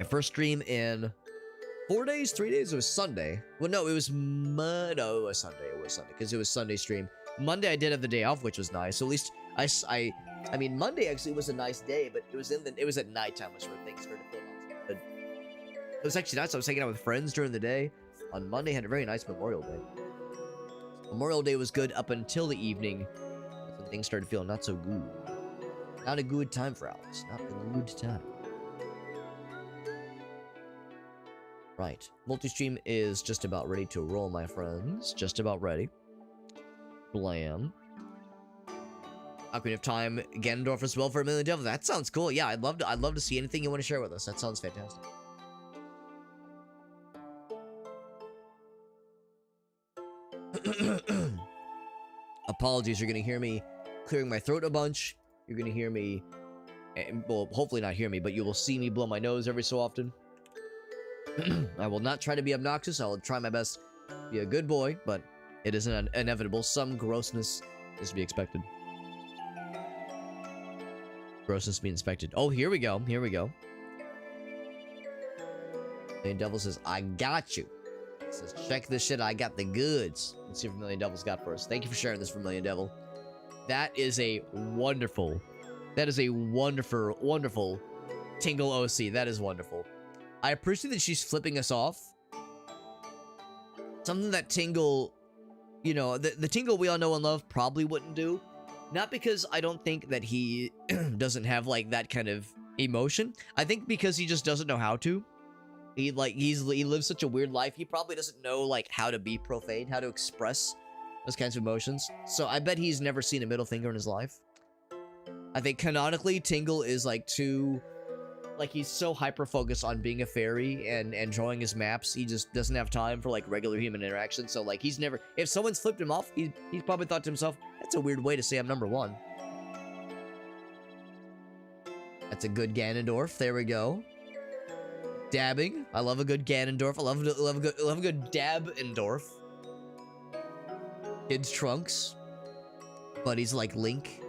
My first stream in 4 days, 3 days. It was Sunday. Well, no, it was no, it was Sunday. It was Sunday because it was Sunday stream. Monday I did have the day off, which was nice. So at least I mean, Monday actually was a nice day, but it was at nighttime, which where things started to feel not so good. It was actually nice. I was hanging out with friends during the day. On Monday, had a very nice Memorial Day. Memorial Day was good up until the evening. When things started feeling not so good. Not a good time for Alex. Not a good time. Right. Multi-stream is just about ready to roll, my friends. Just about ready. Blam. Ocarina of Time, Ganondorf as well for a million devils. That sounds cool. Yeah, I'd love to see anything you want to share with us. That sounds fantastic. Apologies, you're gonna hear me clearing my throat a bunch. You're gonna hear me, well, hopefully not hear me, but you will see me blow my nose every so often. I will not try to be obnoxious. I will try my best to be a good boy, but it is inevitable. Some grossness is to be expected. Grossness to be expected. Oh, here we go. Here we go. Million Devil says, I got you. It says, check this shit. I got the goods. Let's see what Million Devil's got for us. Thank you for sharing this for Million Devil. That is a wonderful, wonderful Tingle OC. That is wonderful. I appreciate that she's flipping us off. Something that Tingle, you know, the Tingle we all know and love probably wouldn't do. Not because I don't think that he doesn't have, like, that kind of emotion. I think because he just doesn't know how to. He lives such a weird life. He probably doesn't know, like, how to be profane, how to express those kinds of emotions. So I bet he's never seen a middle finger in his life. I think canonically, Tingle is, like, too... Like, he's so hyper-focused on being a fairy and drawing his maps, he just doesn't have time for, like, regular human interaction. So, like, he's never... If someone's flipped him off, he's probably thought to himself, that's a weird way to say I'm number one. That's a good Ganondorf. There we go. Dabbing. I love a good Ganondorf. I love a good Dab-endorf. Kid's Trunks. But he's like Link.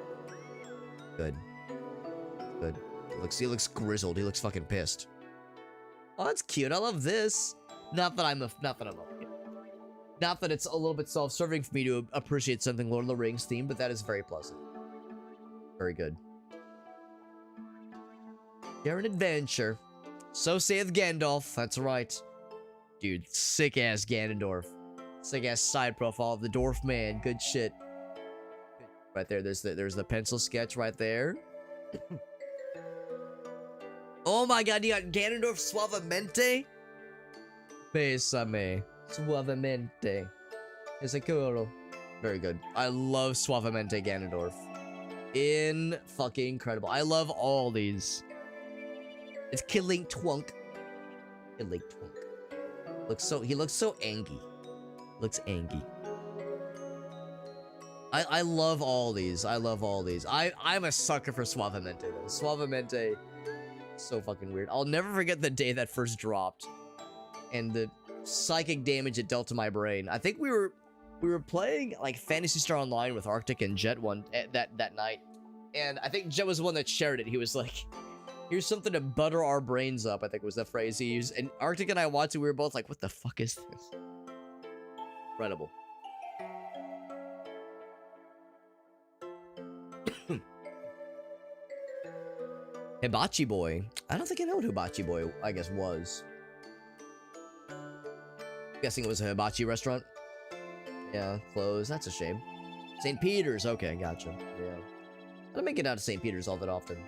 Good. Good. He looks grizzled. He looks fucking pissed. Oh, that's cute. I love this. Not that it's a little bit self-serving for me to appreciate something Lord of the Rings themed, but that is very pleasant. Very good. Share an adventure. So saith Gandalf. That's right. Dude, sick-ass Ganondorf. Sick-ass side profile of the Dwarf Man. Good shit. Right there. There's the pencil sketch right there. Oh my god, you got Ganondorf Suavemente? Bésame. Suavemente. It's a cool. Very good. I love Suavemente Ganondorf. Fucking incredible. I love all these. It's Killing Twunk. Killing Twunk. He looks so angry. Looks angry. I love all these. I love all these. I'm a sucker for Suavemente though. Suavemente. So fucking weird. I'll never forget the day that first dropped and the psychic damage it dealt to my brain. I think we were playing like Phantasy Star Online with Arctic and Jet that night, and I think Jet was the one that shared it. He was like, here's something to butter our brains up, I think was the phrase he used. And Arctic and I watched it, we were both like, what the fuck is this? Incredible. Hibachi Boy. I don't think I know what Hibachi Boy, I guess, was. Guessing it was a hibachi restaurant. Yeah, closed. That's a shame. St. Peter's. Okay, gotcha. Yeah. I don't make it out to St. Peter's all that often.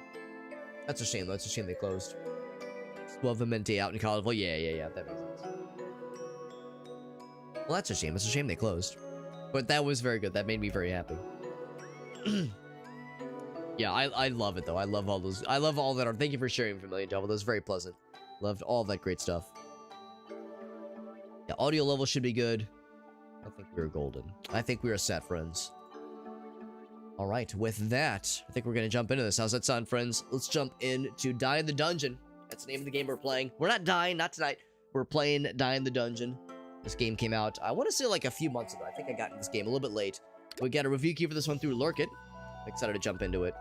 That's a shame. That's a shame they closed. Suavemente out in Colorado. Yeah. That makes sense. Well, that's a shame. It's a shame they closed. But that was very good. That made me very happy. Yeah, I love it though. I love all those. I love all that. Thank you for sharing for Million Devil. That was very pleasant. Loved all that great stuff. Yeah, audio level should be good. I think we were golden. I think we are set, friends. All right, with that, I think we're gonna jump into this. How's that sound, friends? Let's jump into Die in the Dungeon. That's the name of the game we're playing. We're not dying, not tonight. We're playing Die in the Dungeon. This game came out, I want to say like a few months ago. I think I got in this game a little bit late. We got a review key for this one through Lurk It. I'm excited to jump into it.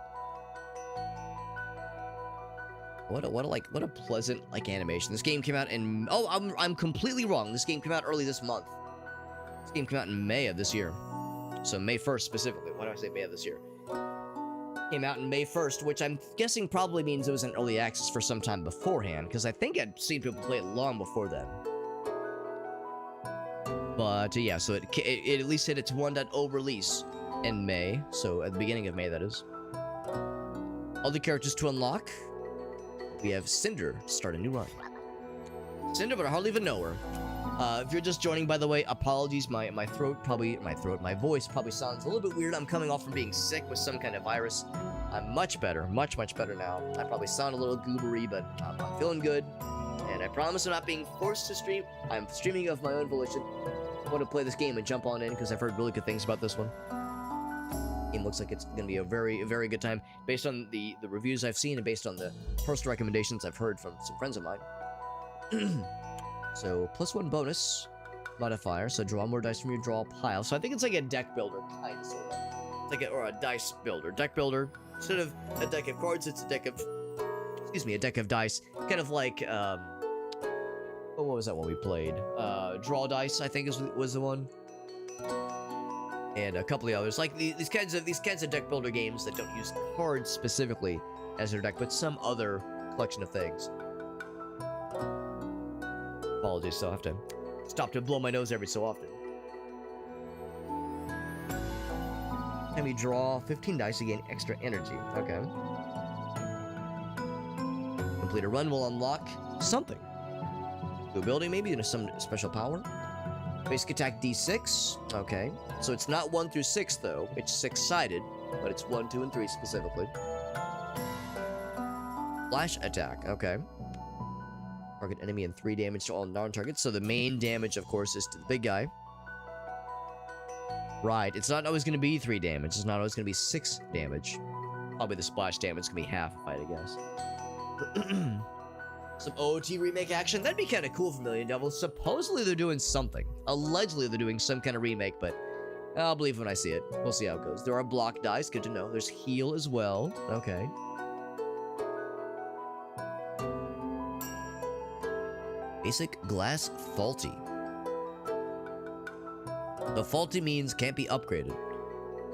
What a pleasant like animation. This game came out in I'm completely wrong. This game came out early this month. This game came out in May of this year. So May 1st specifically. Why do I say May of this year? Came out in May 1st, which I'm guessing probably means it was in early access for some time beforehand, because I think I'd seen people play it long before then. But yeah, so it at least hit its 1.0 release in May, so at the beginning of May, that is. Other characters to unlock. We have Cinder to start a new run. Cinder, but I hardly even know her. If you're just joining, by the way, apologies. My voice probably sounds a little bit weird. I'm coming off from being sick with some kind of virus. I'm much better, much better now. I probably sound a little goobery, but I'm feeling good. And I promise I'm not being forced to stream. I'm streaming of my own volition. I want to play this game and jump on in because I've heard really good things about this one. Game looks like it's going to be a very good time based on the reviews I've seen and based on the personal recommendations I've heard from some friends of mine. So, +1 bonus modifier, so draw more dice from your draw pile. So I think it's like a deck builder, kind of, sort of. It's like or a dice builder. Deck builder, instead of a deck of cards, it's a deck of, a deck of dice. Kind of like, what was that one we played? Draw dice, I think was the one. And a couple of others, like these kinds of deck builder games that don't use cards specifically as their deck, but some other collection of things. Apologies, so I'll have to stop to blow my nose every so often. And we draw 15 dice to gain extra energy. Okay. Complete a run will unlock something. New ability, maybe, some special power. Basic attack D6. Okay. So it's not 1 through 6, though. It's 6-sided, but it's 1, 2, and 3 specifically. Flash attack. Okay. Target enemy and 3 damage to all non-targets. So the main damage, of course, is to the big guy. Right. It's not always going to be 3 damage. It's not always going to be 6 damage. Probably the splash damage can be half, if I had to guess. Some OOT remake action. That'd be kind of cool for Million Devils. Supposedly they're doing something. Allegedly they're doing some kind of remake, but I'll believe when I see it. We'll see how it goes. There are block dice. Good to know. There's heal as well. Okay. Basic glass faulty. The faulty means can't be upgraded.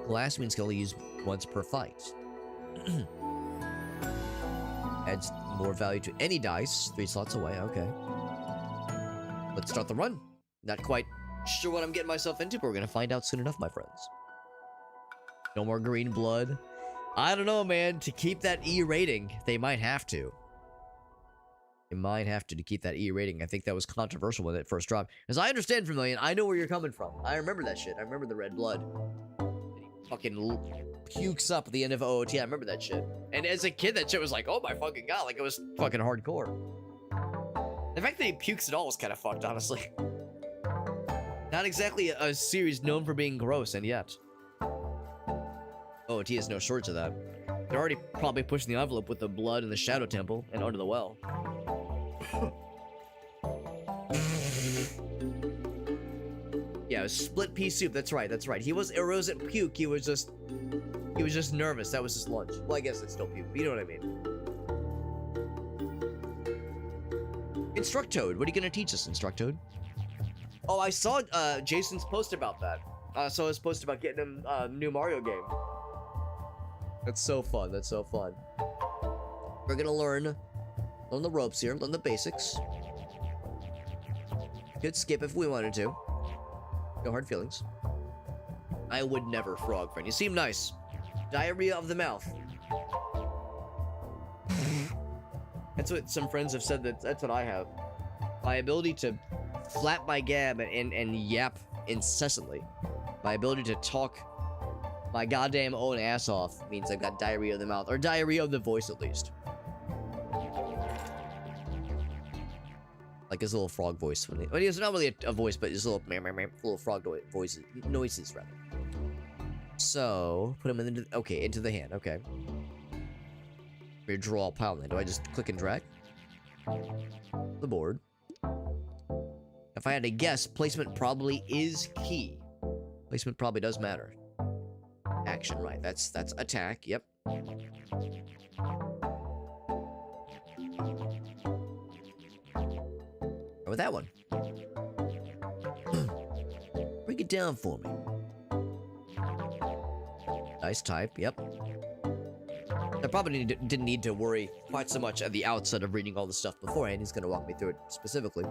Glass means can only use once per fight. Adds more value to any dice. 3 slots away. Okay. Let's start the run. Not quite sure what I'm getting myself into, but we're gonna find out soon enough, my friends. No more green blood. I don't know, man. To keep that E rating, they might have to. They might have to keep that E rating. I think that was controversial when it first dropped. As I understand, Vermilion, I know where you're coming from. I remember that shit. I remember the red blood. He fucking pukes up at the end of OOT. I remember that shit. And as a kid, that shit was like, oh my fucking god. Like, it was fucking hardcore. The fact that he pukes at all was kind of fucked, honestly. Not exactly a series known for being gross, and yet. OOT has no shortage of that. They're already probably pushing the envelope with the blood in the Shadow Temple and Under the Well. Yeah, it was split pea soup. That's right. That's right. He wasn't puke. He was just nervous. That was his lunch. Well, I guess it's still puke. But you know what I mean. Instructoad. What are you gonna teach us, Instructoad? Oh, I saw Jason's post about that. So his post about getting him a new Mario game. That's so fun. That's so fun. We're gonna learn the ropes here. Learn the basics. Could skip if we wanted to. No hard feelings. I would never, frog friend. You seem nice. Diarrhea of the mouth. That's what some friends have said. That's what I have. My ability to flap my gab and yap incessantly. My ability to talk my goddamn own ass off means I've got diarrhea of the mouth. Or diarrhea of the voice, at least. Like his little frog voice. Well, it's not really a voice, but his little frog noises, rather. So, put him into, okay, into the hand, okay. Draw a pile then. Do I just click and drag? The board. If I had to guess, placement probably is key. Placement probably does matter. Action, right. That's attack, yep. Or with that one. Break it down for me. Nice type, yep. I probably didn't need to worry quite so much at the outset of reading all the stuff beforehand. He's going to walk me through it specifically.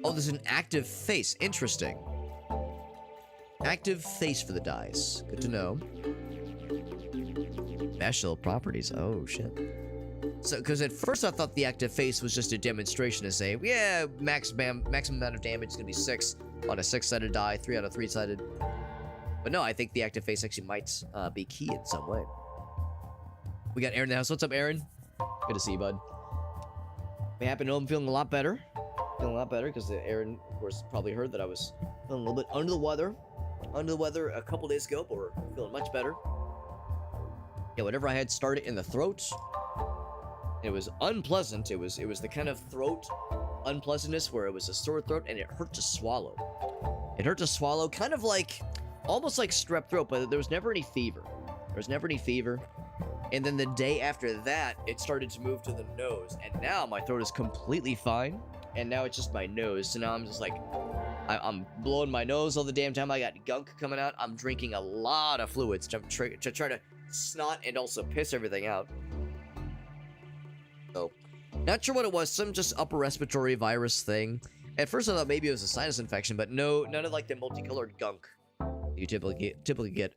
Oh, there's an active face. Interesting. Active face for the dice. Good to know. Special properties. Oh, shit. So, because at first I thought the active face was just a demonstration to say, yeah, maximum amount of damage is going to be 6 on a 6-sided die, 3 on a 3-sided. But no, I think the active face actually might be key in some way. We got Aaron in the house. What's up, Aaron? Good to see you, bud. We happen to know I'm feeling a lot better. Feeling a lot better because Aaron, of course, probably heard that I was feeling a little bit under the weather. Under the weather a couple days ago, but we're feeling much better. Yeah, whatever I had started in the throat, it was unpleasant. It was the kind of throat unpleasantness where it was a sore throat and it hurt to swallow. It hurt to swallow, kind of like, almost like strep throat, but there was never any fever. There was never any fever. And then the day after that, it started to move to the nose. And now my throat is completely fine. And now it's just my nose. So now I'm just like, I'm blowing my nose all the damn time. I got gunk coming out. I'm drinking a lot of fluids to try to snot and also piss everything out. So, not sure what it was. Some just upper respiratory virus thing. At first I thought maybe it was a sinus infection, but no, none of like the multicolored gunk you typically get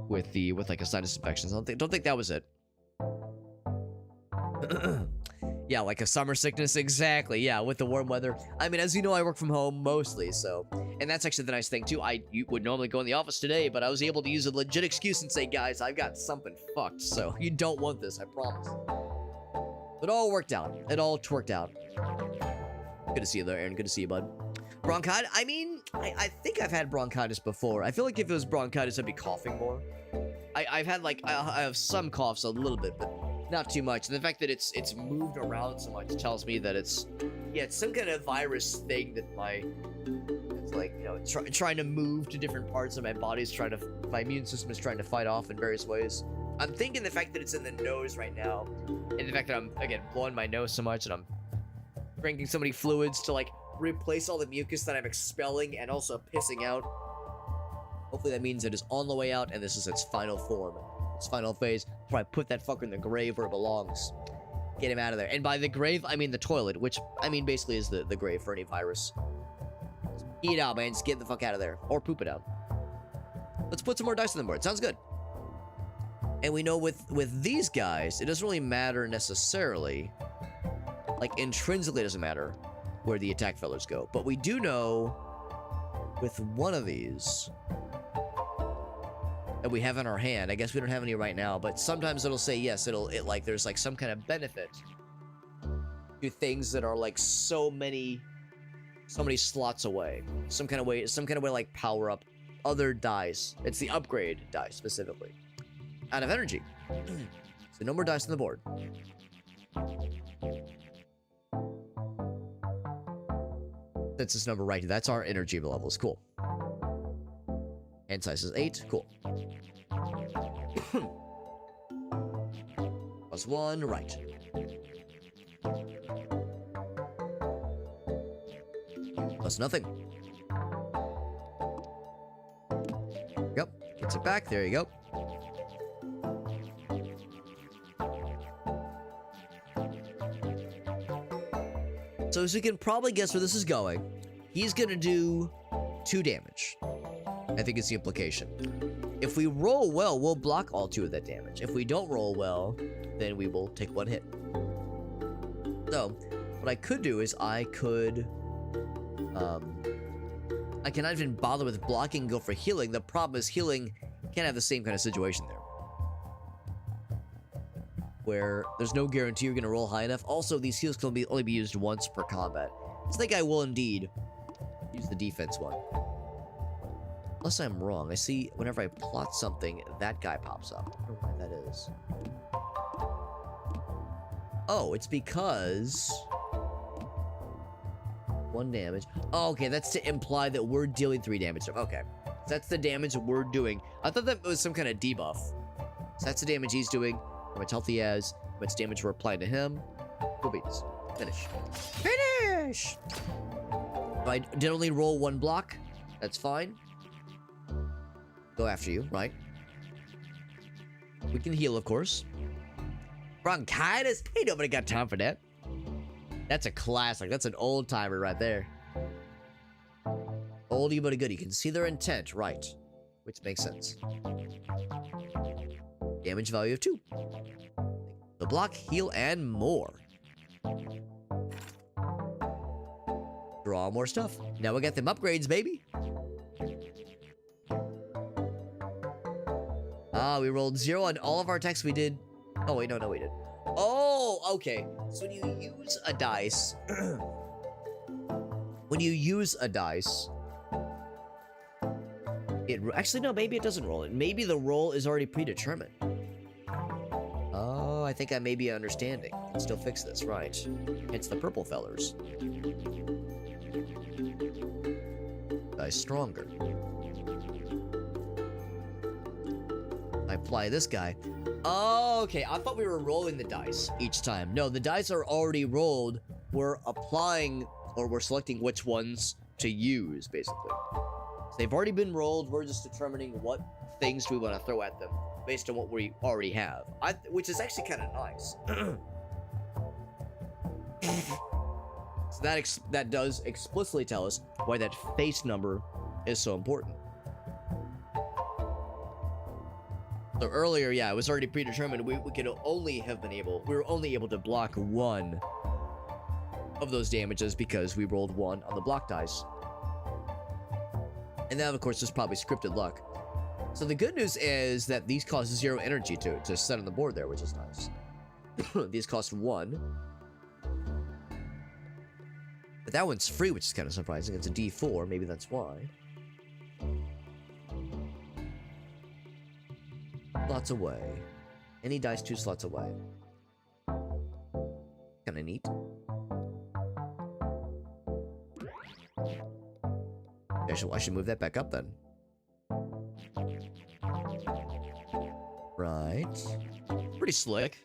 with like a sinus infection. So don't think that was it. Yeah, like a summer sickness, exactly. Yeah, with the warm weather. I mean, as you know, I work from home mostly, so, and that's actually the nice thing too. You would normally go in the office today, but I was able to use a legit excuse and say, guys, I've got something fucked, so you don't want this, I promise. It all worked out. It all twerked out. Good to see you there, Aaron. Good to see you, bud. Bronchitis? I mean, I think I've had bronchitis before. I feel like if it was bronchitis, I'd be coughing more. I've had like, I have some coughs a little bit, but not too much. And the fact that it's moved around so much tells me that it's some kind of virus thing that it's like, you know, trying to move to different parts of my body, my immune system is trying to fight off in various ways. I'm thinking the fact that it's in the nose right now, and the fact that I'm, again, blowing my nose so much, and I'm drinking so many fluids to, like, replace all the mucus that I'm expelling and also pissing out. Hopefully that means it is on the way out, and this is its final form, its final phase, before I put that fucker in the grave where it belongs. Get him out of there. And by the grave, I mean the toilet, which, I mean, basically is the grave for any virus. Just pee it out, man. Just get the fuck out of there. Or poop it out. Let's put some more dice on the board. Sounds good. And we know with these guys, it doesn't really matter necessarily. Like, intrinsically it doesn't matter where the attack feathers go. But we do know with one of these that we have in our hand. I guess we don't have any right now, but sometimes it'll say yes, like there's like some kind of benefit to things that are like so many slots away. Some kind of way like power up other dice. It's the upgrade dice specifically. Out of energy. So no more dice on the board. That's this number right here. That's our energy levels. Cool. Hand size is 8. Cool. +1, right. Plus nothing. Yep. Gets it back. There you go. So as you can probably guess where this is going, he's gonna do 2 damage. I think it's the implication. If we roll well, we'll block all 2 of that damage. If we don't roll well, then we will take 1 hit. So, what I could do is I cannot even bother with blocking and go for healing. The problem is healing can't have the same kind of situation there, where there's no guarantee you're going to roll high enough. Also, these heals can only be used once per combat. So I think I will indeed use the defense one. Unless I'm wrong. I see whenever I plot something, that guy pops up. I don't know why that is. Oh, it's because 1 damage. Oh, okay, that's to imply that we're dealing 3 damage. Okay, so that's the damage we're doing. I thought that was some kind of debuff. So that's the damage he's doing. How much health he has, how much damage we're applying to him. Cool beats. Finish. Finish! If I did only roll one block, that's fine. Go after you, right? We can heal, of course. Bronchitis? Ain't nobody got time for that. That's a classic. That's an old timer right there. Oldie but a goodie. You can see their intent, right? Which makes sense. Damage value of 2. The block, heal, and more. Draw more stuff. Now we got them upgrades, baby. Ah, we rolled 0 on all of our attacks we did. Oh, wait, no, we did. Oh, okay. So when you use a dice... when you use a dice... Actually, no, maybe it doesn't roll it. Maybe the roll is already predetermined. Oh, I think I may be understanding. I can still fix this, right. It's the purple fellers. Dice stronger. I apply this guy. Oh, okay. I thought we were rolling the dice each time. No, the dice are already rolled. We're applying, or we're selecting which ones to use, basically. So they've already been rolled. We're just determining what things we want to throw at them based on what we already have. Which is actually kind of nice. So that does explicitly tell us why that face number is so important. So earlier, yeah, it was already predetermined. We could only have been able... We were only able to block 1 of those damages because we rolled 1 on the block dice. And that, of course, is probably scripted luck. So the good news is that these cost 0 energy to set on the board there, which is nice. These cost 1. But that one's free, which is kind of surprising. It's a D4. Maybe that's why. Slots away. Any dice 2 slots away. Kinda neat. I should move that back up then. Right. Pretty slick.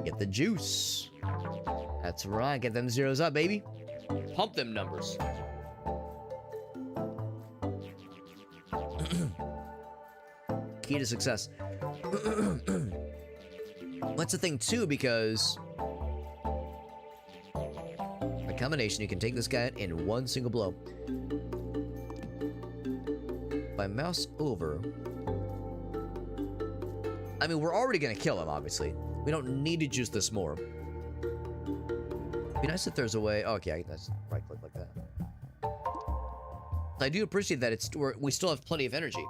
Get the juice. That's right. Get them zeros up, baby. Pump them numbers. Key to success. That's the thing too, because a combination, you can take this guy out in one single blow. If I mouse over, I mean, we're already gonna kill him, obviously. We don't need to juice this more. Be nice if there's a way. Oh, okay, I can just right click like that. I do appreciate that we still have plenty of energy.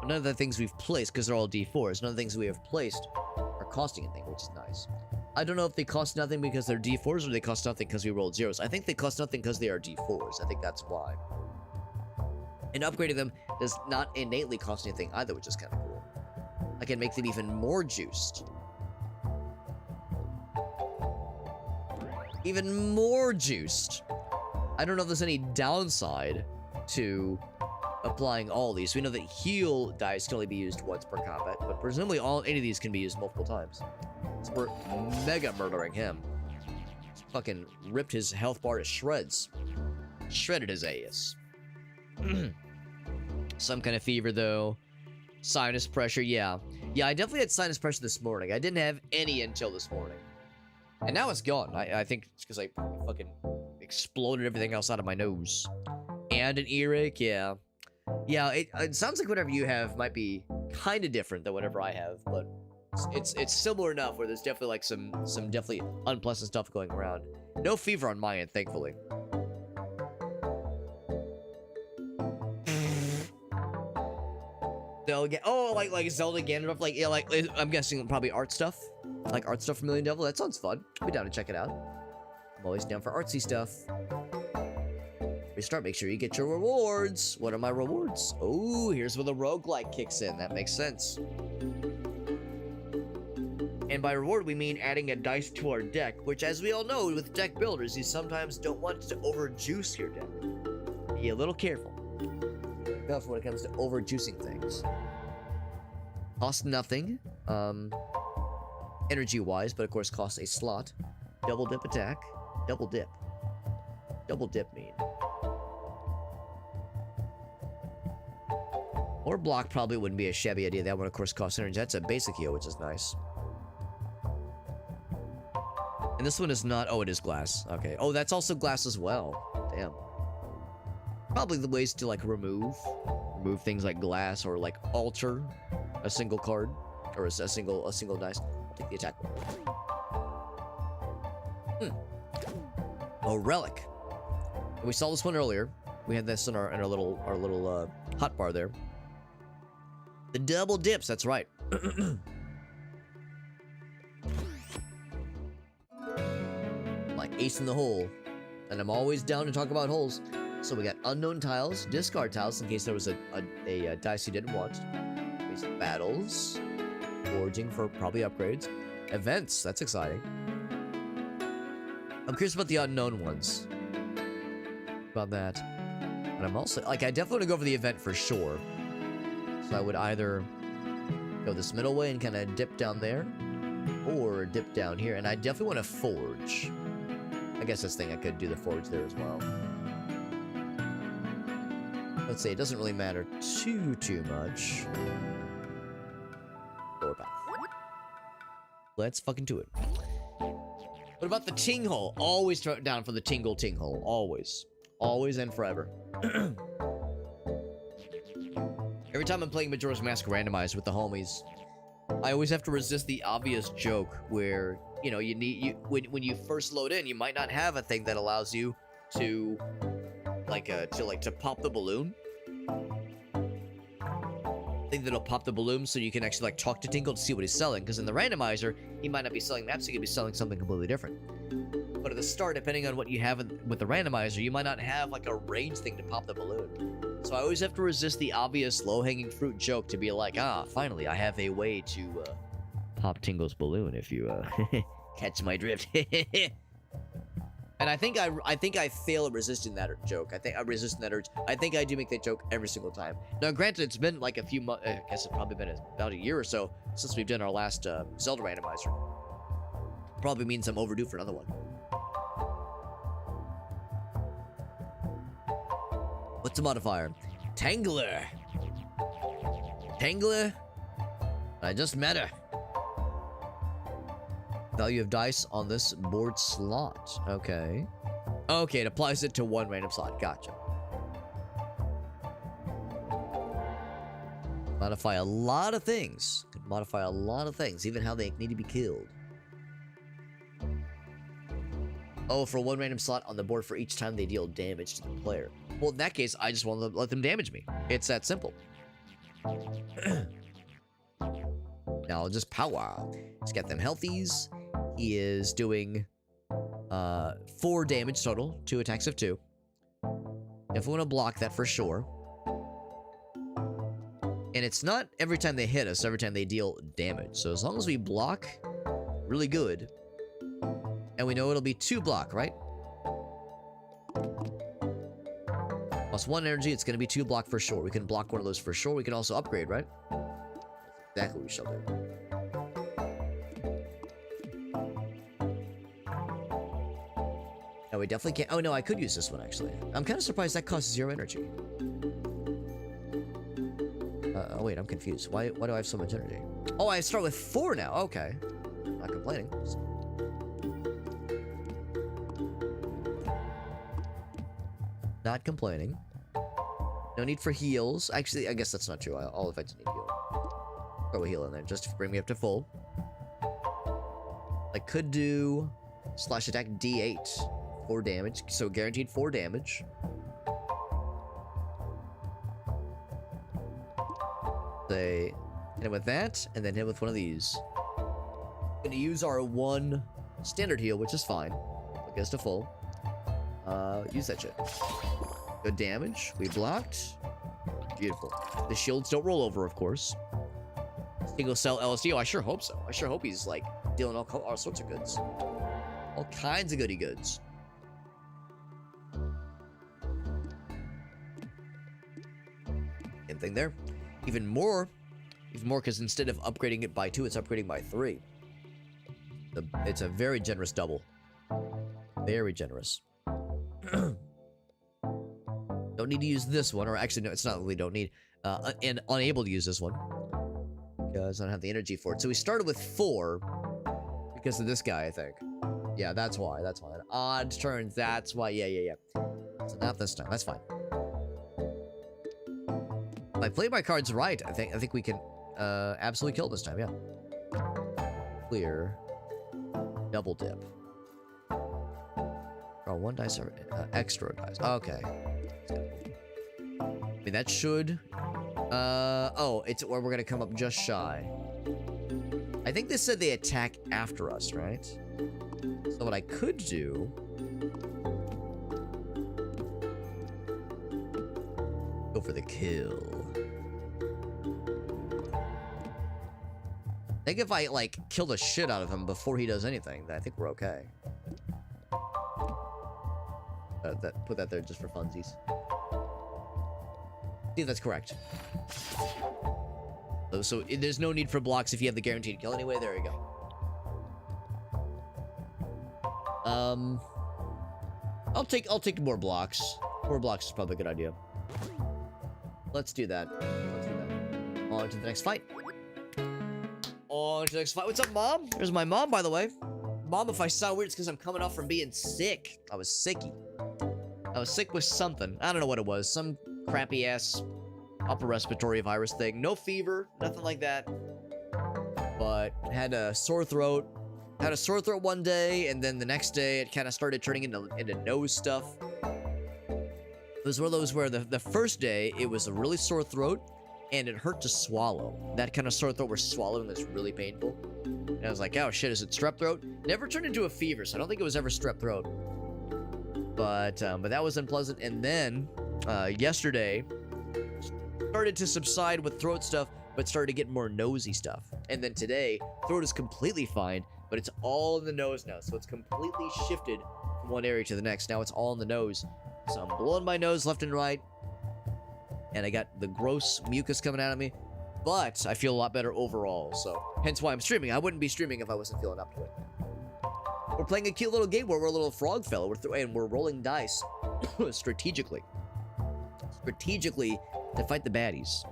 None of the things we've placed, because they're all D4s, none of the things we have placed are costing anything, which is nice. I don't know if they cost nothing because they're D4s or they cost nothing because we rolled zeros. I think they cost nothing because they are D4s. I think that's why. And upgrading them does not innately cost anything either, which is kind of cool. I can make them even more juiced. Even more juiced. I don't know if there's any downside to applying all these. We know that heal dice can only be used once per combat, but presumably any of these can be used multiple times. So we're mega murdering him. Just fucking ripped his health bar to shreds. Shredded his ass. Some kind of fever though. Sinus pressure, yeah. Yeah, I definitely had sinus pressure this morning. I didn't have any until this morning. And now it's gone. I think it's because I fucking exploded everything else out of my nose. And an earache, yeah. Yeah, it sounds like whatever you have might be kind of different than whatever I have, but it's similar enough where there's definitely like some definitely unpleasant stuff going around. No fever on my end, thankfully. Like Zelda Ganondorf, like yeah, like I'm guessing probably art stuff, like art stuff from Million Devil. That sounds fun. I'll be down to check it out. I'm always down for artsy stuff. Restart, make sure you get your rewards. What are my rewards? Oh, here's where the roguelike kicks in. That makes sense. And by reward, we mean adding a dice to our deck, which as we all know, with deck builders, you sometimes don't want to overjuice your deck. Be a little careful. Careful when it comes to overjuicing things. Cost nothing, energy-wise, but of course costs a slot. Double dip attack. Double dip. Double dip mean. Or block probably wouldn't be a shabby idea. That one, of course, costs energy. That's a basic heal, which is nice. And this one is not... Oh, it is glass. Okay. Oh, that's also glass as well. Damn. Probably the ways to, like, remove things like glass or, like, alter a single card. Or a single dice. I'll take the attack one. A relic. We saw this one earlier. We had this in our little hot bar there. The double dips, that's right. Like ace in the hole. And I'm always down to talk about holes. So we got unknown tiles, discard tiles in case there was a dice you didn't want. These battles. Foraging for probably upgrades. Events, that's exciting. I'm curious about the unknown ones. About that. And I'm also, like, I definitely want to go for the event for sure. So I would either go this middle way and kind of dip down there, or dip down here. And I definitely want to forge. I guess this thing I could do the forge there as well. Let's say it doesn't really matter too much. Lower path. Let's fucking do it. What about the ting hole? Always down for the tingle ting hole. Always. Always and forever. Every time I'm playing Majora's Mask randomized with the homies, I always have to resist the obvious joke where, you know, when you first load in, you might not have a thing that allows you to pop the balloon. Thing that'll pop the balloon so you can actually like talk to Tingle to see what he's selling, because in the randomizer, he might not be selling maps, he could be selling something completely different. But at the start, depending on what you have with the randomizer, you might not have like a range thing to pop the balloon. So I always have to resist the obvious low-hanging fruit joke to be like, finally, I have a way to pop Tingle's balloon if you catch my drift. And I think I fail at resisting that joke. I think I resist that urge. I think I do make that joke every single time. Now, granted, it's been like a few months. I guess it's probably been about a year or so since we've done our last Zelda randomizer. Probably means I'm overdue for another one. What's the modifier? Tangler. Tangler. I just met her. Value of dice on this board slot. Okay. Okay, it applies it to one random slot. Gotcha. Modify a lot of things. Could modify a lot of things, even how they need to be killed. Oh, for one random slot on the board for each time they deal damage to the player. Well, in that case, I just want to let them damage me. It's that simple. Now I'll just power. Let's get them healthies. He is doing 4 damage total, 2 attacks of 2. If we want to block that for sure. And it's not every time they hit us, every time they deal damage. So as long as we block really good, and we know it'll be 2 block, right? Plus 1 energy, it's going to be 2 block for sure. We can block one of those for sure. We can also upgrade, right? That's exactly what we shall do. No, we definitely can't. Oh, no, I could use this one, actually. I'm kind of surprised that costs 0 energy. Oh, wait, I'm confused. Why do I have so much energy? Oh, I start with 4 now. Okay. Not complaining. Not complaining. No need for heals. Actually, I guess that's not true. All effects need heal. Throw a heal in there just to bring me up to full. I could do slash attack D8. 4 damage. So guaranteed 4 damage. Say, hit with that, and then hit with one of these. Gonna use our 1 standard heal, which is fine. It gets to full. Use that shit. Good damage. We blocked. Beautiful. The shields don't roll over, of course. Single cell LSD. Oh, I sure hope so. I sure hope he's like dealing all sorts of goods. All kinds of goody goods. Same thing there. Even more Even more, because instead of upgrading it by 2, it's upgrading by 3. It's a very generous double. Very generous. Don't need to use this one, or actually, no, it's not that we don't need. And unable to use this one. Because I don't have the energy for it. So we started with 4. Because of this guy, I think. Yeah, that's why. That's why. Odd turns, that's why. Yeah. So not this time. That's fine. If I play my cards right, I think we can absolutely kill this time, yeah. Clear. Double dip. Oh, 1 dice or extra dice. Okay. I mean, that should... oh, it's where we're gonna come up just shy. I think this said they attack after us, right? So what I could do... Go for the kill. I think if I, like, kill the shit out of him before he does anything, then I think we're okay. Put that there just for funsies. See if that's correct. So there's no need for blocks if you have the guaranteed kill anyway. There you go. I'll take more blocks. More blocks is probably a good idea. Let's do that. On to the next fight. On to the next fight. What's up, Mom? There's my mom, by the way. Mom, if I sound weird, it's because I'm coming off from being sick. I was sicky. I was sick with something. I don't know what it was. Some crappy-ass upper respiratory virus thing. No fever, nothing like that. But had a sore throat. Had a sore throat one day, and then the next day it kind of started turning into nose stuff. It was one of those where the first day it was a really sore throat, and it hurt to swallow. That kind of sore throat where swallowing is really painful. And I was like, oh shit, is it strep throat? Never turned into a fever, so I don't think it was ever strep throat. But that was unpleasant. And then yesterday started to subside with throat stuff, but started to get more nosy stuff. And then today, throat is completely fine, but it's all in the nose now. So it's completely shifted from one area to the next. Now it's all in the nose. So I'm blowing my nose left and right. And I got the gross mucus coming out of me. But I feel a lot better overall. So hence why I'm streaming. I wouldn't be streaming if I wasn't feeling up to it. We're playing a cute little game where we're a little frog fella. And we're rolling dice strategically. Strategically to fight the baddies.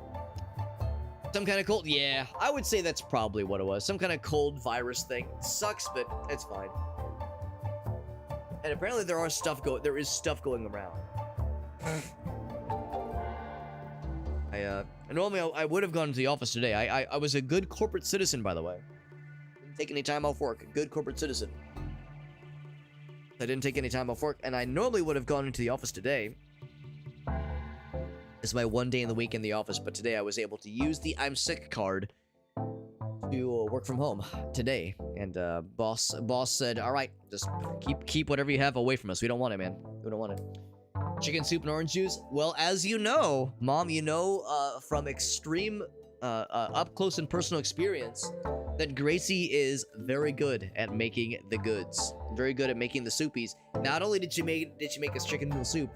Some kind of cold? Yeah, I would say that's probably what it was. Some kind of cold virus thing. It sucks, but it's fine. And apparently there is stuff going around. Normally I would have gone to the office today. I was a good corporate citizen, by the way. Didn't take any time off work. A good corporate citizen. I didn't take any time off work, and I normally would have gone into the office today. It's my one day in the week in the office, but today I was able to use the I'm sick card to work from home today. And boss said, all right, just keep whatever you have away from us. We don't want it, man. We don't want it. Chicken soup and orange juice? Well, as you know, Mom, you know from extreme up close and personal experience that Gracie is very good at making the goods. Very good at making the soupies. Not only did she make us chicken noodle soup,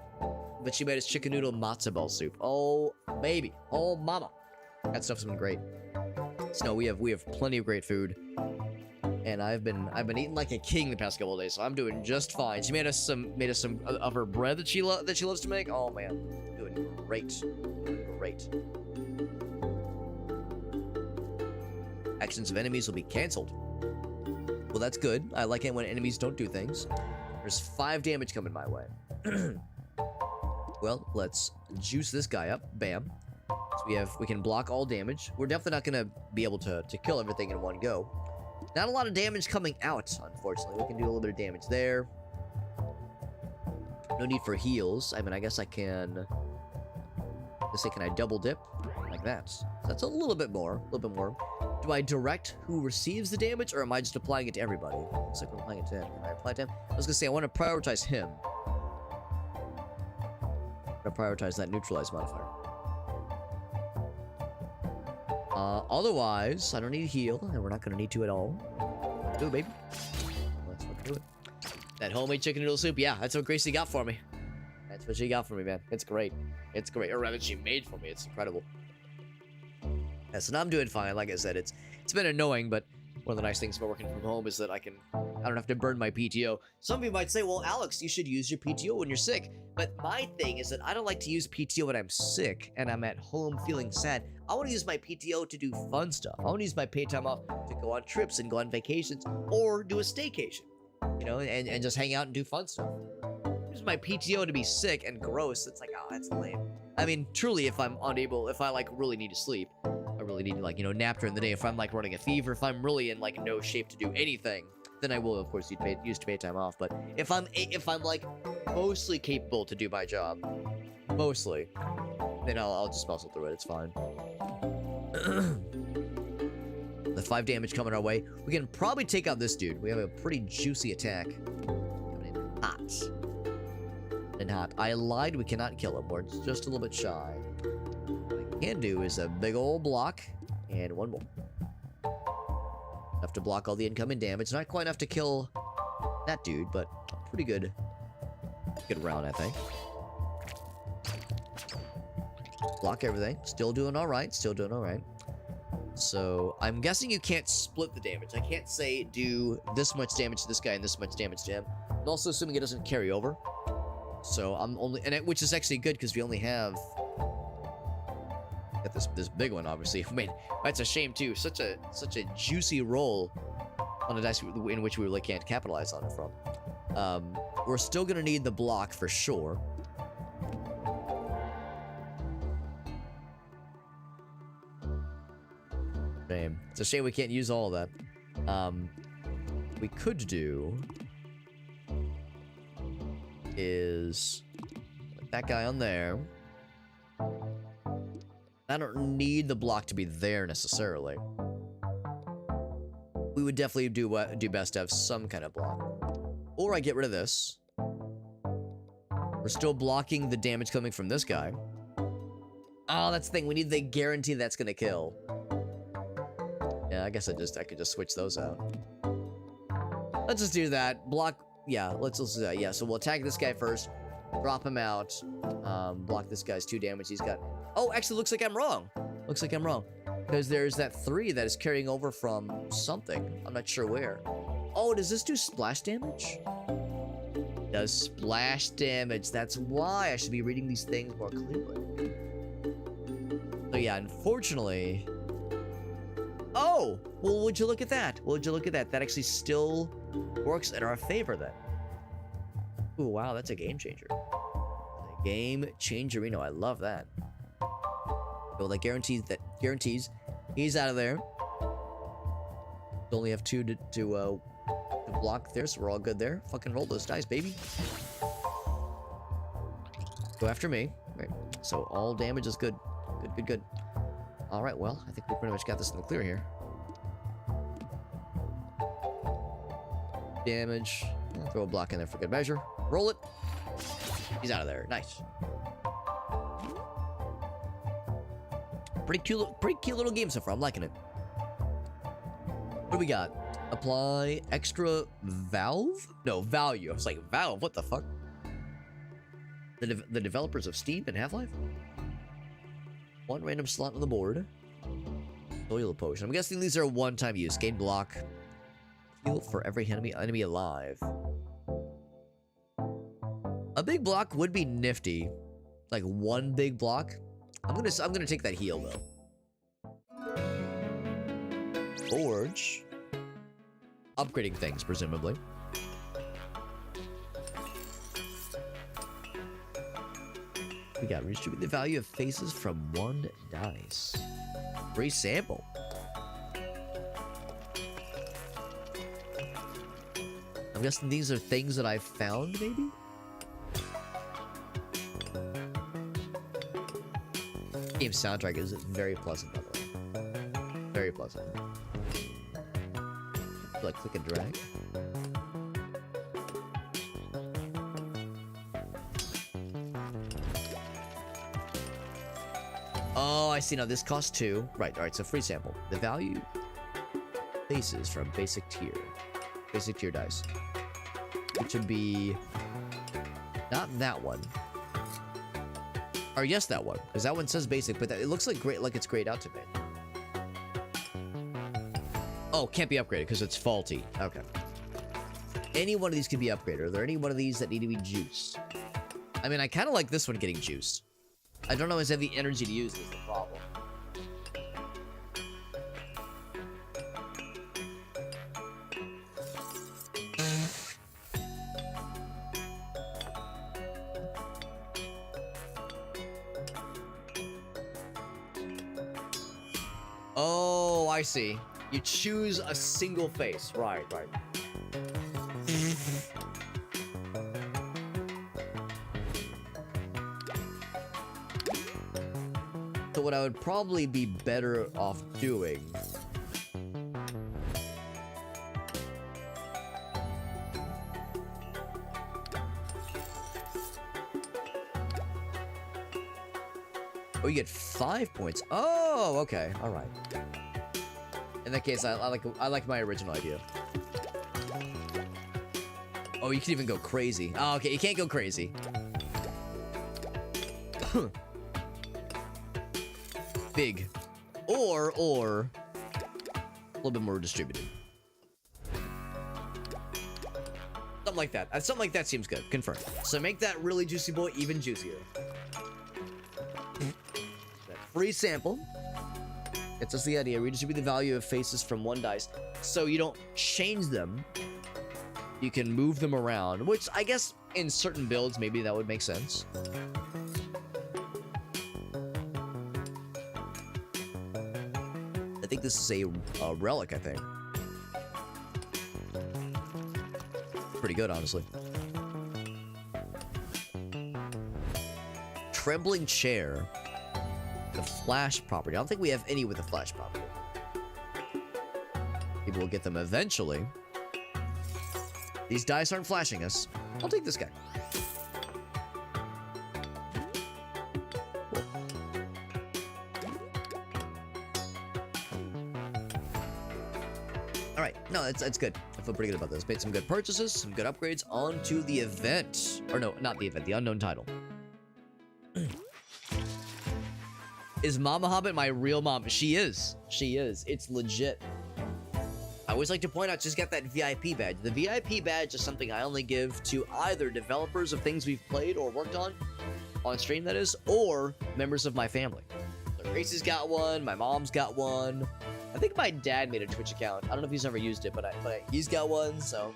but she made us chicken noodle matzo ball soup. Oh, baby. Oh, mama. That stuff's been great. So no, we have plenty of great food. And I've been eating like a king the past couple of days, so I'm doing just fine. She made us some of her bread that she loves to make. Oh man, doing great. Great. Actions of enemies will be canceled. Well, that's good. I like it when enemies don't do things. There's 5 damage coming my way. Well, let's juice this guy up. Bam. So we can block all damage. We're definitely not gonna be able to kill everything in one go. Not a lot of damage coming out, unfortunately. We can do a little bit of damage there. No need for heals. I mean, I guess I can... Let's say, can I double dip? Like that. So that's a little bit more. A little bit more. Do I direct who receives the damage, or am I just applying it to everybody? Looks like I'm applying it to him. Can I apply it to him? I was gonna say, I want to prioritize him. I'm gonna prioritize that neutralize modifier. Otherwise, I don't need a heal, and we're not gonna need to at all. Let's do it, baby. Let's do it. That homemade chicken noodle soup, yeah, that's what Gracie got for me. That's what she got for me, man. It's great. It's great. Or rather, she made for me. It's incredible. Yeah, so now I'm doing fine. Like I said, it's been annoying, but one of the nice things about working from home is that I don't have to burn my PTO. Some people might say, well, Alex, you should use your PTO when you're sick. But my thing is that I don't like to use PTO when I'm sick and I'm at home feeling sad. I want to use my PTO to do fun stuff. I want to use my paid time off to go on trips and go on vacations or do a staycation, you know, and just hang out and do fun stuff. Use my PTO to be sick and gross. It's like, oh, that's lame. I mean, truly, if I like really need to sleep, I really need to, like, you know, nap during the day. If I'm like running a fever, if I'm really in like no shape to do anything, then I will, of course, use paid time off. But if I'm like mostly capable to do my job, mostly, then I'll just muscle through it. It's fine. The 5 damage coming our way. We can probably take out this dude. We have a pretty juicy attack. Coming in hot. And hot. I lied. We cannot kill him. We're just a little bit shy. What I can do is a big old block and one more. Enough to block all the incoming damage. Not quite enough to kill that dude, but pretty good. Good round, I think. Block everything. Still doing all right. Still doing all right. So I'm guessing you can't split the damage. I can't say do this much damage to this guy and this much damage to him. I'm also assuming it doesn't carry over. So I'm only, which is actually good because we only have got this big one, obviously. I mean, that's a shame too. Such a juicy roll on a dice in which we really can't capitalize on it from. We're still gonna need the block for sure. Shame. It's a shame we can't use all of that. We could do is put that guy on there. I don't need the block to be there necessarily. We would definitely do best to have some kind of block. Or I get rid of this. We're still blocking the damage coming from this guy. Oh, that's the thing. We need the guarantee that's gonna kill. Yeah, I guess I could just switch those out. Let's just do that. Block. Yeah, let's do that. Yeah, so we'll attack this guy first. Drop him out. Block this guy's 2 damage. He's got... Oh, actually, looks like I'm wrong. Looks like I'm wrong. Because there's that 3 that is carrying over from something. I'm not sure where. Oh, does this do splash damage? It does splash damage. That's why I should be reading these things more clearly. So yeah, unfortunately... Oh! Well, would you look at that? Would you look at that? That actually still works in our favor then. Ooh, wow, that's a game changer. A game changer, you know, I love that. Well, that guarantees he's out of there. We only have 2 to block there, so we're all good there. Fucking roll those dice, baby. Go after me. Right. So all damage is good. Good. All right, well, I think we pretty much got this in the clear here. Damage. I'll throw a block in there for good measure. Roll it. He's out of there. Nice. Pretty cute little game so far. I'm liking it. What do we got? Apply extra valve? No, value. I was like, valve? What the fuck? The developers of Steam and Half-Life? 1 random slot on the board. Soil potion. I'm guessing these are one-time use. Gain block. Heal for every enemy alive. A big block would be nifty. Like 1 big block. I'm gonna take that heal though. Forge. Upgrading things, presumably. We got redistribute the value of faces from 1 dice. Free sample. I'm guessing these are things that I've found, maybe? Game soundtrack is very pleasant, by the way. Very pleasant. Like, click and drag. Oh, I see. Now this costs 2. Right. All right. So free sample. The value faces from basic tier dice, which would be not that one, or yes, that one, because that one says basic, but it looks like great, like it's grayed out to me. Oh, can't be upgraded because it's faulty. Okay. Any one of these can be upgraded. Are there any one of these that need to be juiced? I mean, I kind of like this one getting juiced. I don't always have the energy to use it is the problem. Oh, I see. You choose a single face. Right, right. So what I would probably be better off doing... Oh, you get 5 points. Oh, okay. All right. In that case, I like my original idea. Oh, you can even go crazy. Oh, okay. You can't go crazy. Big. Or a little bit more distributed. Something like that. Something like that seems good. Confirmed. So make that really juicy boy even juicier. Free sample. It's just the idea. Redistribute the value of faces from one dice. So you don't change them. You can move them around, which I guess in certain builds, maybe that would make sense. I think this is a relic, I think. Pretty good, honestly. Trembling chair. The flash property. I don't think we have any with the flash property. Maybe we'll get them eventually. These dice aren't flashing us. I'll take this guy. Alright, no, that's good. I feel pretty good about this. Made some good purchases, some good upgrades. On to the event. Or no, not the event, the unknown title. Is Mama Hobbit my real mom? She is. She is. It's legit. I always like to point out she's got that VIP badge. The VIP badge is something I only give to either developers of things we've played or worked on stream, that is, or members of my family. So Gracie's got one. My mom's got one. I think my dad made a Twitch account. I don't know if he's ever used it, but he's got one. So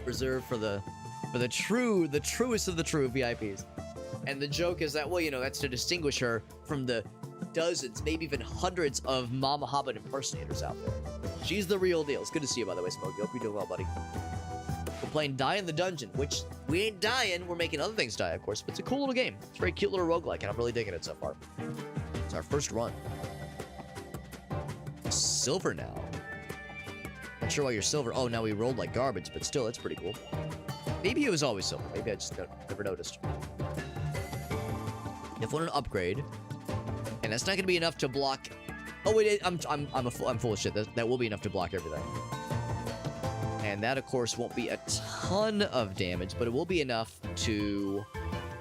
reserved for the truest of the true VIPs. And the joke is that, well, you know, that's to distinguish her from the dozens, maybe even hundreds of Mama Hobbit impersonators out there. She's the real deal. It's good to see you, by the way, Smokey. Hope you're doing well, buddy. We're playing Die in the Dungeon, which we ain't dying. We're making other things die, of course, but it's a cool little game. It's a very cute little roguelike, and I'm really digging it so far. It's our first run. Silver now. Not sure why you're silver. Oh, now we rolled like garbage, but still, it's pretty cool. Maybe it was always silver. Maybe I just never noticed. If one an upgrade, and that's not gonna be enough to block. Oh wait, I'm full of shit. That will be enough to block everything. And that, of course, won't be a ton of damage, but it will be enough to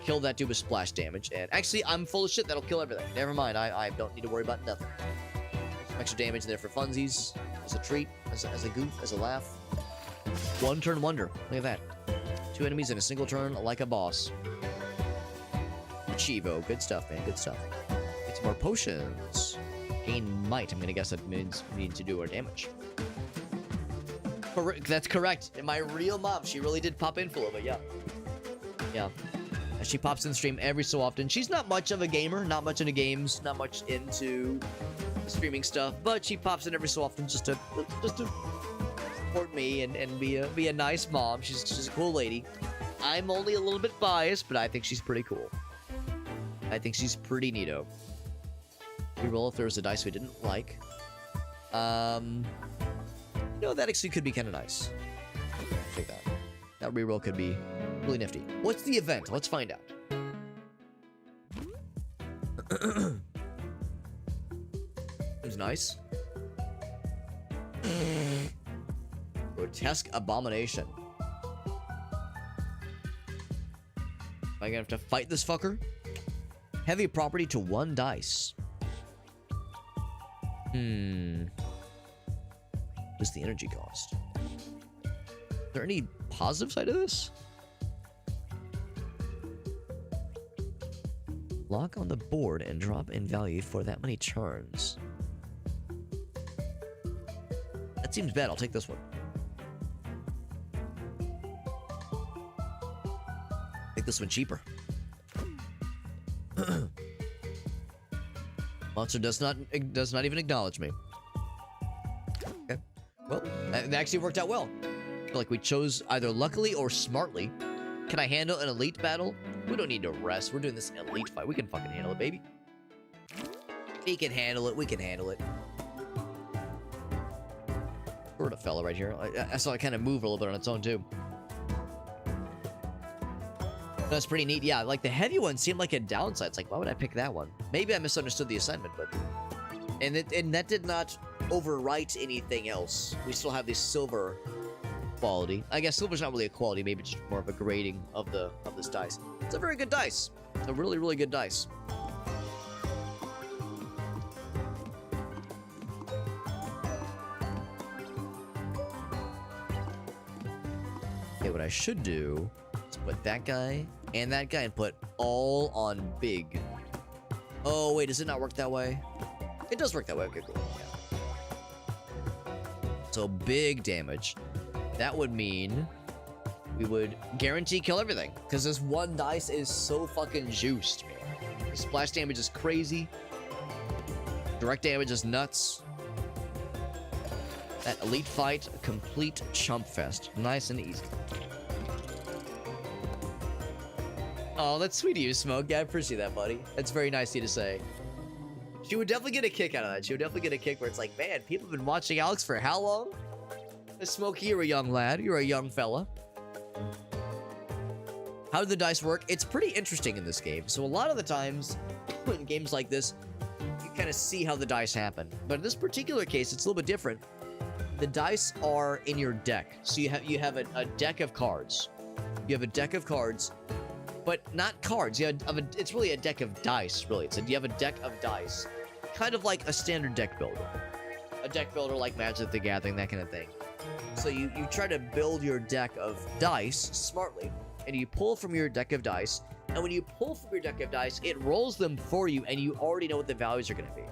kill that dude with splash damage. And actually, I'm full of shit. That'll kill everything. Never mind. I don't need to worry about nothing. Some extra damage there for funsies, as a treat, as a goof, as a laugh. One turn wonder. Look at that. 2 enemies in a single turn, like a boss. Chivo, good stuff, man. Good stuff. Get some more potions. Gain might. I'm gonna guess that means we need to do our damage. That's correct. And my real mom, she really did pop in for a little bit. Yeah. Yeah. And she pops in stream every so often. She's not much of a gamer, not much into games, not much into streaming stuff, but she pops in every so often just to support me and be a nice mom. She's a cool lady. I'm only a little bit biased, but I think she's pretty cool. I think she's pretty neato. We roll if there was a dice we didn't like. No, that actually could be kind of nice. Take that. That reroll could be really nifty. What's the event? Let's find out. Seems nice. Grotesque abomination. Am I gonna have to fight this fucker? Heavy property to 1 dice. is the energy cost. Is there any positive side to this? Lock on the board and drop in value for that many turns. That seems bad. I'll take this one. Make this one cheaper. Monster does not even acknowledge me. Okay. Well, that actually worked out well. I feel like we chose either luckily or smartly. Can I handle an elite battle? We don't need to rest. We're doing this elite fight. We can fucking handle it, baby. We can handle it. We can handle it. Sort of fella right here. I saw it kind of move a little bit on its own, too. That's pretty neat. Yeah, like the heavy one seemed like a downside. It's like, why would I pick that one? Maybe I misunderstood the assignment, but... And that did not overwrite anything else. We still have the silver quality. I guess silver's not really a quality, maybe just more of a grading of this dice. It's a very good dice. It's a really, really good dice. Okay, what I should do is put that guy and put all on big. Oh, wait, does it not work that way? It does work that way. Okay, cool. Yeah. So big damage. That would mean we would guarantee kill everything. Because this one dice is so fucking juiced, man. The splash damage is crazy. Direct damage is nuts. That elite fight, a complete chump fest. Nice and easy. Oh, that's sweet of you, Smoke. Yeah, I appreciate that, buddy. That's very nice of you to say. She would definitely get a kick out of that. She would definitely get a kick where it's like, man, people have been watching Alex for how long? Smokey, you're a young lad. You're a young fella. How do the dice work? It's pretty interesting in this game. So a lot of the times, in games like this, you kind of see how the dice happen. But in this particular case, it's a little bit different. The dice are in your deck. So you have a deck of cards. You have a deck of cards, but not cards. It's really a deck of dice, really. You have a deck of dice. Kind of like a standard deck builder. A deck builder like Magic the Gathering, that kind of thing. So you try to build your deck of dice smartly, and you pull from your deck of dice, and when you pull from your deck of dice, it rolls them for you, and you already know what the values are going to be.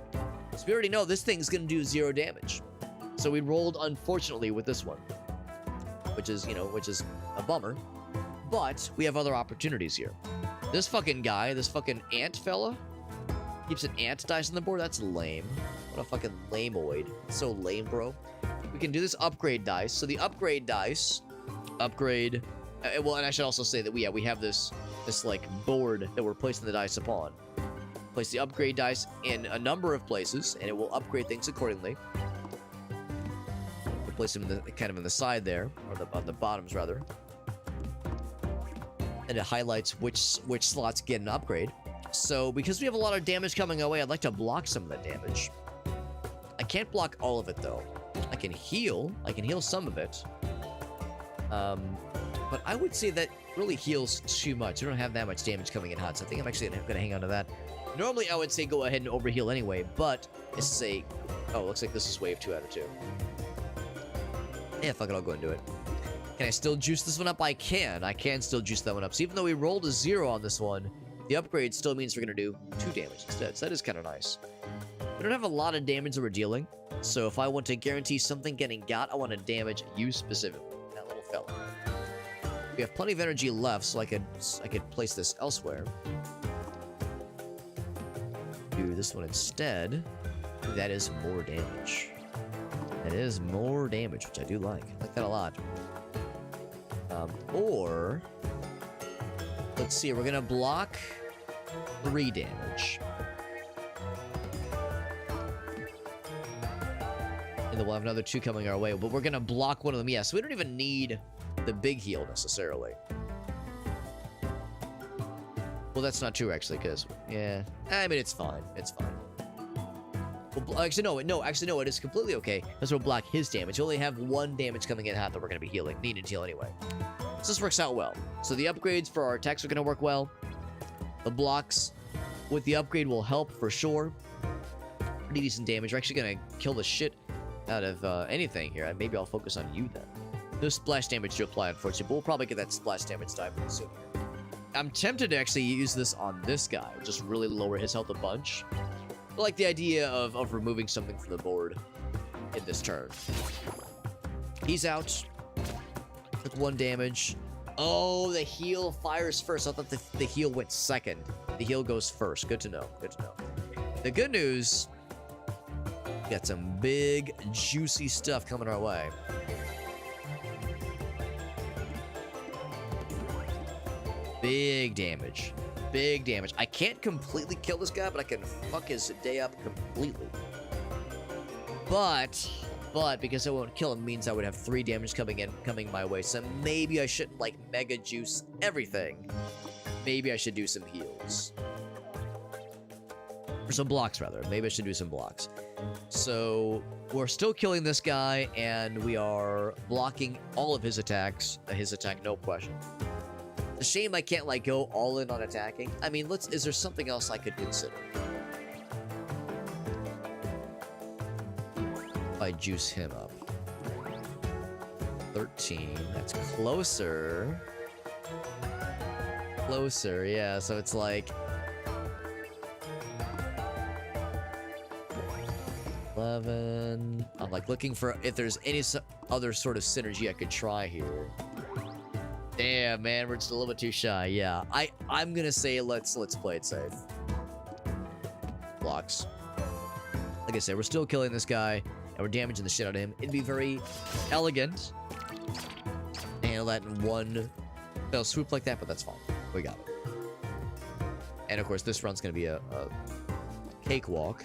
So we already know this thing's going to do 0 damage. So we rolled, unfortunately, with this one, which is a bummer, but we have other opportunities here. This fucking guy, this fucking ant fella, keeps an ant dice on the board. That's lame. What a fucking lameoid. It's so lame, bro. We can do this upgrade dice. So the upgrade dice, well, and I should also say that we have this like board that we're placing the dice upon. Place the upgrade dice in a number of places, and it will upgrade things accordingly. We'll place them kind of in the side there, or on the bottoms rather. And it highlights which slots get an upgrade. So because we have a lot of damage coming our way, I'd like to block some of that damage. I can't block all of it though. I can heal some of it. But I would say that really heals too much. We don't have that much damage coming in hot, so I think I'm actually gonna hang on to that. Normally I would say go ahead and overheal anyway, but this is looks like this is wave 2 out of 2. Yeah, fuck it, I'll go and do it. Can I still juice this one up? I can still juice that one up. So even though we rolled a 0 on this one, the upgrade still means we're gonna do 2 damage instead. So that is kind of nice. We don't have a lot of damage that we're dealing, so if I want to guarantee something getting got, I want to damage you specifically, that little fella. We have plenty of energy left, so I could place this elsewhere. Do this one instead. That is more damage. That is more damage, which I do like. I like that a lot. Or let's see, we're gonna block 3 damage. And then we'll have another 2 coming our way, but we're gonna block one of them. Yeah, so we don't even need the big heal necessarily. Well, that's not true actually, because yeah, I mean it's fine. It's fine. Well, actually no, it is completely okay. Because we'll block his damage. You only have 1 damage coming in hot that we're gonna be healing. Needed to heal anyway. So this works out well. So the upgrades for our attacks are gonna work well. The blocks with the upgrade will help for sure. Pretty decent damage. We're actually gonna kill the shit anything here. Maybe I'll focus on you then. No splash damage to apply, unfortunately, but we'll probably get that splash damage time soon. I'm tempted to actually use this on this guy, just really lower his health a bunch. I like the idea of removing something from the board in this turn. He's out. Took 1 damage. Oh, the heal fires first. I thought the heal went second. The heal goes first. Good to know. Good to know. The good news, got some big, juicy stuff coming our way. Big damage. Big damage. I can't completely kill this guy, but I can fuck his day up completely. But because I won't kill him means I would have 3 damage coming my way. So maybe I shouldn't like mega juice everything. Maybe I should do some heals. Or some blocks rather. Maybe I should do some blocks. So we're still killing this guy and we are blocking all of his attacks. His attack, no question. It's a shame I can't like go all in on attacking. I mean, is there something else I could consider? I juice him up. 13. That's closer. Closer, yeah. So it's like 11. I'm like looking for if there's any other sort of synergy I could try here. Damn, man, we're just a little bit too shy. Yeah, I'm gonna say let's play it safe. Blocks. Like I said, we're still killing this guy, and we're damaging the shit out of him. It'd be very elegant to handle that in one fell swoop like that, but that's fine. We got it. And of course, this run's gonna be a cakewalk.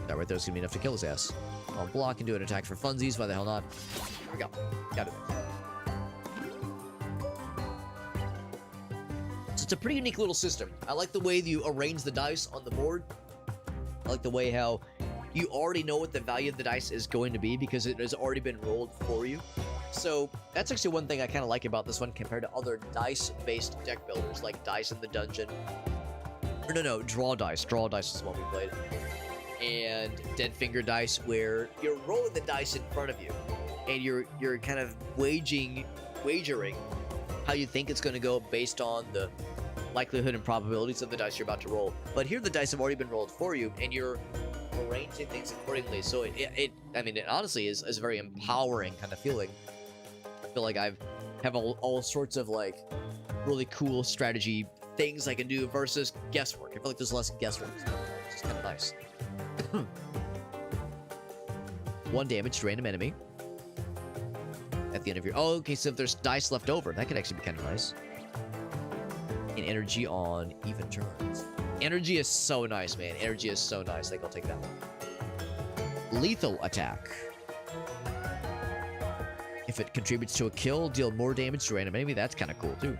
That right there's gonna be enough to kill his ass. I'll block and do an attack for funsies. Why the hell not? Here we go. Got it. So it's a pretty unique little system. I like the way that you arrange the dice on the board. I like the way how you already know what the value of the dice is going to be because it has already been rolled for you. So that's actually one thing I kind of like about this one compared to other dice-based deck builders like Dice in the Dungeon. Or no, Draw Dice. Draw Dice is the one we played. And Dead Finger Dice, where you're rolling the dice in front of you, and you're kind of wagering how you think it's going to go based on the likelihood and probabilities of the dice you're about to roll. But here the dice have already been rolled for you, and you're arranging things accordingly. So it honestly is a very empowering kind of feeling. I feel like I have all sorts of like really cool strategy things I can do versus guesswork. I feel like there's less guesswork, which is kind of nice. 1 damage to random enemy at the end of your... Oh, okay, so if there's dice left over, that could actually be kind of nice. And energy on even turns. Energy is so nice, man. Energy is so nice. I think I'll take that one. Lethal attack. If it contributes to a kill, deal more damage to random enemy. That's kind of cool, too.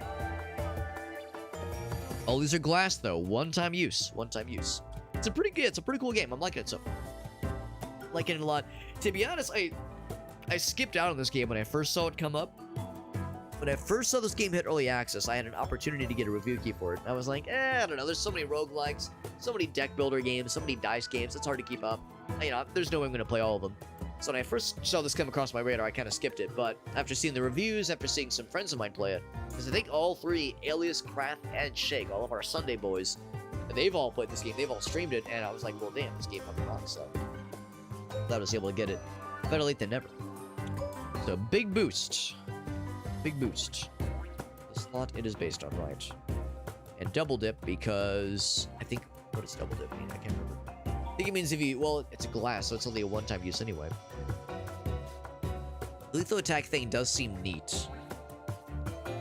Oh, these are glass, though. One-time use. One-time use. It's a pretty cool game. I'm liking it so far. Liking it a lot. To be honest, I skipped out on this game when I first saw it come up. When I first saw this game hit early access, I had an opportunity to get a review key for it. I was like, I don't know. There's so many roguelikes, so many deck builder games, so many dice games. It's hard to keep up. You know, there's no way I'm going to play all of them. So when I first saw this come across my radar, I kind of skipped it. But after seeing the reviews, after seeing some friends of mine play it, because I think all three, Alias, Krath, and Shake, all of our Sunday boys, they've all played this game. They've all streamed it. And I was like, well, damn, this game fucking rocks. So glad I was able to get it. Better late than never. So big boost. Big boost. The slot it is based on, right? And double dip because I think, what does double dip mean? I can't remember. I think it means if you, well, it's a glass, so it's only a one-time use anyway. The lethal attack thing does seem neat.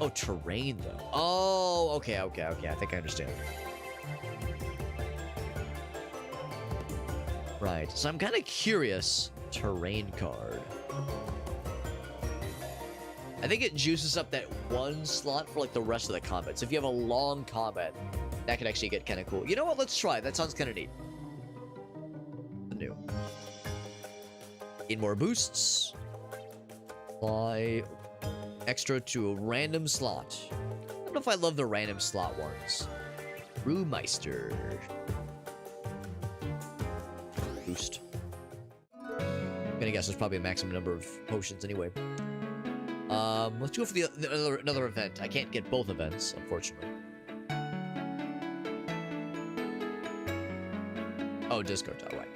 Oh, terrain though. Oh, okay. I think I understand. Right, so I'm kind of curious. Terrain card. I think it juices up that one slot for like the rest of the combat. So if you have a long combat, that could actually get kind of cool. You know what? Let's try. That sounds kind of neat. New. Gain more boosts. Apply extra to a random slot. I don't know if I love the random slot ones. Brewmeister. Boost. gonna guess there's probably a maximum number of potions anyway. Let's go for another event. I can't get both events, unfortunately. Oh, discard tile, right.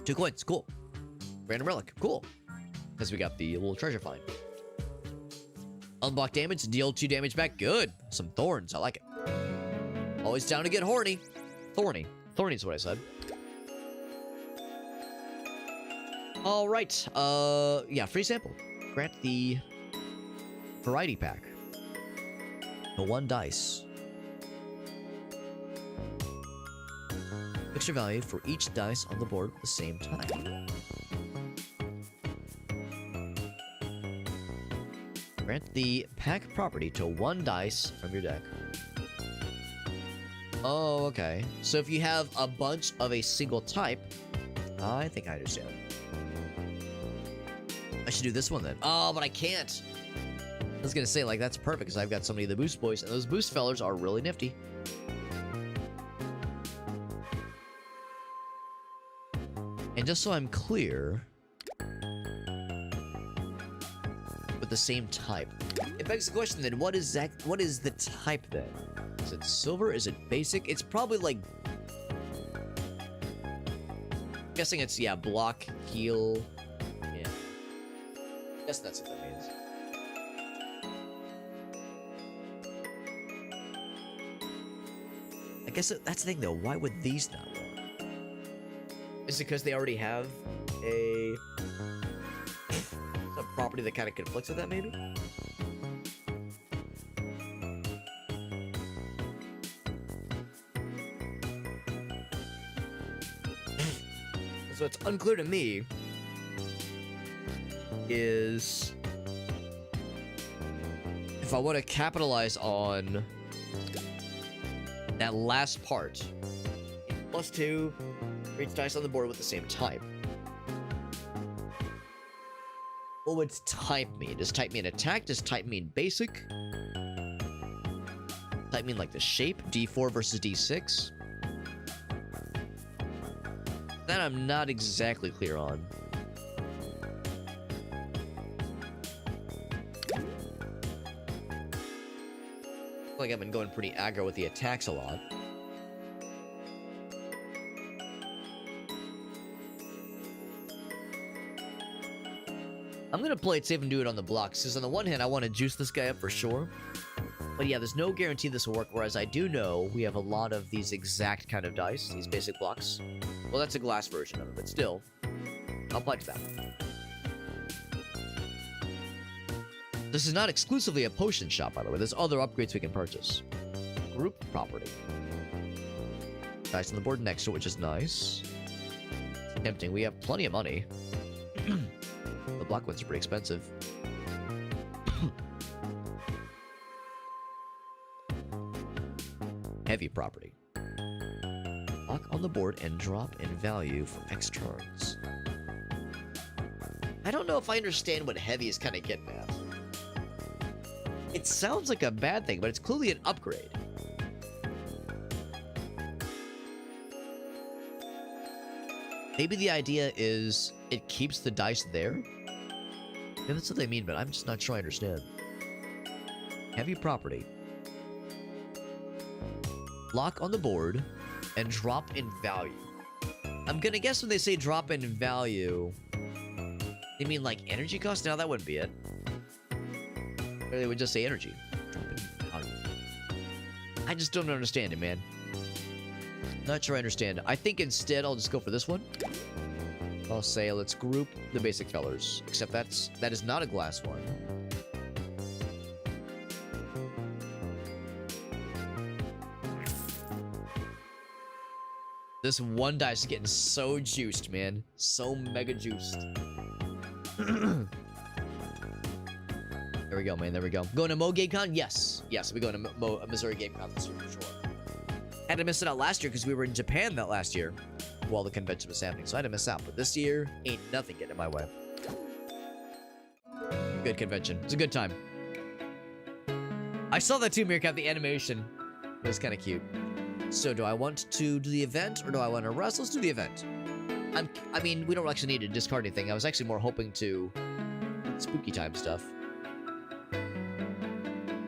2 coins, cool. Random relic, cool. Because we got the little treasure find. Unblock damage, deal 2 damage back, good. Some thorns, I like it. Always down to get horny. Thorny. Thorny is what I said. Alright, yeah, free sample. Grant the variety pack. The 1 dice. Extra value for each dice on the board at the same time. Grant the pack property to 1 dice from your deck. Oh, okay. So if you have a bunch of a single type, I think I understand. I should do this one then. Oh, but I can't. I was gonna say, like, that's perfect because I've got so many of the boost boys, and those boost fellers are really nifty. And just so I'm clear, with the same type, it begs the question then, what is the type then? Is it silver? Is it basic? It's probably like, I'm guessing it's, yeah, block, heal, yeah. I guess that's what that means. I guess that's the thing though, why would these not work? Is it because they already have a property that kind of conflicts with that, maybe? So it's unclear to me is if I want to capitalize on that last part, +2 for each dice on the board with the same type. What would type mean? Does type mean attack? Does type mean basic? Type mean like the shape? D4 versus D6? That I'm not exactly clear on. I feel like I've been going pretty aggro with the attacks a lot. I'm gonna play it safe and do it on the blocks, because on the one hand, I want to juice this guy up for sure. But yeah, there's no guarantee this will work, whereas I do know we have a lot of these exact kind of dice, these basic blocks. Well, that's a glass version of it, but still, I'll pledge that. This is not exclusively a potion shop, by the way. There's other upgrades we can purchase. Group property. Dice on the board next to it, which is nice. Tempting. We have plenty of money. The black ones are pretty expensive. Heavy property. Lock on the board and drop in value for X turns. I don't know if I understand what heavy is kind of getting at. It sounds like a bad thing, but it's clearly an upgrade. Maybe the idea is it keeps the dice there? Yeah, that's what they mean, but I'm just not sure I understand. Heavy property. Lock on the board and drop in value. I'm gonna guess when they say drop in value, they mean like energy cost? No, that wouldn't be it. Or they would just say energy. Drop in value. I just don't understand it, man. Not sure I understand. I think instead I'll just go for this one. I'll say let's group the basic fellers. Except that is not a glass one. This one dice is getting so juiced, man. So mega juiced. There we go, man. There we go. Going to Mo Game Con? Yes. Yes, we going to Missouri Game Con this year for sure. Had to miss it out last year because we were in Japan that last year while the convention was happening, so I had to miss out. But this year, ain't nothing getting in my way. Good convention. It's a good time. I saw that too, Meerkat, the animation. It's kind of cute. So do I want to do the event or do I want to rest? Let's do the event. I mean, we don't actually need to discard anything. I was actually more hoping to spooky time stuff.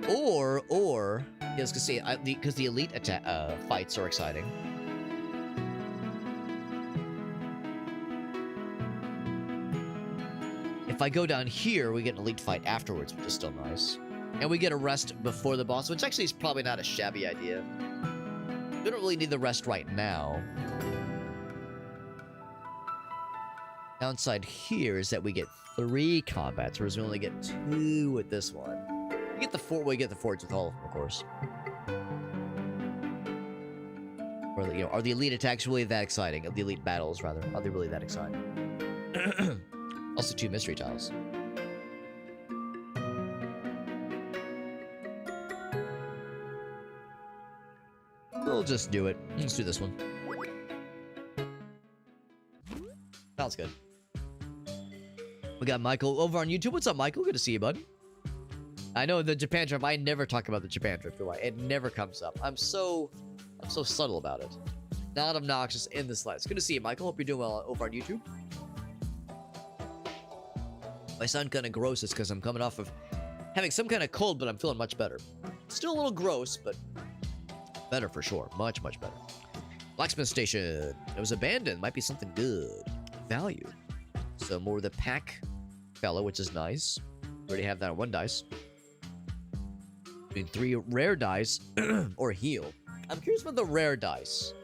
Or, yeah, I was gonna say, because the elite fights are exciting. If I go down here, we get an elite fight afterwards, which is still nice. And we get a rest before the boss, which actually is probably not a shabby idea. We don't really need the rest right now. Downside here is that we get 3 combats, whereas we only get 2 with this one. We get the 4. We get the forge with all of them, of course. Or, you know, are the elite attacks really that exciting? The elite battles, rather, are they really that exciting? Also, 2 mystery tiles. We'll just do it. Let's do this one. Sounds good. We got Michael over on YouTube. What's up, Michael? Good to see you, bud. I know the Japan trip. I never talk about the Japan trip, do I? It never comes up. I'm so subtle about it. Not obnoxious in the slightest. Good to see you, Michael. Hope you're doing well over on YouTube. I sound kind of gross. It's because I'm coming off of having some kind of cold, but I'm feeling much better. Still a little gross, but better for sure. Much, much better. Blacksmith station. It was abandoned. Might be something good. Value. So more of the pack fellow, which is nice. We already have that on 1 dice. Doing 3 rare dice or heal. I'm curious about the rare dice.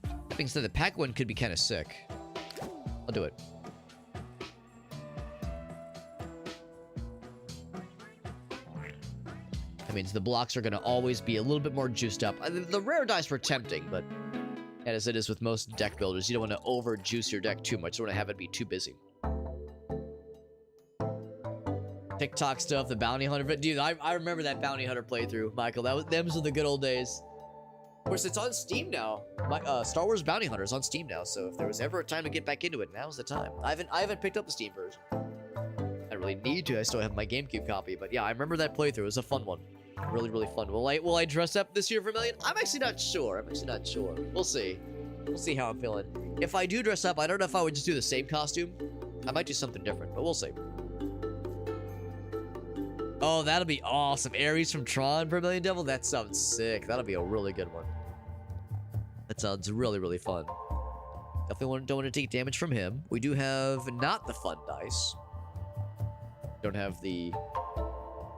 That being said, the pack one could be kind of sick. I'll do it. I mean, the blocks are going to always be a little bit more juiced up. The rare dice were tempting, but as it is with most deck builders, you don't want to over-juice your deck too much. You don't want to have it be too busy. TikTok stuff, the bounty hunter. Dude, I remember that bounty hunter playthrough, Michael. Them's are the good old days. Of course, it's on Steam now. Star Wars Bounty Hunter is on Steam now, so if there was ever a time to get back into it, now's the time. I haven't picked up the Steam version. I don't really need to. I still have my GameCube copy, but yeah, I remember that playthrough. It was a fun one. Really, really fun. Will I dress up this year for Million? I'm actually not sure. We'll see. We'll see how I'm feeling. If I do dress up, I don't know if I would just do the same costume. I might do something different, but we'll see. Oh, that'll be awesome. Ares from Tron for Million Devil? That sounds sick. That'll be a really good one. That sounds really, really fun. Definitely don't want to take damage from him. We do have not the fun dice. Don't have the...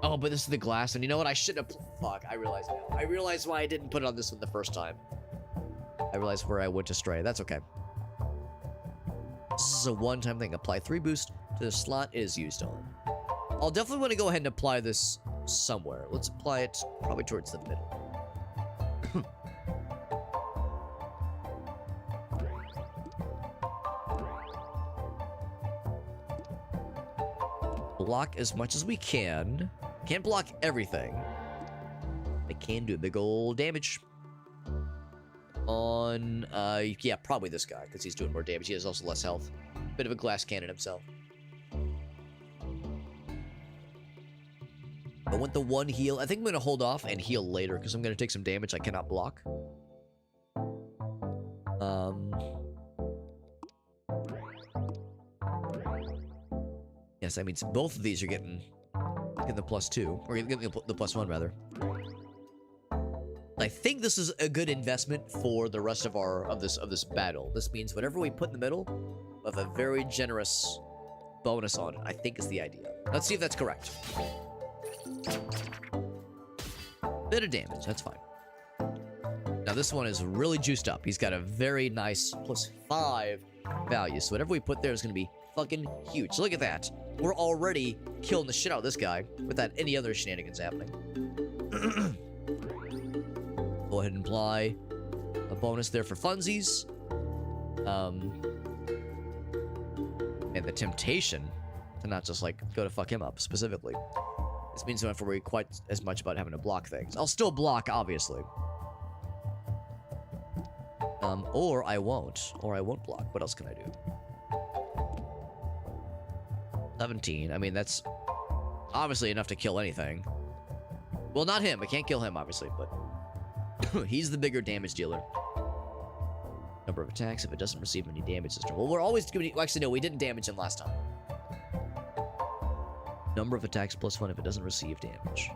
Oh, but this is the glass one. You know what? I should have... Fuck, I realize now. I realize why I didn't put it on this one the first time. I realized where I went astray. That's okay. This is a one-time thing. Apply 3 boost to the slot it is used on. I'll definitely want to go ahead and apply this somewhere. Let's apply it probably towards the middle. Block as much as we can. Can't block everything. I can do big old damage. On, yeah, probably this guy, because he's doing more damage. He has also less health. Bit of a glass cannon himself. I want the 1 heal. I think I'm going to hold off and heal later, because I'm going to take some damage I cannot block. Yes, that means both of these are getting the +2, or getting the +1 rather. I think this is a good investment for the rest of this battle. This means whatever we put in the middle, we have a very generous bonus on it. I think is the idea. Let's see if that's correct. Bit of damage, that's fine. Now this one is really juiced up. He's got a very nice +5 value, so whatever we put there is going to be fucking huge. So look at that. We're already killing the shit out of this guy without any other shenanigans happening. Go ahead and apply a bonus there for funsies. And the temptation to not just like go to fuck him up specifically. This means I don't have to worry quite as much about having to block things. I'll still block, obviously. Or I won't. Or I won't block. What else can I do? 17. I mean, that's obviously enough to kill anything. Well, not him. I can't kill him, obviously, but he's the bigger damage dealer. Number of attacks if it doesn't receive any damage this turn. Well, we're always going to... Actually, no, we didn't damage him last time. Number of attacks +1 if it doesn't receive damage.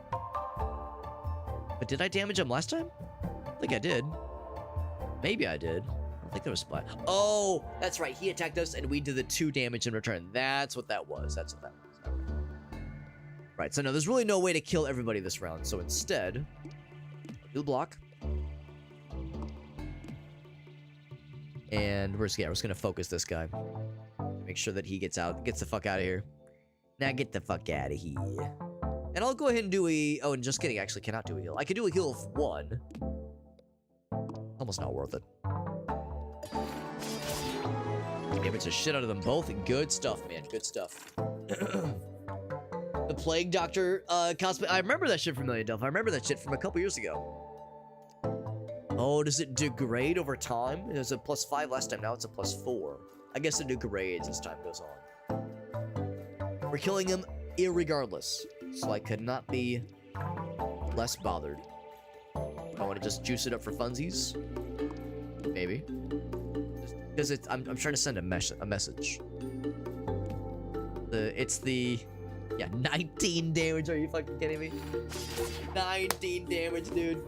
But did I damage him last time? I think I did. Maybe I did. I don't think there was a spot. Oh, that's right. He attacked us and we did the 2 damage in return. That's what that was. That's what that was. Right, so no, there's really no way to kill everybody this round. So instead, do the block. And we're just gonna focus this guy. Make sure that he gets the fuck out of here. Now get the fuck out of here. And I'll go ahead and do a... Oh, and just kidding, actually cannot do a heal. I could do a heal of 1. Almost not worth it. Damage the shit out of them both. Good stuff, man. Good stuff. The Plague Doctor cosplay. I remember that shit from Million Delph. I remember that shit from a couple years ago. Oh, does it degrade over time? It was a +5 last time. Now it's a +4. I guess it degrades as time goes on. We're killing him irregardless. So I could not be less bothered. I want to just juice it up for funsies. Maybe. Because I'm trying to send a message. It's the... Yeah, 19 damage. Are you fucking kidding me? 19 damage, dude.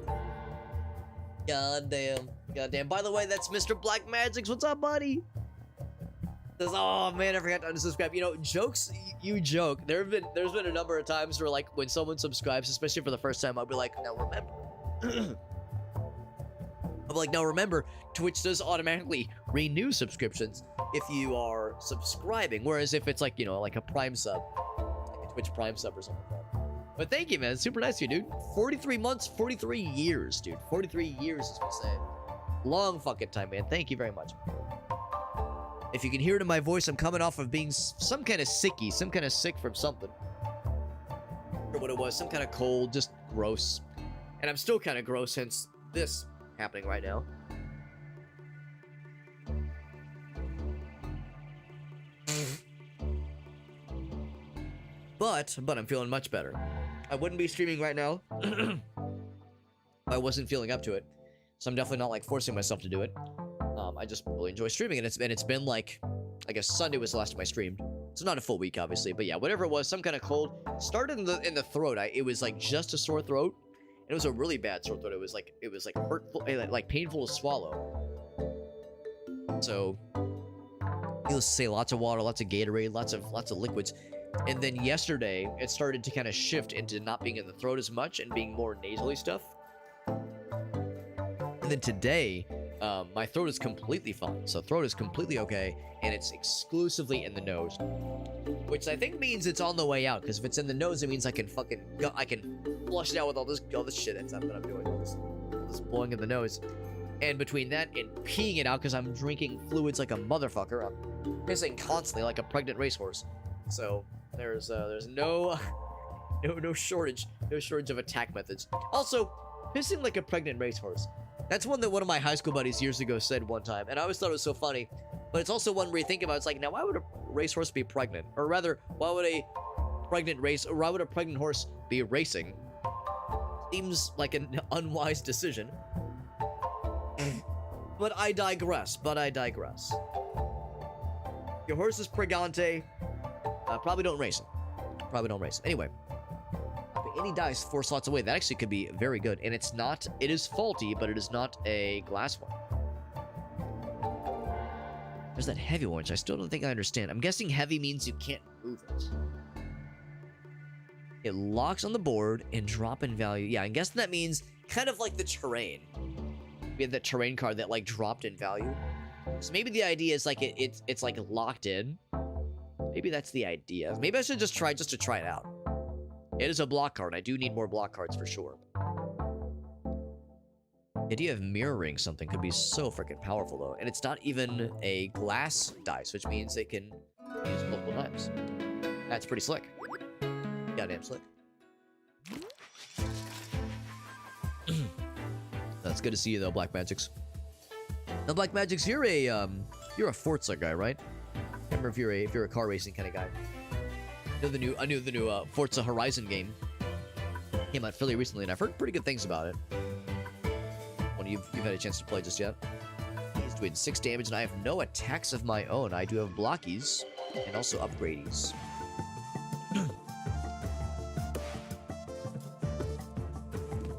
God damn. God damn. By the way, that's Mr. Black Magics. What's up, buddy? Says, oh man, I forgot to unsubscribe. You know, jokes, you joke. There's been a number of times where, like, when someone subscribes, especially for the first time, I'll be like, now remember. I'm like, now remember, Twitch does automatically renew subscriptions if you are subscribing. Whereas if it's like, you know, like a Prime sub, like a Twitch Prime sub or something like that. But thank you, man. It's super nice of you, dude. 43 months, 43 years, dude. 43 years, as we say. Long fucking time, man. Thank you very much. If you can hear it in my voice, I'm coming off of being some kind of sicky, some kind of sick from something. Or what it was, some kind of cold, just gross. And I'm still kind of gross, hence this happening right now. But I'm feeling much better. I wouldn't be streaming right now if I wasn't feeling up to it. So I'm definitely not, like, forcing myself to do it. I just really enjoy streaming, and it's been like, I guess Sunday was the last time I streamed. So not a full week, obviously, but yeah, whatever it was, some kind of cold. Started in the throat. It was like just a sore throat, and it was a really bad sore throat. It was like hurtful, like painful to swallow. So, needless to say, lots of water, lots of Gatorade, lots of liquids. And then yesterday, it started to kind of shift into not being in the throat as much and being more nasally stuff. And then today, my throat is completely fine. So throat is completely okay, and it's exclusively in the nose, which I think means it's on the way out. Because if it's in the nose, it means I can fucking I can flush it out with all this shit that I'm doing, all this blowing in the nose. And between that and peeing it out, because I'm drinking fluids like a motherfucker, I'm pissing constantly like a pregnant racehorse. So there's no shortage of attack methods. Also, pissing like a pregnant racehorse. That's one that one of my high school buddies years ago said one time, and I always thought it was so funny. But it's also one where you think about it, it's like, now why would a racehorse be pregnant? Or rather, why would a pregnant horse be racing? Seems like an unwise decision. But I digress. Your horse is pregante. Probably don't race it. Anyway. Any dice 4 slots away. That actually could be very good. And it is faulty, but it is not a glass one. There's that heavy one, which I still don't think I understand. I'm guessing heavy means you can't move it. It locks on the board and drop in value. Yeah, I'm guessing that means kind of like the terrain. We had that terrain card that, like, dropped in value. So maybe the idea is like it's like locked in. Maybe that's the idea. Maybe I should just try it out. It is a block card. I do need more block cards for sure. The idea of mirroring something could be so freaking powerful, though. And it's not even a glass dice, which means it can be used multiple times. That's pretty slick. Goddamn slick. That's good to see you, though, Black Magics. Now, Black Magics, you're a Forza guy, right? I remember if you're a car racing kind of guy. I knew the new Forza Horizon game came out fairly recently, and I've heard pretty good things about it. When you've had a chance to play just yet. He's doing 6 damage, and I have no attacks of my own. I do have blockies and also upgradies.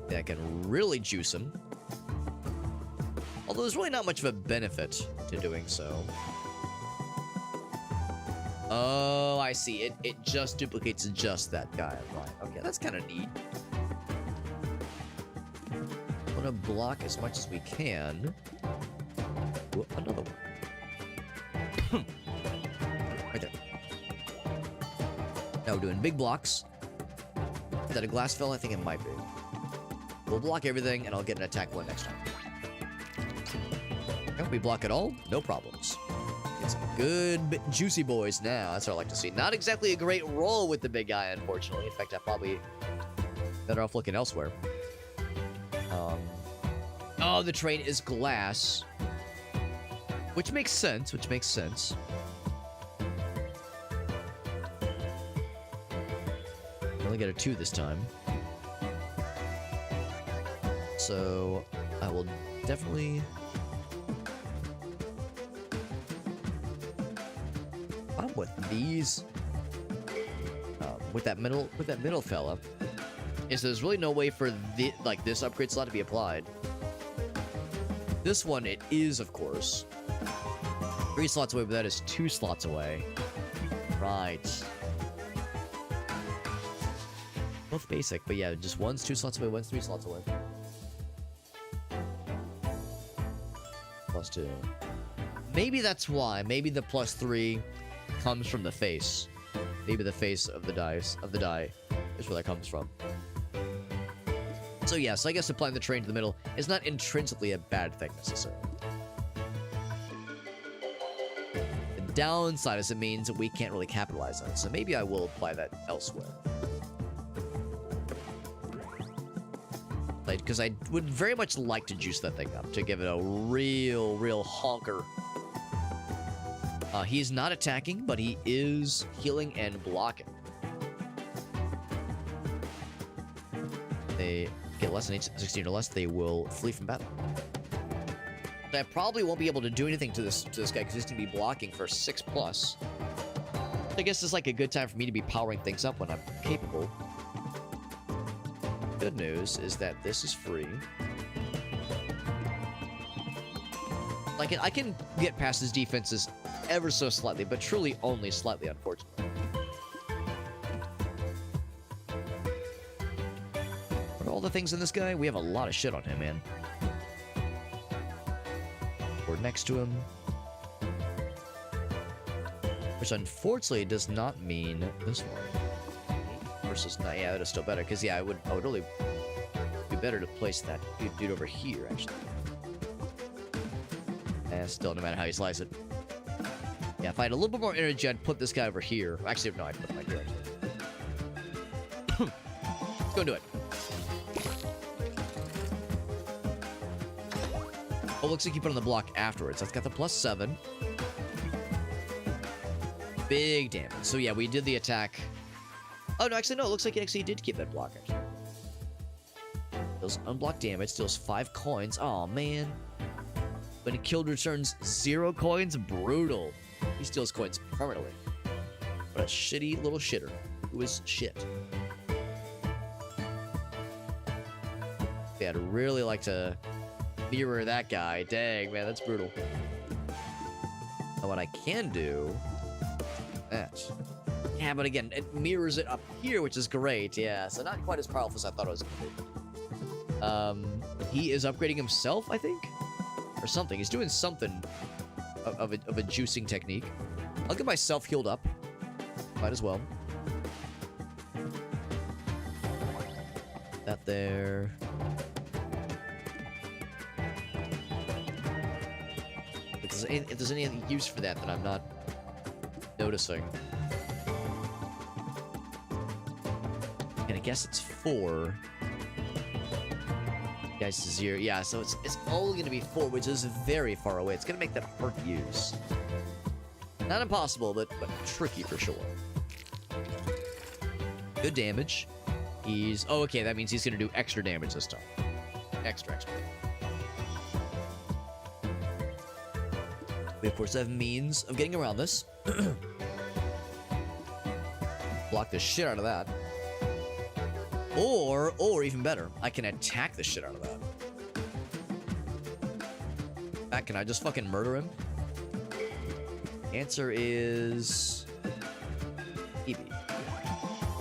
That can really juice him. Although there's really not much of a benefit to doing so. Oh, I see. It just duplicates just that guy. Right. Okay, that's kind of neat. I want to block as much as we can. Ooh, another one. Right there. Now we're doing big blocks. Is that a glass fill? I think it might be. We'll block everything, and I'll get an attack one next time. Okay, we block it all, no problems. Get some good juicy boys now. That's what I like to see. Not exactly a great roll with the big guy, unfortunately. In fact, I'm probably better off looking elsewhere. Oh, the train is glass. Which makes sense, I only get a 2 this time. So, I will definitely... I'm with these... with that middle fella, is there's really no way for this upgrade slot to be applied. This one, it is, of course. 3 slots away, but that is 2 slots away. Right. Both basic, but yeah, just one's 2 slots away, one's 3 slots away. +2. Maybe that's why. Maybe the +3 comes from the face. Maybe the face of the die is where that comes from. So yes, I guess applying the train to the middle is not intrinsically a bad thing necessarily. The downside is it means that we can't really capitalize on it, so maybe I will apply that elsewhere. Because I would very much like to juice that thing up to give it a real honker. He's not attacking, but he is healing and blocking. They get less than 16 or less, they will flee from battle. I probably won't be able to do anything to this guy because he's going to be blocking for 6+. I guess it's like a good time for me to be powering things up when I'm capable. Good news is that this is free. Like, I can get past his defenses ever so slightly, but truly only slightly, unfortunately. What are all the things in this guy? We have a lot of shit on him, man. We're next to him. Which, unfortunately, does not mean this one. Versus 9. Yeah, that is still better, because, yeah, I would really be better to place that dude over here, actually. And still, no matter how you slice it. Yeah, if I had a little bit more energy, I'd put this guy over here. Actually, no, I'd put him right here, actually. Let's go do it. Oh, looks like you put on the block afterwards. That's got the +7. Big damage. So, yeah, we did the attack. Oh, no, actually, no. It looks like he actually did keep that block, actually. Deals unblocked damage. Deals 5 coins. Aw, man. When he killed, returns 0 coins. Brutal. He steals coins permanently. What a shitty little shitter. Who is shit. Yeah, I'd really like to mirror that guy. Dang, man, that's brutal. And what I can do... that. Yeah, but again, it mirrors it up here, which is great. Yeah, so not quite as powerful as I thought it was going to be. He is upgrading himself, I think? Or something. He's doing something of a juicing technique. I'll get myself healed up. Might as well. That there. If there's any use for that I'm not noticing. And I guess it's 4. Guys, 0. Yeah, so it's only going to be 4, which is very far away. It's going to make that hard to use. Not impossible, but tricky for sure. Good damage. He's... Oh, okay, that means he's going to do extra damage this time. Extra. We of course have means of getting around this. Block the shit out of that. Or even better, I can attack the shit out of that. Can I just fucking murder him? Answer is... maybe.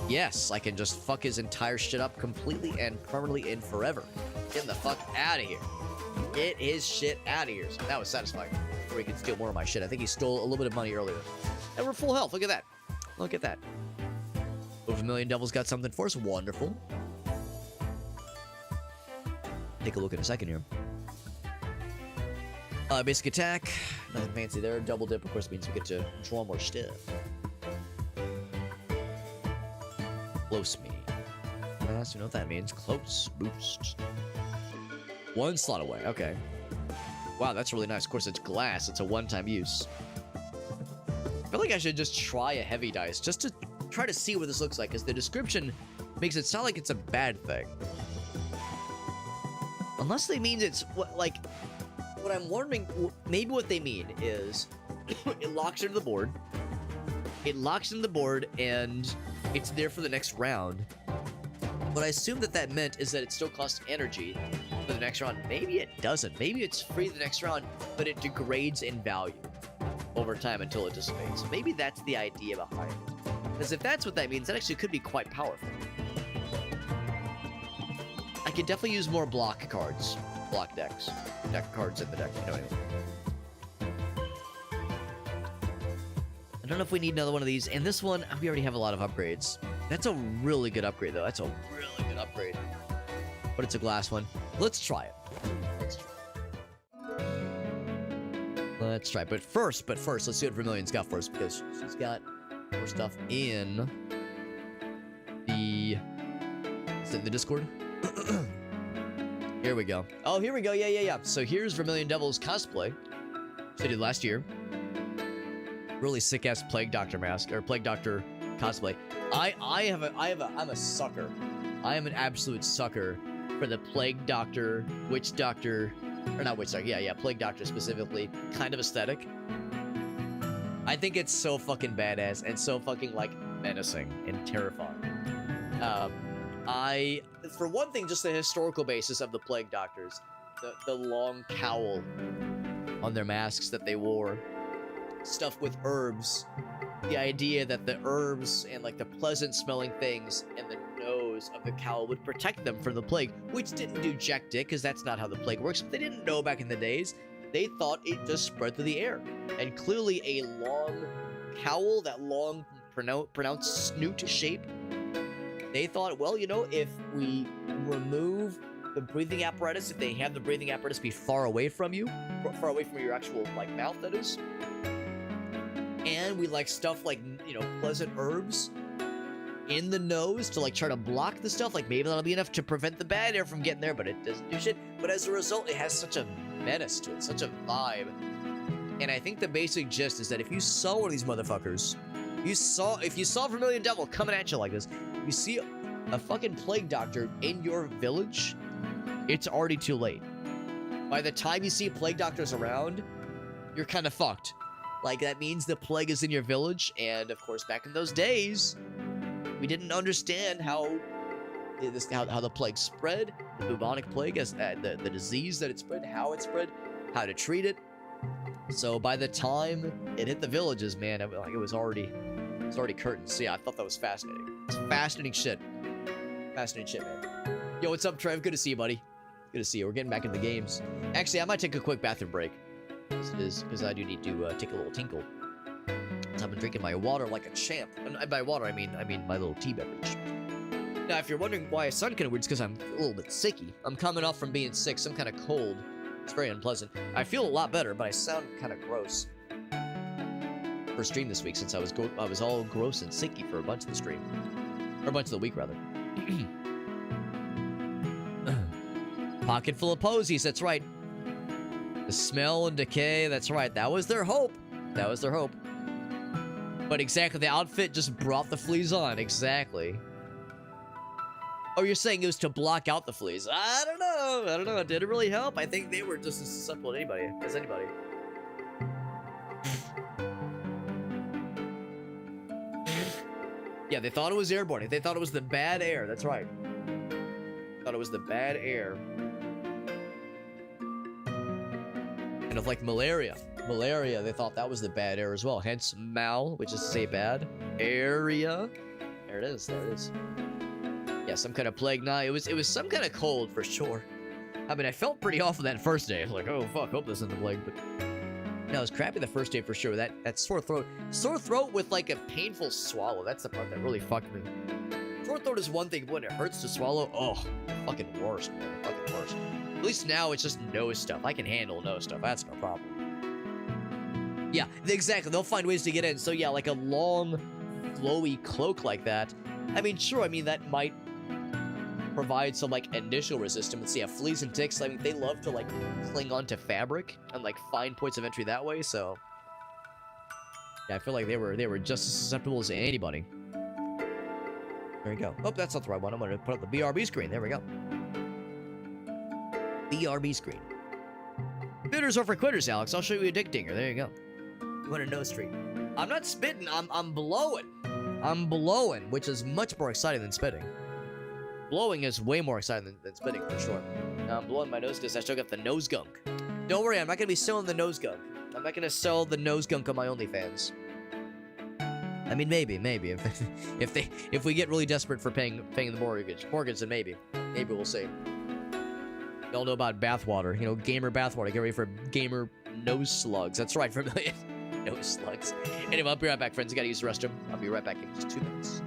Yes, I can just fuck his entire shit up completely and permanently and forever. Get the fuck out of here. Get his shit out of here. So that was satisfying. Or he could steal more of my shit. I think he stole a little bit of money earlier. And we're full health. Look at that. Look at that. Over 1 million Devils got something for us. Wonderful. Take a look in a second here. Basic attack. Nothing fancy there. Double dip, of course, means we get to draw more stuff. Close me. So you know what that means. Close boost. 1 slot away. Okay. Wow, that's really nice. Of course, it's glass. It's a one-time use. I feel like I should just try a heavy dice just to try to see what this looks like, because the description makes it sound like it's a bad thing. Unless they mean it's like what I'm wondering. Maybe what they mean is it locks into the board. It locks into the board and it's there for the next round. What I assume that meant is that it still costs energy for the next round. Maybe it doesn't. Maybe it's free the next round, but it degrades in value over time until it dissipates. Maybe that's the idea behind it. Because if that's what that means, that actually could be quite powerful. I could definitely use more block cards. Block decks. Deck cards in the deck. No, anyway. I don't know if we need another one of these. And this one, we already have a lot of upgrades. That's a really good upgrade, though. That's a really good upgrade. But it's a glass one. Let's try it. Let's try it. But first, let's see what Vermilion's got for us, because she's got more stuff in the... Is it the Discord? Here we go. Oh, here we go. Yeah. So here's Vermilion Devil's cosplay. She did last year. Really sick-ass Plague Doctor mask, or Plague Doctor cosplay. I'm a sucker. I am an absolute sucker for the Plague Doctor, Witch Doctor, or not Witch Doctor, yeah, Plague Doctor specifically, kind of aesthetic. I think it's so fucking badass and so fucking, like, menacing and terrifying. For one thing, just the historical basis of the Plague Doctors, the long cowl on their masks that they wore, stuff with herbs, the idea that the herbs and like the pleasant smelling things and the nose of the cowl would protect them from the plague, which didn't do jack dick, because that's not how the plague works. But they didn't know back in the days. They thought it just spread through the air, and clearly a long cowl, that long pronounced snoot shape, they thought, well, you know, if we remove the breathing apparatus, if they have the breathing apparatus be far away from you, far away from your actual, like, mouth, that is, and we, like, stuff like, you know, pleasant herbs in the nose to, like, try to block the stuff, like, maybe that'll be enough to prevent the bad air from getting there, but it doesn't do shit. But as a result, it has such a menace to it, such a vibe. And I think the basic gist is that if you saw one of these motherfuckers, if you saw Vermilion Devil coming at you like this, you see a fucking Plague Doctor in your village, it's already too late. By the time you see Plague Doctors around, you're kind of fucked. Like, that means the plague is in your village, and of course, back in those days, we didn't understand how the plague spread, the bubonic plague, as the disease that it spread, how it spread, how to treat it. So by the time it hit the villages, man, it was already curtains. So yeah, I thought that was fascinating. It's fascinating shit. Fascinating shit, man. Yo, what's up, Trev? Good to see you, buddy. Good to see you. We're getting back into the games. Actually, I might take a quick bathroom break. Because I do need to take a little tinkle. So I've been drinking my water like a champ. And by water, I mean my little tea beverage. Now, if you're wondering why I sound kind of weird, it's because I'm a little bit sicky. I'm coming off from being sick, some kind of cold. It's very unpleasant. I feel a lot better, but I sound kind of gross. For stream this week, since I was all gross and sicky for a bunch of the stream. Or a bunch of the week, rather. Pocket full of posies, that's right. The smell and decay, that's right. That was their hope. That was their hope. But exactly, the outfit just brought the fleas on. Exactly. Oh, you're saying it was to block out the fleas? I don't know. I don't know. Did it really help? I think they were just as susceptible to anybody as anybody. Yeah, they thought it was airborne. They thought it was the bad air. That's right. Thought it was the bad air. Kind of like malaria. Malaria, they thought that was the bad air as well. Hence mal, which is to say bad. Area. There it is. There it is. Yeah, some kind of plague. Nah, it was some kind of cold for sure. I mean, I felt pretty awful that first day. I was like, oh fuck, hope this isn't a plague. But no, it was crappy the first day for sure. That sore throat. Sore throat with like a painful swallow. That's the part that really fucked me. Sore throat is one thing, but when it hurts to swallow, oh, fucking worst, man. Fucking worst. At least now it's just nose stuff. I can handle nose stuff. That's no problem. Yeah, exactly. They'll find ways to get in. So yeah, like a long, flowy cloak like that. I mean, sure. I mean, that might provide some like initial resistance. Yeah, fleas and ticks, I mean, they love to like cling onto fabric and like find points of entry that way. So yeah, I feel like they were just as susceptible as anybody. There you go. Oh, that's not the right one. I'm gonna put up the BRB screen. There we go. BRB screen. Bitters are for quitters, Alex. I'll show you a dick dinger. There you go. You want a nose treat? I'm not spitting. I'm blowing. I'm blowing, which is much more exciting than spitting. Blowing is way more exciting than spitting, for sure. Now I'm blowing my nose because I still got the nose gunk. Don't worry, I'm not going to be selling the nose gunk. I'm not going to sell the nose gunk on my OnlyFans. I mean, maybe. If we get really desperate for paying the mortgage, then maybe we'll see. Y'all know about bathwater, you know, gamer bathwater. Get ready for gamer nose slugs. That's right, for a million nose slugs. Anyway, I'll be right back, friends. I gotta use the restroom. I'll be right back in just 2 minutes.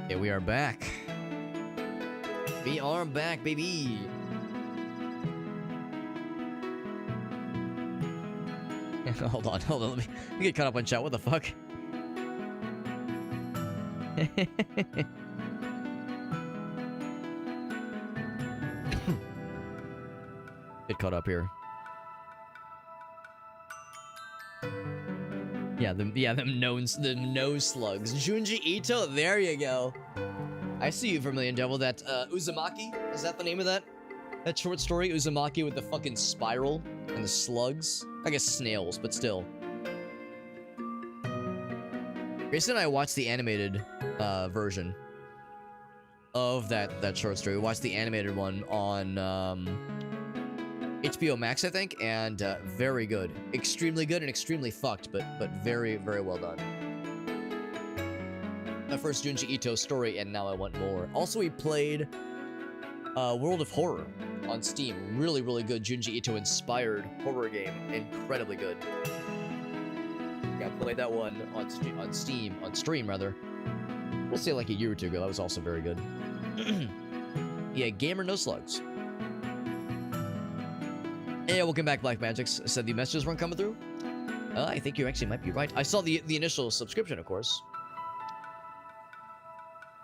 Yeah, we are back. We are back, baby. Hold on. Let me get caught up on chat. What the fuck? Get caught up here. Yeah, them nose slugs. Junji Ito, there you go. I see you, Vermilion Devil. That Uzumaki, is that the name of that? That short story, Uzumaki, with the fucking spiral and the slugs. I guess snails, but still. Grayson and I watched the animated version of that short story. We watched the animated one on HBO Max, I think, and very good. Extremely good and extremely fucked, but very, very well done. My first Junji Ito story, and now I want more. Also, we played World of Horror on Steam. Really, really good Junji Ito-inspired horror game. Incredibly good. Yeah, I played that one on stream, rather. We'll say like a year or two ago. That was also very good. Yeah, Gamer No Slugs. Hey, welcome back, Black Magics. Said the messages weren't coming through? I think you actually might be right. I saw the initial subscription, of course.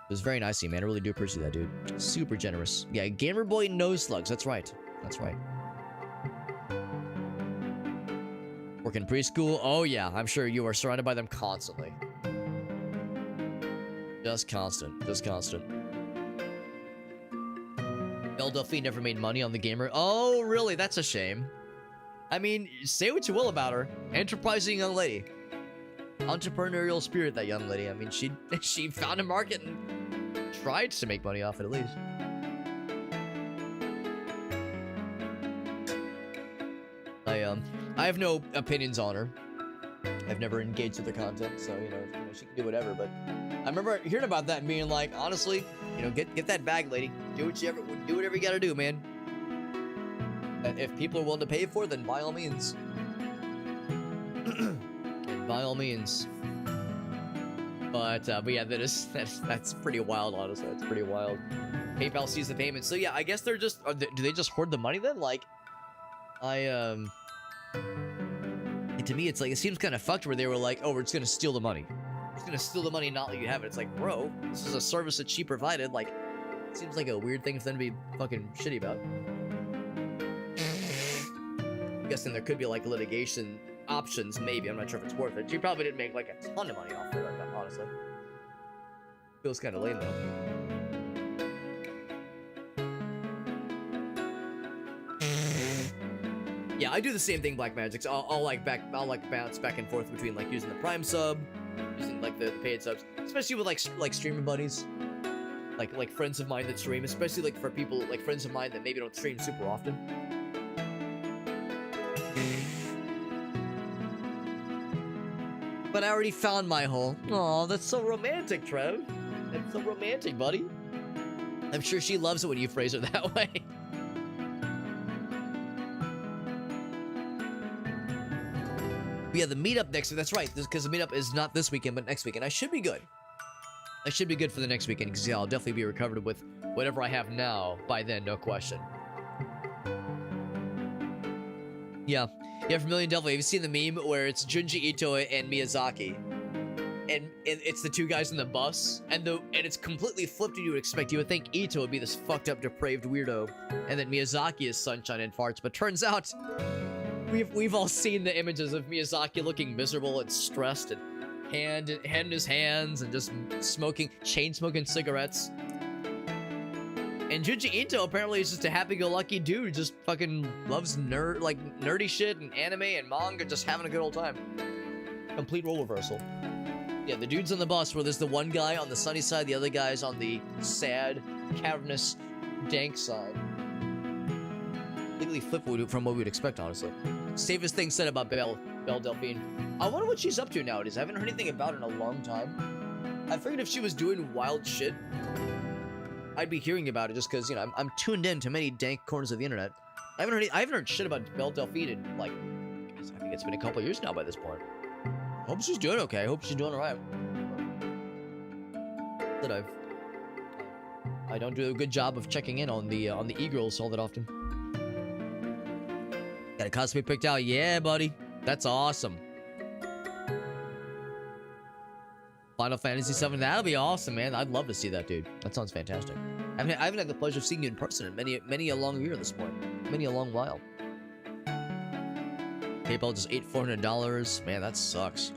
It was very nice of you, man. I really do appreciate that, dude. Super generous. Yeah, Gamer Boy No Slugs. That's right. That's right. Work in preschool. Oh, yeah. I'm sure you are surrounded by them constantly. Just constant. Just constant. Belle Delphine never made money on the gamer. Oh, really? That's a shame. I mean, say what you will about her. Enterprising young lady. Entrepreneurial spirit, that young lady. I mean, she found a market and tried to make money off it, at least. I have no opinions on her. I've never engaged with her content, so you know she can do whatever. But I remember hearing about that and being like, honestly, get that bag, lady. Do whatever you gotta do, man. If people are willing to pay for it, then by all means. And by all means. But yeah, that's pretty wild, honestly. That's pretty wild. PayPal sees the payment, so yeah, I guess they're just. Do they just hoard the money then? Like, to me, it's like, it seems kind of fucked where they were like, oh, we're just gonna steal the money. We're just gonna steal the money and not let you have it. It's like, bro, this is a service that she provided. Like, it seems like a weird thing for them to be fucking shitty about. I'm guessing there could be like litigation options, maybe. I'm not sure if it's worth it. She probably didn't make like a ton of money off it, like that, honestly. Feels kind of lame though. Yeah, I do the same thing, Black Magics. I'll like bounce back and forth between like using the Prime sub, using like the paid subs, especially with like streaming buddies, like friends of mine that stream, especially like for people like friends of mine that maybe don't stream super often. But I already found my hole. Aw, that's so romantic, Trev. That's so romantic, buddy. I'm sure she loves it when you phrase her that way. But yeah, the meetup next week. That's right, because the meetup is not this weekend, but next weekend. I should be good. I should be good for the next weekend, because yeah, I'll definitely be recovered with whatever I have now by then, no question. Yeah, from Million Devil, have you seen the meme where it's Junji Ito and Miyazaki? And it's the two guys in the bus, and it's completely flipped and you would expect. You would think Ito would be this fucked up, depraved weirdo, and that Miyazaki is sunshine and farts, but turns out we've all seen the images of Miyazaki looking miserable and stressed and hand in his hands and just chain smoking cigarettes. And Junji Ito apparently is just a happy-go-lucky dude, just fucking loves nerdy shit and anime and manga, just having a good old time. Complete role reversal. Yeah, the dude's on the bus where there's the one guy on the sunny side, the other guy's on the sad, cavernous, dank side. Completely flip from what we would expect, honestly. Safest thing said about Belle Delphine. I wonder what she's up to nowadays. I haven't heard anything about her in a long time. I figured if she was doing wild shit, I'd be hearing about it just because, I'm tuned in to many dank corners of the internet. I haven't heard shit about Belle Delphine in, like, I think it's been a couple years now by this point. I hope she's doing okay. I hope she's doing alright. I don't do a good job of checking in on the e-girls all that often. Got a cosplay picked out. Yeah, buddy. That's awesome. Final Fantasy 7. That'll be awesome, man. I'd love to see that, dude. That sounds fantastic. I haven't had the pleasure of seeing you in person in many a long year at this point. Many a long while. PayPal just ate $400. Man, that sucks.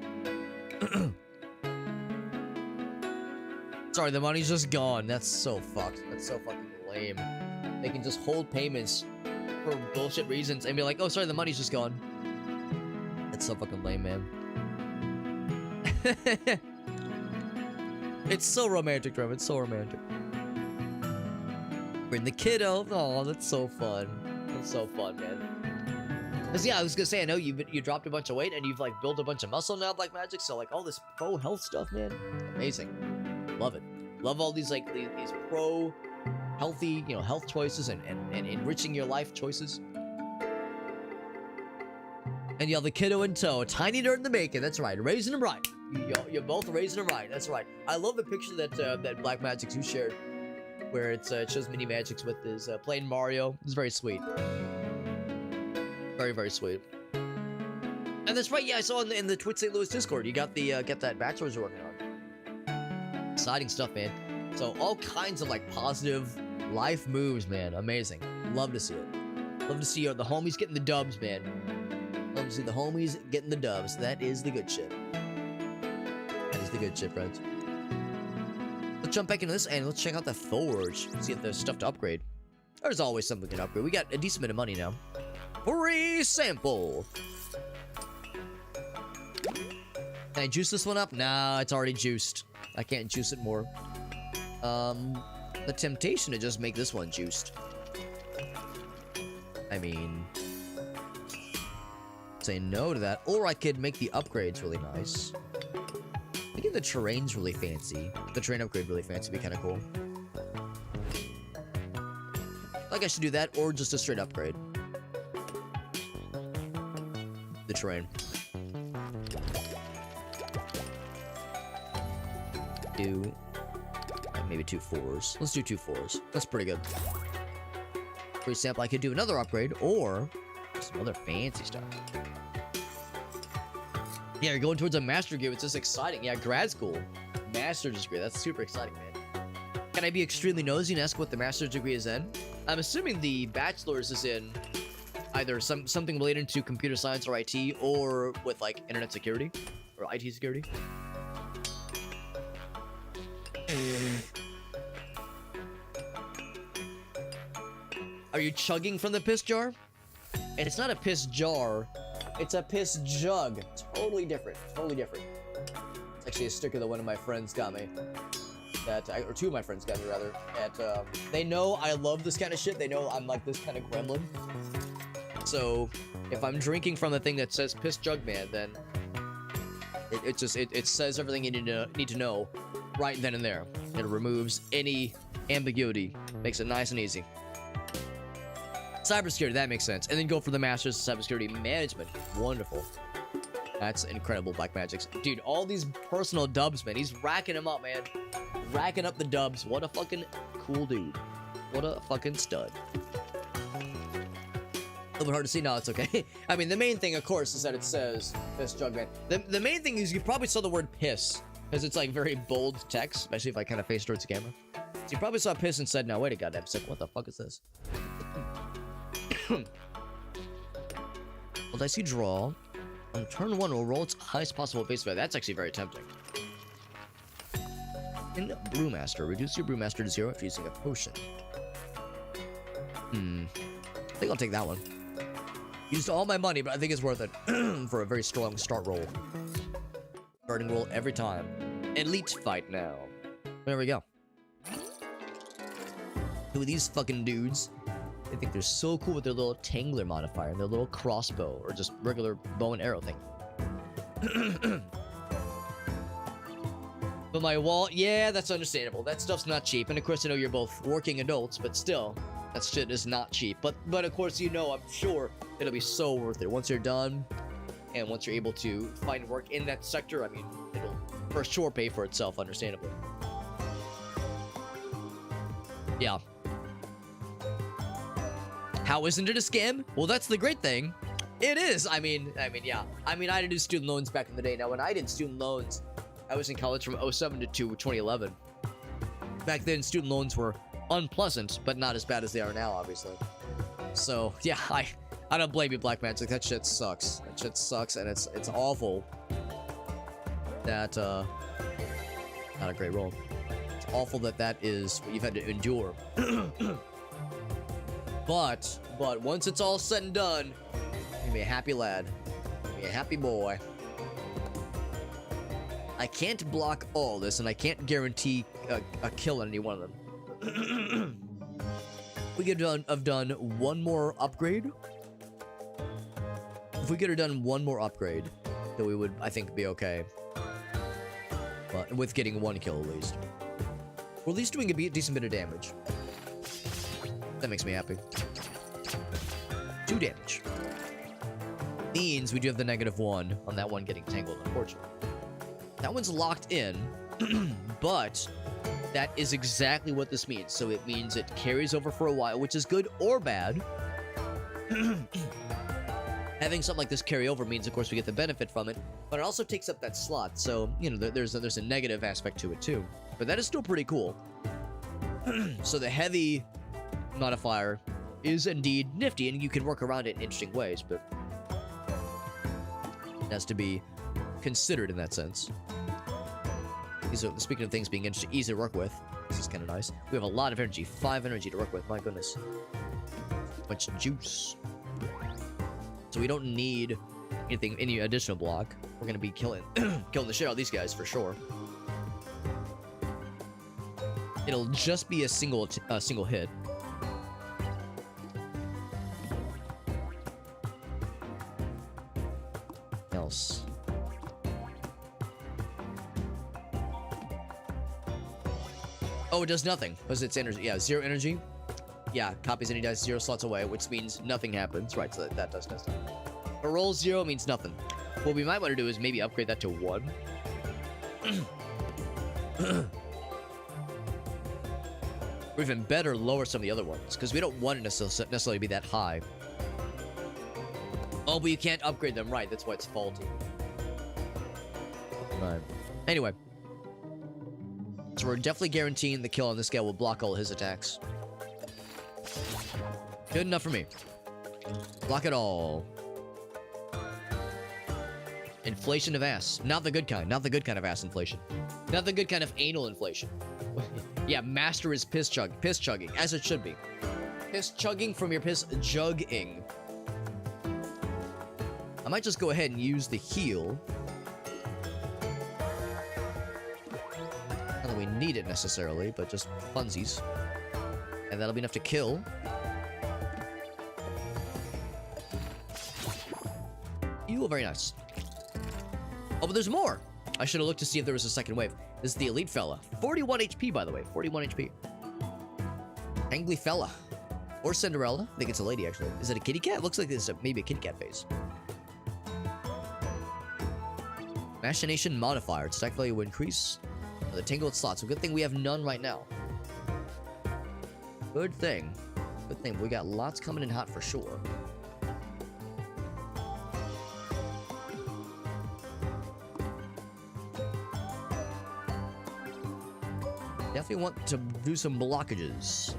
Sorry, the money's just gone. That's so fucked. That's so fucking lame. They can just hold payments for bullshit reasons and be like, oh, sorry, the money's just gone. That's so fucking lame, man. It's so romantic, Trev. It's so romantic. Bring the kiddo. Oh, that's so fun. That's so fun, man. Cause yeah, I was gonna say, I know you dropped a bunch of weight and you've like built a bunch of muscle now, Black Magic. So like all this pro health stuff, man, amazing. Love it. Love all these like these pro healthy, you know, health choices and enriching your life choices. And y'all, the kiddo in tow, tiny nerd in the making. That's right, raising him right. You're both raising him right. That's right. I love the picture that that Black Magic you shared, where it shows Mini Magics with his playing Mario. It's very sweet. Very, very sweet. And that's right. Yeah, I saw in the Twitch St. Louis Discord, you got the get that bachelor's you're working on. Exciting stuff, man. So all kinds of like positive life moves, man. Amazing. Love to see it. Love to see the homies getting the dubs, man. Love to see the homies getting the dubs. That is the good shit. That is the good shit, friends. Let's jump back into this and let's check out the Forge. See if there's stuff to upgrade. There's always something to upgrade. We got a decent bit of money now. Free sample. Can I juice this one up? Nah, it's already juiced. I can't juice it more. The temptation to just make this one juiced. I mean, say no to that. Or I could make the upgrades really nice. Making the terrains really fancy. The terrain upgrade really fancy would be kind of cool. Like I should do that, or just a straight upgrade. The terrain. Do maybe 2 4s. Let's do 2 4s. That's pretty good. For example, I could do another upgrade or some other fancy stuff. Yeah, you're going towards a master degree. It's just exciting. Yeah, grad school, master's degree. That's super exciting, man. Can I be extremely nosy and ask what the master's degree is in? I'm assuming the bachelor's is in either something related to computer science or IT, or with like internet security or IT security. Are you chugging from the piss jar? And it's not a piss jar, it's a piss jug. Totally different. Totally different. It's actually a sticker that one of my friends got me. Or 2 of my friends got me, rather. They know I love this kind of shit. They know I'm like this kind of gremlin. So, if I'm drinking from the thing that says Piss Jug Man, then it says everything you need to know right then and there. It removes any ambiguity. Makes it nice and easy. Cybersecurity, that makes sense. And then go for the Masters of Cybersecurity Management. Wonderful. That's incredible, Black Magics. Dude, all these personal dubs, man. He's racking them up, man. Racking up the dubs. What a fucking cool dude. What a fucking stud. A little bit hard to see. No, it's okay. I mean, the main thing, of course, is that it says Piss Jug Man. The main thing is you probably saw the word piss, because it's like very bold text, especially if I kind of face towards the camera. So you probably saw piss and said, no, wait a goddamn second. What the fuck is this? Well, dice you draw. On turn 1, will roll its highest possible base value. That's actually very tempting. In Brewmaster, reduce your Brewmaster to 0 after using a potion. I think I'll take that one. Used all my money, but I think it's worth it for a very strong start roll. Starting roll every time. Elite fight now. There we go. Who are these fucking dudes? They think they're so cool with their little Tangler modifier and their little crossbow, or just regular bow and arrow thing. But my wallet, yeah, that's understandable. That stuff's not cheap. And of course, I know you're both working adults, but still, that shit is not cheap. But of course, you know, I'm sure it'll be so worth it once you're done, and once you're able to find work in that sector. I mean, it'll for sure pay for itself, understandably. Yeah. How isn't it a scam? Well, that's the great thing. It is. I mean, yeah. I had to do student loans back in the day. Now, when I did student loans, I was in college from 07 to 2011. Back then, student loans were unpleasant, but not as bad as they are now, obviously. So, yeah, I don't blame you, Black Magic. That shit sucks. That shit sucks, and it's awful. That, not a great role. It's awful that is what you've had to endure. But once it's all said and done, you're gonna be a happy lad. You're gonna be a happy boy. I can't block all this, and I can't guarantee a kill on any one of them. We could have done one more upgrade. If we could have done one more upgrade, then we would, I think, be okay. But with getting one kill at least. Or at least doing a decent bit of damage. That makes me happy. 2 damage. Means we do have the -1 on that one getting tangled, unfortunately. That one's locked in, but that is exactly what this means. So it means it carries over for a while, which is good or bad. Having something like this carry over means, of course, we get the benefit from it, but it also takes up that slot. So, you know, there's a negative aspect to it too. But that is still pretty cool. So the heavy modifier is indeed nifty, and you can work around it in interesting ways, but it has to be considered in that sense. So, speaking of things being easy to work with, this is kind of nice. We have a lot of energy, 5 energy to work with. My goodness, much juice. So we don't need any additional block. We're gonna be killing the shit out of these guys for sure. It'll just be a single hit. Else. Oh, it does nothing. Was its energy? Yeah, 0 energy. Yeah, copies any dice 0 slots away, which means nothing happens. Right, so that does nothing. A roll 0 means nothing. What we might want to do is maybe upgrade that to 1. Or even better, lower some of the other ones, because we don't want it to necessarily be that high. Oh, but you can't upgrade them, right? That's why it's faulty. Right. Anyway. So we're definitely guaranteeing the kill on this guy will block all his attacks. Good enough for me. Block it all. Inflation of ass. Not the good kind. Not the good kind of ass inflation. Not the good kind of anal inflation. Yeah, master is piss chugging, as it should be. Piss chugging from your piss jugging. I might just go ahead and use the heal. Not that we need it necessarily, but just funsies. And that'll be enough to kill. Heal, very nice. Oh, but there's more! I should have looked to see if there was a second wave. This is the elite fella. 41 HP, by the way. 41 HP. Angry fella. Or Cinderella. I think it's a lady, actually. Is it a kitty cat? Looks like this is maybe a kitty cat face. Machination modifier. Its attack value will increase. The tangled slots. So good thing we have none right now. Good thing. Good thing. We got lots coming in hot for sure. Definitely want to do some blockages.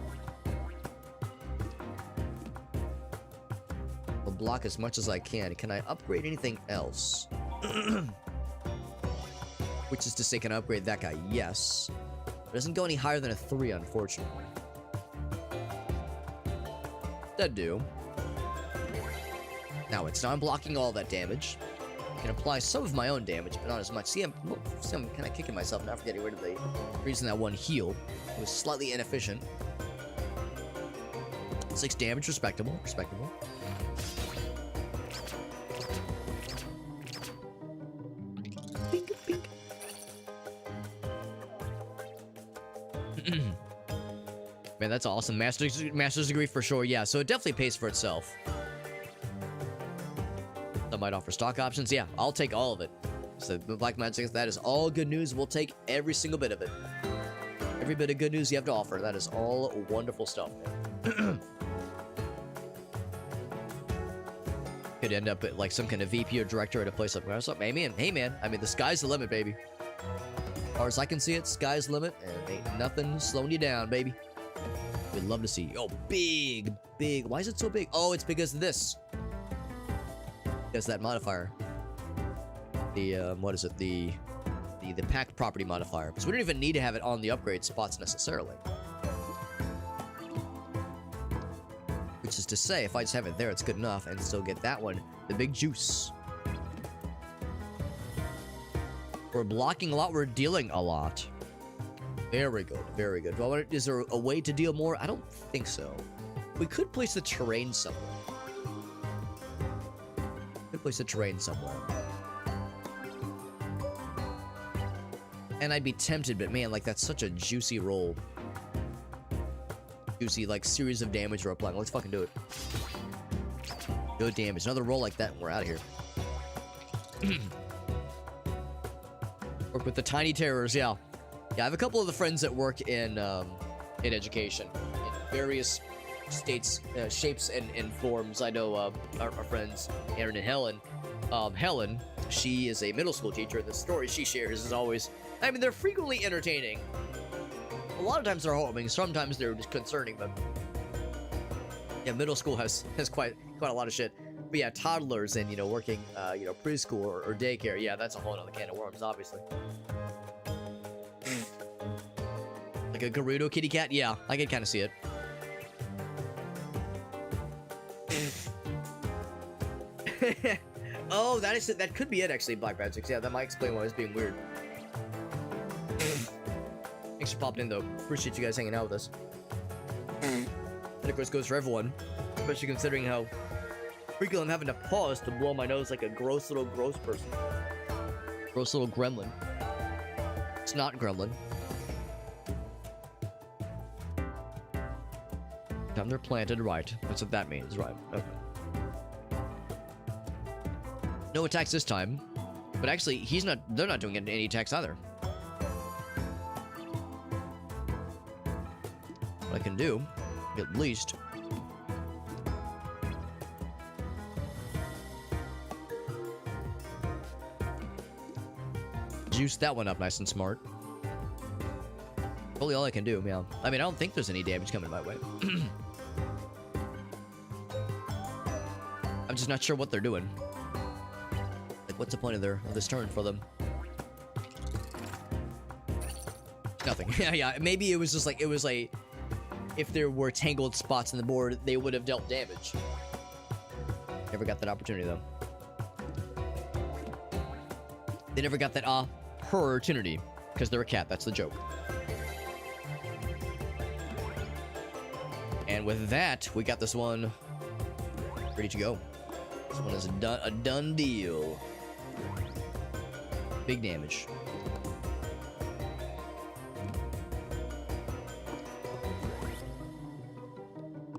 I'll block as much as I can. Can I upgrade anything else? Which is to say, can I upgrade that guy? Yes. It doesn't go any higher than a 3, unfortunately. That'd do. Now it's not blocking all that damage. I can apply some of my own damage, but not as much. See, I'm kind of kicking myself now for getting rid of the reason that one heal. It was slightly inefficient. 6 damage, respectable. Respectable. Bink, bink. Man, that's awesome. Master's degree for sure. Yeah, so it definitely pays for itself. That might offer stock options. Yeah, I'll take all of it. So Black Magic, that is all good news. We'll take every single bit of it. Every bit of good news you have to offer. That is all wonderful stuff, man. Could end up at like some kind of VP or director at a place like that. So, hey man, I mean, the sky's the limit, baby. As far as I can see it, sky's the limit, and ain't nothing slowing you down, baby. We'd love to see you. Oh, big. Why is it so big? Oh, it's because of this. Because that modifier. The, what is it? The packed property modifier. Because we don't even need to have it on the upgrade spots necessarily. Which is to say, if I just have it there, it's good enough, and still get that one, the big juice. We're blocking a lot, we're dealing a lot. Very good, very good. Well, is there a way to deal more? I don't think so. We could place the terrain somewhere. And I'd be tempted, but man, like, that's such a juicy roll. Juicy, like, series of damage we're applying. Let's fucking do it. Good damage. Another roll like that, and we're out of here. Work with the tiny terrors, yeah. Yeah, I have a couple of the friends that work in education. In various states, shapes, and forms. I know our friends, Aaron and Helen. Helen, she is a middle school teacher, and the story she shares is always... I mean, they're frequently entertaining. A lot of times they're heartwarming, sometimes they're just concerning, but... Yeah, middle school has quite a lot of shit. But yeah, toddlers and, you know, working, preschool or daycare, yeah, that's a whole other can of worms, obviously. Like a Gerudo kitty cat? Yeah, I can kind of see it. Oh, that could be it, actually, Black Bad 6. Yeah, that might explain why it's being weird. Thanks for popping in, though. Appreciate you guys hanging out with us. And of course, goes for everyone, especially considering how frequently I'm having to pause to blow my nose like a gross person. Gross little gremlin. It's not gremlin. Time they're planted, right. That's what that means, right. Okay. No attacks this time. But actually, they're not doing any attacks either. What I can do, at least... juice that one up nice and smart. Really all I can do, yeah. I mean, I don't think there's any damage coming my way. I'm just not sure what they're doing. Like, what's the point of this turn for them? Nothing. Yeah, maybe it was just like, if there were tangled spots in the board, they would have dealt damage. Never got that opportunity, though. They never got that opportunity, because they're a cat. That's the joke. And with that, we got this one ready to go. This one is a done deal. Big damage.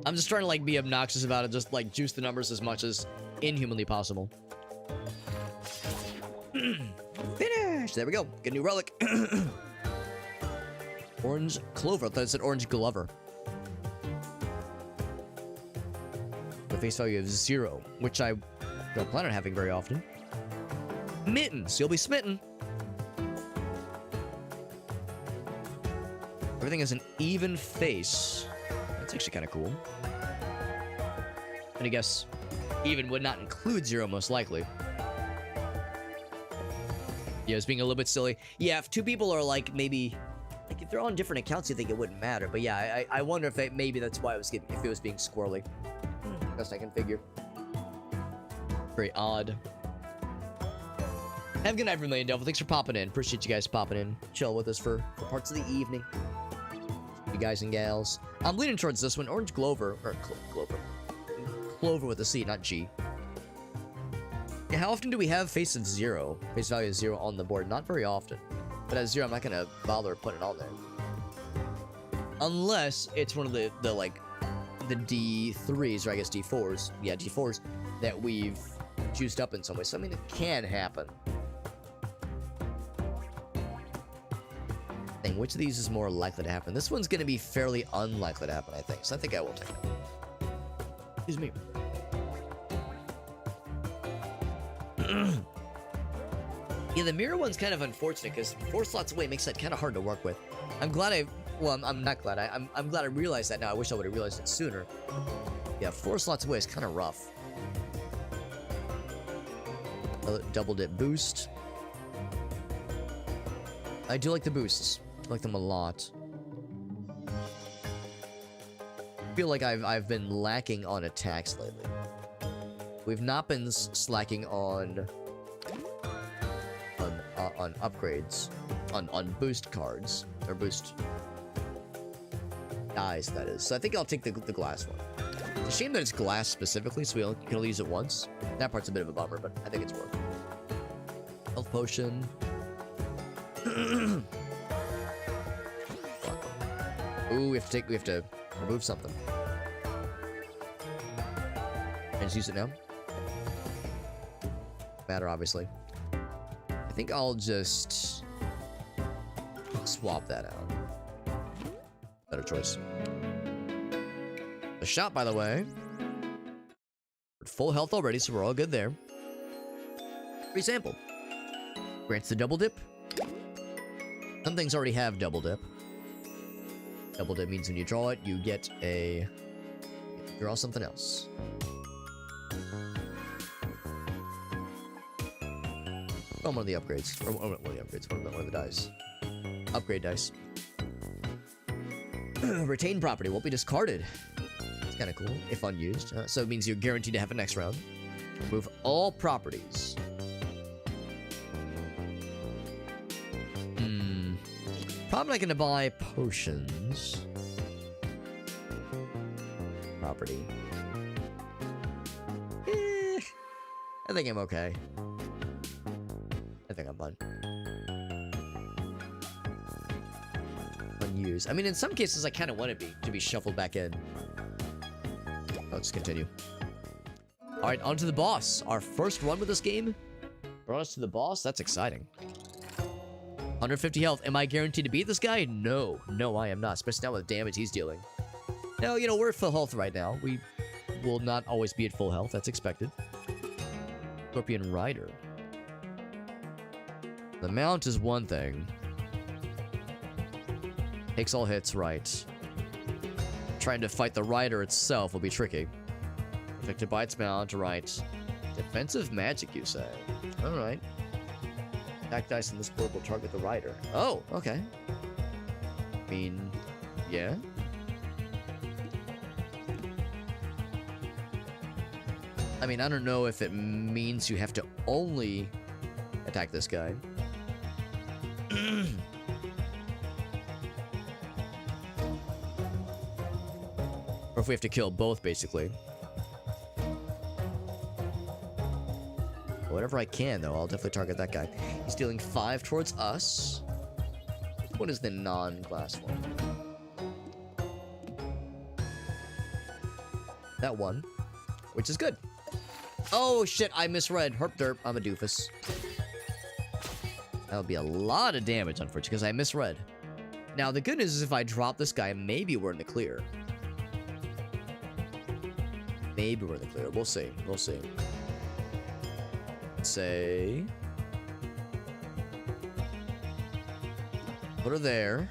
I'm just trying to like be obnoxious about it, just like juice the numbers as much as inhumanly possible. Finish! There we go. Get a new relic. Orange Clover. I thought it said Orange Glover. The face value of 0, which I don't plan on having very often. Mittens. You'll be smitten. Everything has an even face. That's actually kind of cool. And I guess even would not include 0 most likely. Yeah, it's being a little bit silly. Yeah, if two people are like maybe, like if they're on different accounts, you think it wouldn't matter. But yeah, I wonder if maybe that's why if it was being squirrely. Best I can figure. Very odd. Have a good night, Vermilion Devil. Thanks for popping in. Appreciate you guys popping in. Chill with us for parts of the evening. You guys and gals. I'm leaning towards this one. Orange Clover. Or Clover. Clover with a C, not G. Yeah, how often do we have face of 0? Face value of 0 on the board? Not very often. But at 0, I'm not going to bother putting it on there. Unless it's one of the like, the D3s, or I guess D4s. Yeah, D4s that we've juiced up in some way. So, I mean, it can happen. thing. Which of these is more likely to happen? This one's going to be fairly unlikely to happen, I think. So I think I will take it. Excuse me. Yeah, the mirror one's kind of unfortunate because 4 slots away makes that kind of hard to work with. I'm glad well, I'm not glad. I'm glad I realized that now. I wish I would have realized it sooner. Yeah, 4 slots away is kind of rough. Double dip boost. I do like the boosts. I like them a lot. I feel like I've been lacking on attacks lately. We've not been slacking on upgrades, on boost cards or boost dies. That is. So I think I'll take the glass one. It's a shame that it's glass specifically, so we can only use it once. That part's a bit of a bummer, but I think it's worth it. Health potion. Ooh, we have to remove something. And just use it now. Matter, obviously. I think I'll just swap that out. Better choice. The shot, by the way. We're at full health already, so we're all good there. Free sample. Grants the double dip. Some things already have double dip. Double dip means when you draw it, you get a... draw something else. Oh, one of the upgrades. Or one of the upgrades. One of the dice. Upgrade dice. Retained property won't be discarded. It's kind of cool, if unused. So it means you're guaranteed to have it next round. Remove all properties. Probably not going to buy potions. Property. I think I'm okay. I think I'm fine. Unused. I mean, in some cases, I kind of want it to be shuffled back in. Let's continue. All right, on to the boss. Our first run with this game brought us to the boss. That's exciting. 150 health. Am I guaranteed to beat this guy? No. No, I am not. Especially now with the damage he's dealing. Now, you know, we're at full health right now. We will not always be at full health. That's expected. Scorpion Rider. The mount is one thing. Takes all hits, right. Trying to fight the rider itself will be tricky. Affected by its mount, right. Defensive magic, you say? Alright. Attack dice in this board will target the rider. Oh, okay. I mean, yeah. I mean, I don't know if it means you have to only attack this guy. Or if we have to kill both, basically. Whatever I can, though, I'll definitely target that guy. He's dealing 5 towards us. What is the non-glass one? That one. Which is good. Oh, shit, I misread. Herp derp, I'm a doofus. That would be a lot of damage, unfortunately, because I misread. Now, the good news is if I drop this guy, maybe we're in the clear. Maybe we're in the clear. We'll see. We'll see. Let's say... put her there.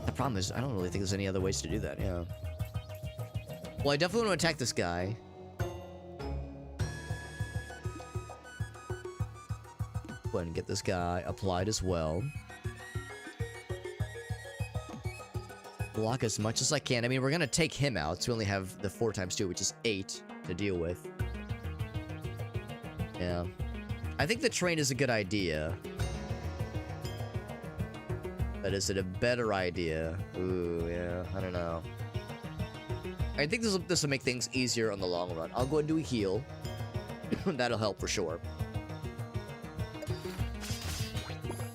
The problem is, I don't really think there's any other ways to do that, yeah. Well, I definitely want to attack this guy. Go ahead and get this guy applied as well. Block as much as I can. I mean, we're gonna take him out, so we only have the 4 times 2, which is 8 to deal with. Yeah. I think the train is a good idea. But is it a better idea? Ooh, yeah, I don't know. I think this will make things easier on the long run. I'll go and do a heal. That'll help for sure.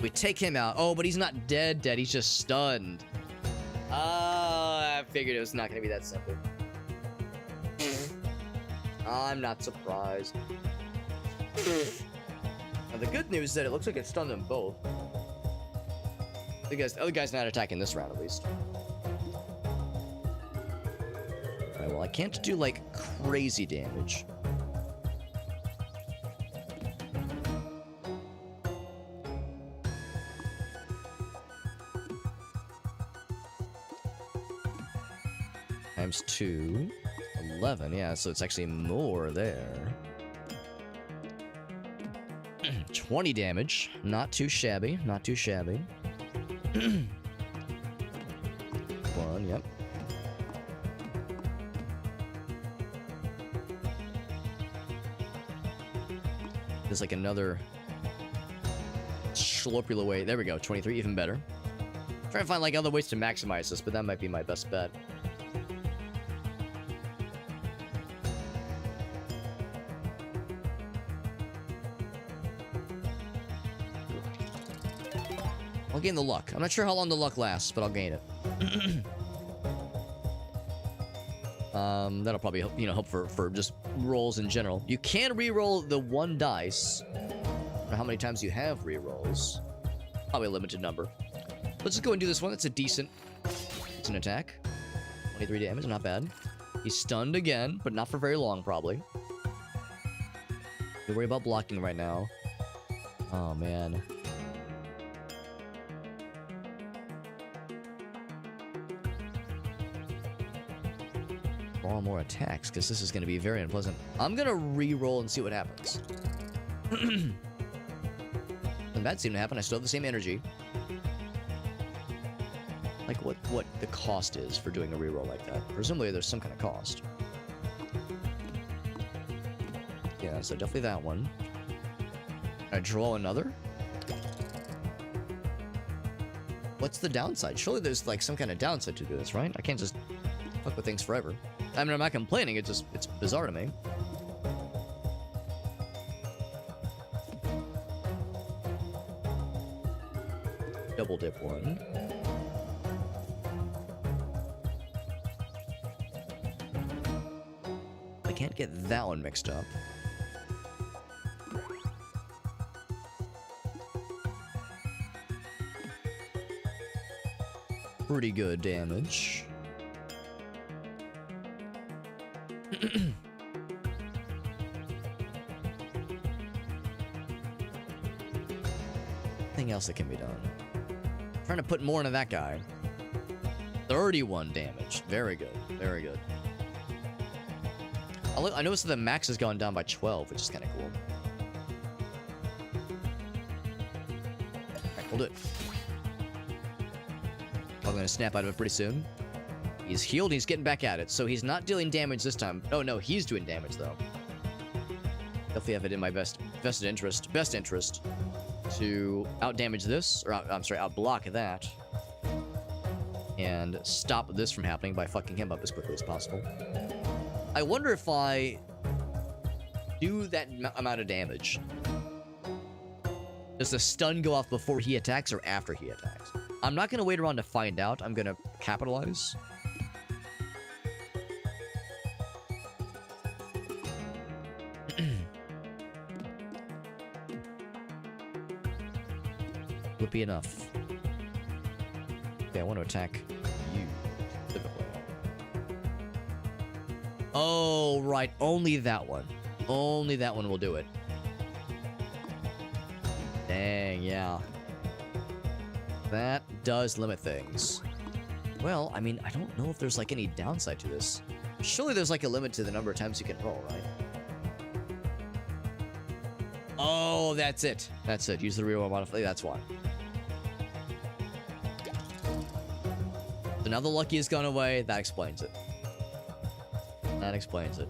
We take him out. Oh, but he's not dead, he's just stunned. I figured it was not going to be that simple. I'm not surprised. Now, the good news is that it looks like it stunned them both. The other guy's not attacking this round, at least. Alright, well, I can't do, like, crazy damage. Times 2. 11, yeah, so it's actually more there. 20 damage. Not too shabby. Not too shabby. 1, yep. There's like another slurpy away. There we go. 23, even better. Trying to find like other ways to maximize this, but that might be my best bet. I'll gain the luck. I'm not sure how long the luck lasts, but I'll gain it. That'll probably help, help for just rolls in general. You can re-roll the 1 dice. I don't know how many times you have re-rolls. Probably a limited number. Let's just go and do this one. That's a decent attack. 23 damage, not bad. He's stunned again, but not for very long, probably. Don't worry about blocking right now. Oh, man. More attacks, because this is going to be very unpleasant. I'm going to re-roll and see what happens. And that seemed to happen. I still have the same energy. Like what the cost is for doing a re-roll like that. Presumably there's some kind of cost. Yeah, so definitely that one. I draw another. What's the downside? Surely there's like some kind of downside to this, right? I can't just fuck with things forever. I mean, I'm not complaining, it's bizarre to me. Double dip 1. I can't get that one mixed up. Pretty good damage. Anything else that can be done? I'm trying to put more into that guy. 31 damage. Very good. Very good. I noticed that the max has gone down by 12, which is kind of cool. Alright, we'll do it. I'm going to snap out of it pretty soon. He's healed, he's getting back at it, so he's not dealing damage this time. Oh no, he's doing damage though. Definitely have it in my best interest to outdamage this, or outblock that, and stop this from happening by fucking him up as quickly as possible. I wonder if I do that amount of damage. Does the stun go off before he attacks or after he attacks? I'm not gonna wait around to find out. I'm gonna capitalize. Would be enough. Okay, I want to attack you. Typically. Oh, right. Only that one. Only that one will do it. Dang, yeah. That does limit things. Well, I mean, I don't know if there's, like, any downside to this. Surely there's, like, a limit to the number of times you can roll, right? Oh, that's it. That's it. Use the reroll modifier. That's why. So now the lucky has gone away. That explains it. That explains it.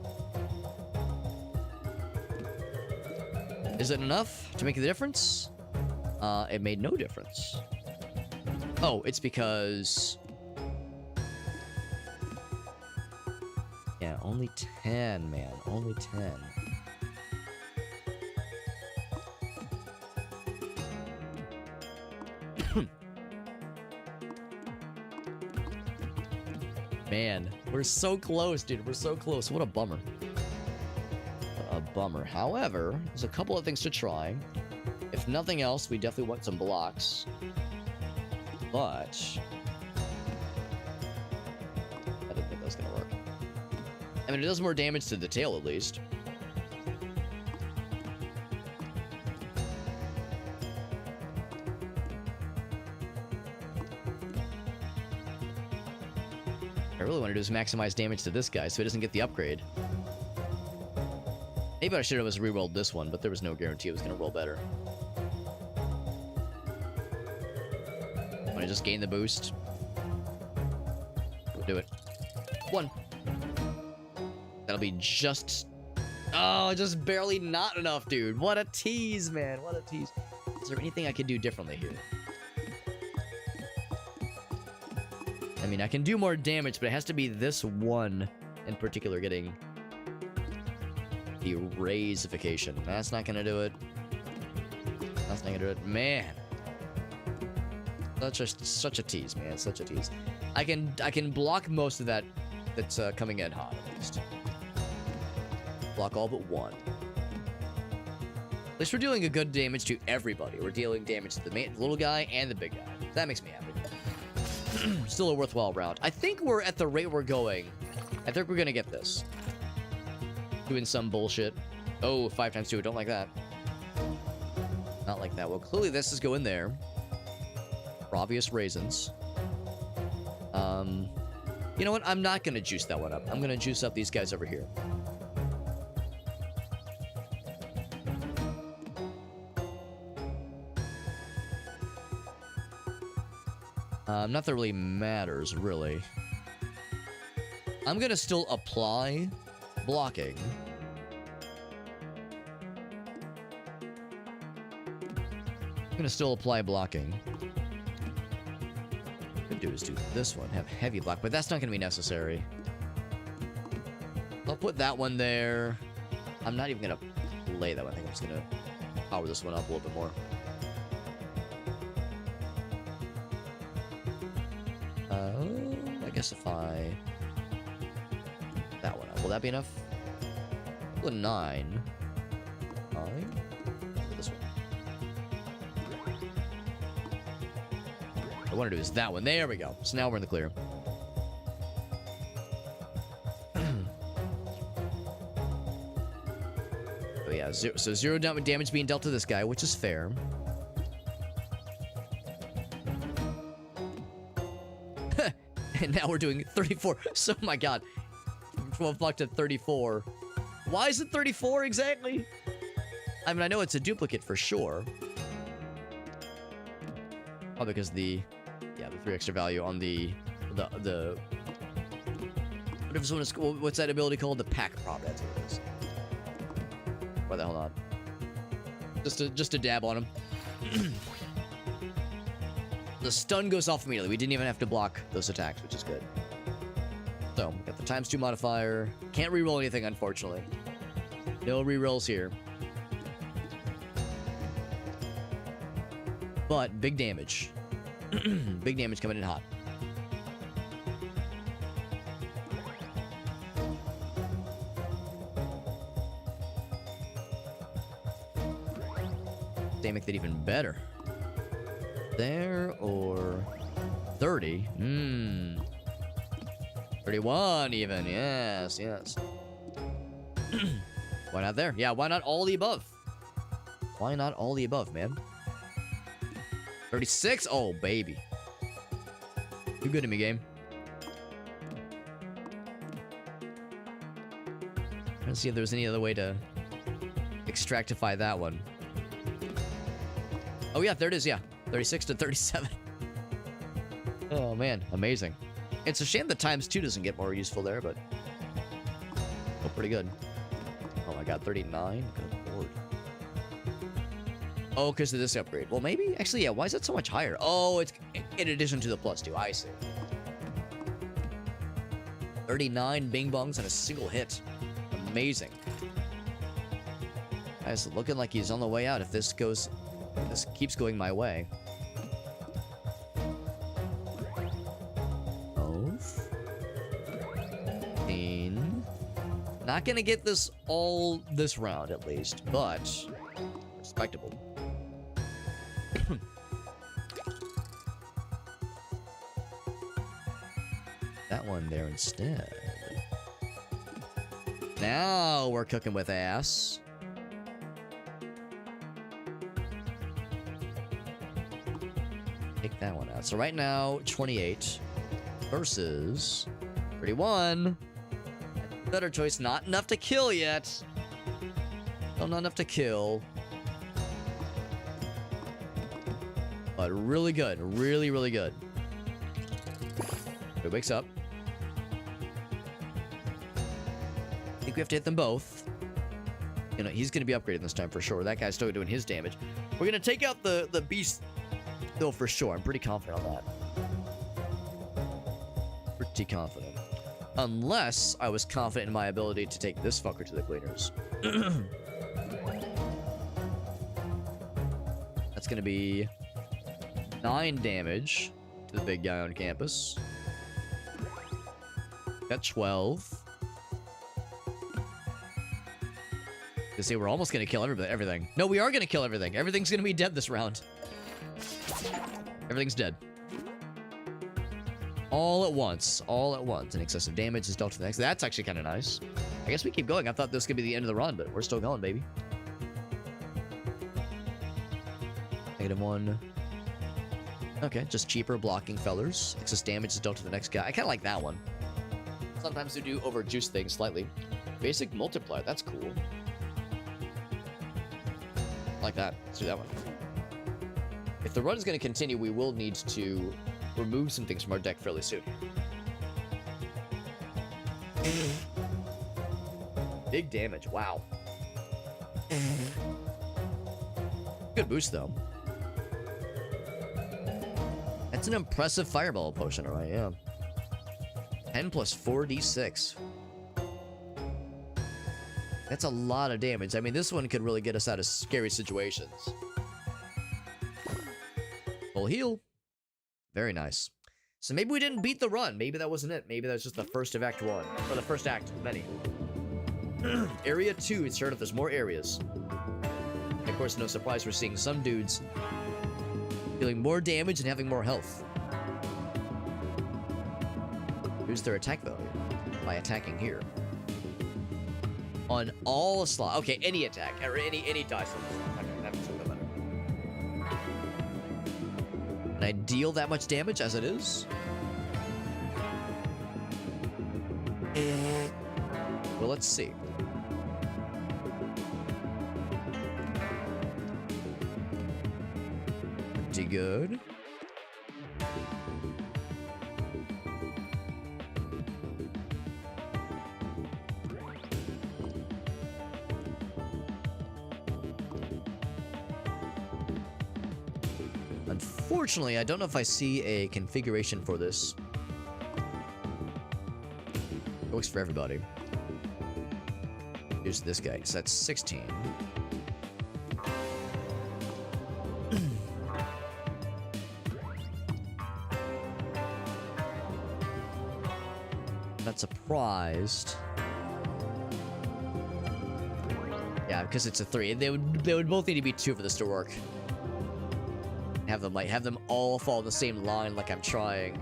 Is it enough to make the difference? It made no difference. Oh, it's because... Yeah, only 10, man. Only 10. Man, we're so close, dude. We're so close. What a bummer. bummer. However, there's a couple of things to try. If nothing else, we definitely want some blocks. But I didn't think that was gonna work. I mean, it does more damage to the tail at least. I really want to do is maximize damage to this guy so he doesn't get the upgrade. Maybe I should have just re-rolled this one, but there was no guarantee it was going to roll better. Want to just gain the boost? We'll do it. 1. That'll be just... Oh, just barely not enough, dude. What a tease, man. What a tease. Is there anything I can do differently here? I mean, I can do more damage, but it has to be this one in particular getting the raisification. That's not gonna do it. That's not gonna do it. Man. Such a tease, man. Such a tease. I can block most of that that's coming in hot, at least. Block all but one. At least we're dealing a good damage to everybody. We're dealing damage to the little guy and the big guy. That makes me happy. Still a worthwhile round. I think we're at the rate we're going. I think we're gonna get this. Doing some bullshit. Oh, 5 times 2. Don't like that. Not like that. Well, clearly this is going there. For obvious reasons. You know what? I'm not gonna juice that one up. I'm gonna juice up these guys over here. Not that it really matters, really. I'm gonna still apply blocking. I'm gonna still apply blocking. What I'm gonna do is do this one, have heavy block, but that's not gonna be necessary. I'll put that one there. I'm not even gonna play that one. I think I'm just gonna power this one up a little bit more. I guess if I... that one up. Will that be enough? The 9. 9? This one. What I want to do is that one. There we go. So now we're in the clear. Oh yeah, so 0 damage being dealt to this guy, which is fair. And now we're doing 34. So, my god. 12 block to 34. Why is it 34 exactly? I mean, I know it's a duplicate for sure. Oh, because the 3 extra value on the what's that ability called? The pack prop, that's what it is. Why the hell not? Just to dab on him. The stun goes off immediately. We didn't even have to block those attacks, which is good. So, we got the ×2 modifier. Can't reroll anything, unfortunately. No rerolls here. But, big damage. Big damage coming in hot. They make that even better. There or 30? 31 even. Yes. Why not there? Yeah, why not all the above? Why not all the above, man? 36? Oh, baby. Too good to me, game. Let's see if there's any other way to extractify that one. Oh, yeah, there it is, yeah. 36 to 37. Oh, man. Amazing. It's a shame the ×2 doesn't get more useful there, but... oh, pretty good. Oh, my god. 39? Good lord. Oh, because of this upgrade. Well, maybe? Actually, yeah. Why is it so much higher? Oh, it's in addition to the +2. I see. 39 bing bongs in a single hit. Amazing. Guys, looking like he's on the way out if this keeps going my way. 15, Not gonna get this all this round, at least, but respectable. That one there instead. Now we're cooking with ass. Take that one out. So right now, 28 versus 31. Better choice. Not enough to kill yet. Still not enough to kill. But really good. Really, really good. He wakes up. I think we have to hit them both. You know, he's going to be upgraded this time for sure. That guy's still doing his damage. We're going to take out the beast, though, for sure. I'm pretty confident on that. Pretty confident. Unless I was confident in my ability to take this fucker to the cleaners. That's going to be 9 damage to the big guy on campus. Got 12. You see, we're almost going to kill everything. No, we are going to kill everything. Everything's going to be dead this round. Everything's dead. All at once. All at once. And excessive damage is dealt to the next. That's actually kind of nice. I guess we keep going. I thought this could be the end of the run, but we're still going, baby. -1. Okay, just cheaper blocking fellers. Excess damage is dealt to the next guy. I kind of like that one. Sometimes they do overjuice things slightly. Basic multiplier. That's cool. I like that. Let's do that one. If the run is going to continue, we will need to remove some things from our deck fairly soon. Big damage. Wow. Good boost, though. That's an impressive fireball potion, alright, yeah. 10 plus 4d6. That's a lot of damage. I mean, this one could really get us out of scary situations. Full heal. Very nice. So maybe we didn't beat the run. Maybe that wasn't it. Maybe that was just the first of Act 1. Or the first act of many. Area 2. It's sure there's more areas. And of course, no surprise, we're seeing some dudes dealing more damage and having more health. Here's their attack value by attacking here. On all slots. Okay, any attack. Or any dice. And I deal that much damage as it is? Well, let's see. Pretty good. Unfortunately, I don't know if I see a configuration for this. It works for everybody. Here's this guy, so that's 16. Not surprised. Yeah, because it's a 3. They would both need to be 2 for this to work. Have them all fall in the same line like I'm trying.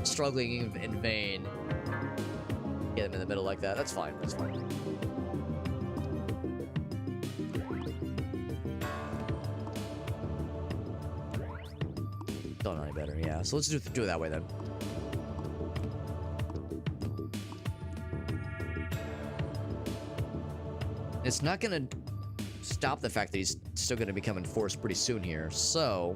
Struggling in vain. Get them in the middle like that. That's fine. That's fine. Don't know any better. Yeah. So let's do it that way then. It's not gonna stop the fact that he's still going to become enforced pretty soon here. So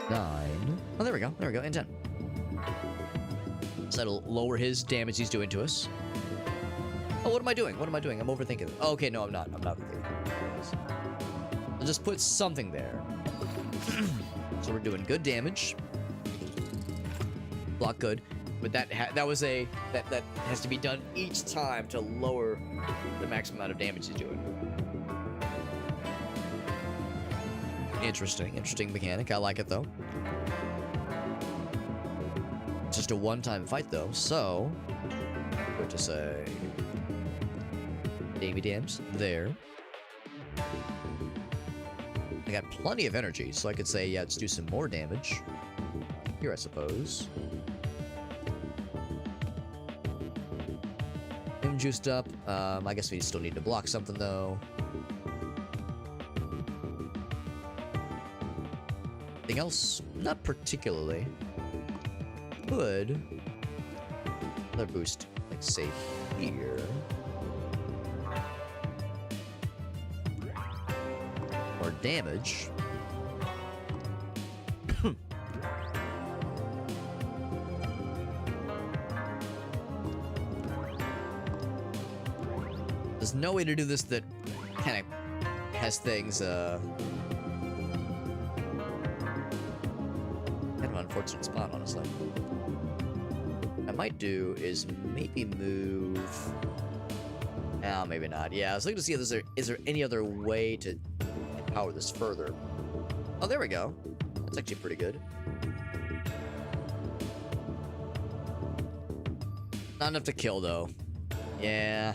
9. Oh, there we go. There we go. And 10. So that'll lower his damage he's doing to us. Oh, what am I doing? What am I doing? I'm overthinking. Oh, okay, no, I'm not. I'm not overthinking. I'll just put something there. So we're doing good damage. Block good. But that has to be done each time to lower the maximum amount of damage he's doing. Interesting mechanic. I like it though. It's just a one-time fight though, so going to say... Davy Dams there. I got plenty of energy, so I could say, yeah, let's do some more damage. Here, I suppose. Him juiced up. I guess we still need to block something, though. Anything else? Not particularly. Could... Another boost, like, say, here. Or damage. There's no way to do this that kind of has things, kind of an unfortunate spot, honestly. What I might do is maybe move... Oh, maybe not. Yeah, I was looking to see if is there any other way to power this further. Oh, there we go. That's actually pretty good. Not enough to kill, though. Yeah.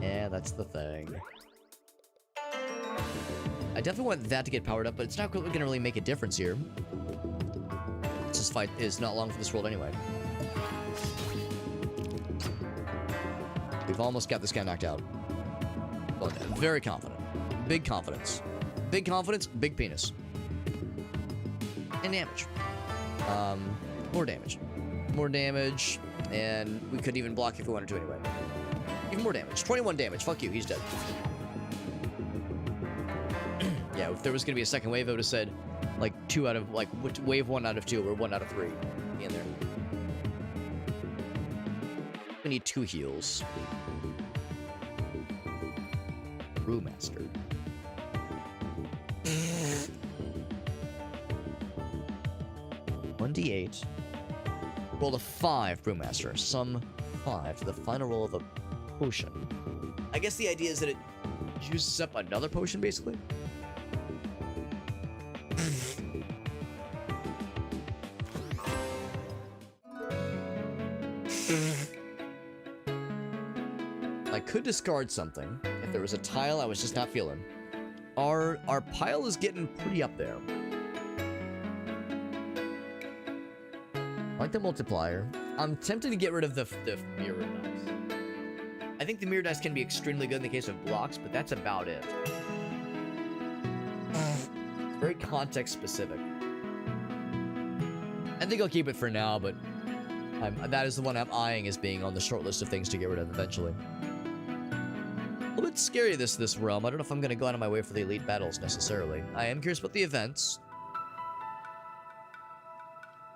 Yeah, that's the thing. I definitely want that to get powered up, but it's not going to really make a difference here. This fight is not long for this world anyway. We've almost got this guy knocked out. Well, very confident. Big confidence. Big confidence, big penis. And damage. More damage. More damage. And we could even block if we wanted to anyway. Even more damage. 21 damage. Fuck you, he's dead. Yeah, if there was going to be a second wave, I would have said, like, 2 out of, like, wave 1 out of 2 or 1 out of 3. Be in there. We need 2 heals. Brewmaster. 1d8. Roll a 5, Brewmaster. Sum 5 to the final roll of a potion. I guess the idea is that it juices up another potion, basically. I could discard something if there was a tile I was just not feeling. Our pile is getting pretty up there. I like the multiplier. I'm tempted to get rid of the mirror dice. I think the mirror dice can be extremely good in the case of blocks, but that's about it. It's very context specific. I think I'll keep it for now, but that is the one I'm eyeing as being on the short list of things to get rid of eventually. A little bit scary, this realm. I don't know if I'm going to go out of my way for the elite battles necessarily. I am curious about the events.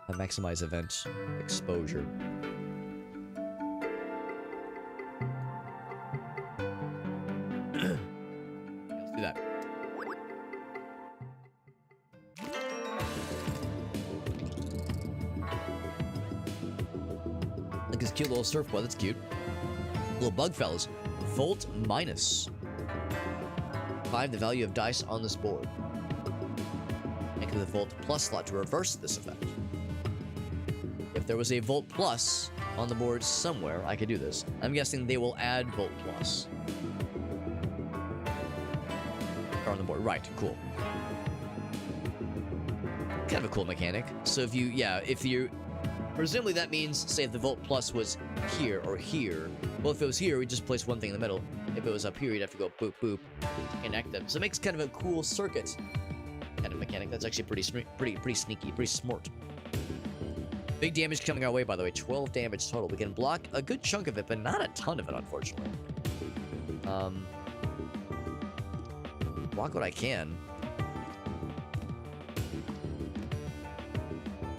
I maximize event exposure. Let's do that. Look at this cute little surfboard. That's cute. Little bug fellas. Volt minus 5 the value of dice on this board. Make the Volt plus slot to reverse this effect. If there was a Volt plus on the board somewhere, I could do this. I'm guessing they will add Volt plus. Or on the board. Right, cool. Kind of a cool mechanic. So if you... Presumably that means, say if the Volt plus was here or here. Well, if it was here, we'd just place one thing in the middle. If it was up here, you'd have to go boop, boop, to connect them. So it makes kind of a cool circuit kind of mechanic. That's actually pretty sneaky, pretty smart. Big damage coming our way, by the way. 12 damage total. We can block a good chunk of it, but not a ton of it, unfortunately. Block what I can.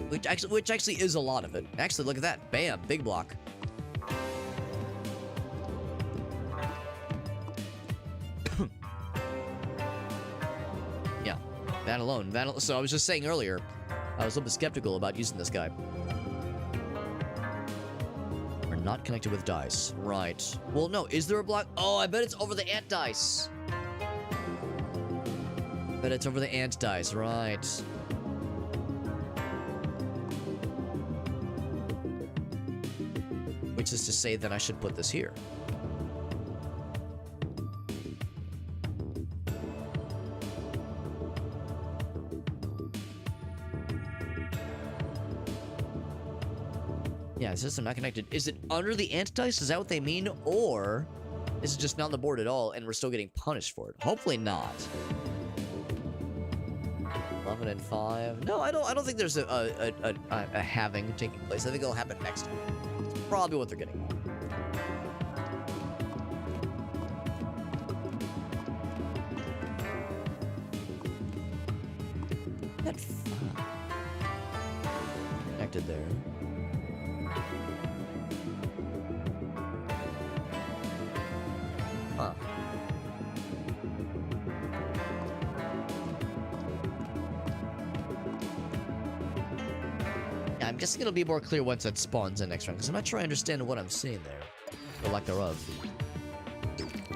Which actually is a lot of it. Actually, look at that. Bam, big block. Yeah, that alone. So I was just saying earlier, I was a little bit skeptical about using this guy. We're not connected with dice. Right. Well, no. Is there a block? Oh, I bet it's over the ant dice. Bet it's over the ant dice. Right. which is to say that I should put this here. Yeah, system not connected. Is it under the anti-dice? Is that what they mean? Or is it just not on the board at all and we're still getting punished for it? Hopefully not. 11 and 5. No, I don't think there's a halving taking place. I think it'll happen next time. It's probably what they're getting at. That fun. Connected there. Huh. Yeah, I'm guessing it'll be more clear once it spawns in next round, because I'm not sure I understand what I'm seeing there. Or lack thereof.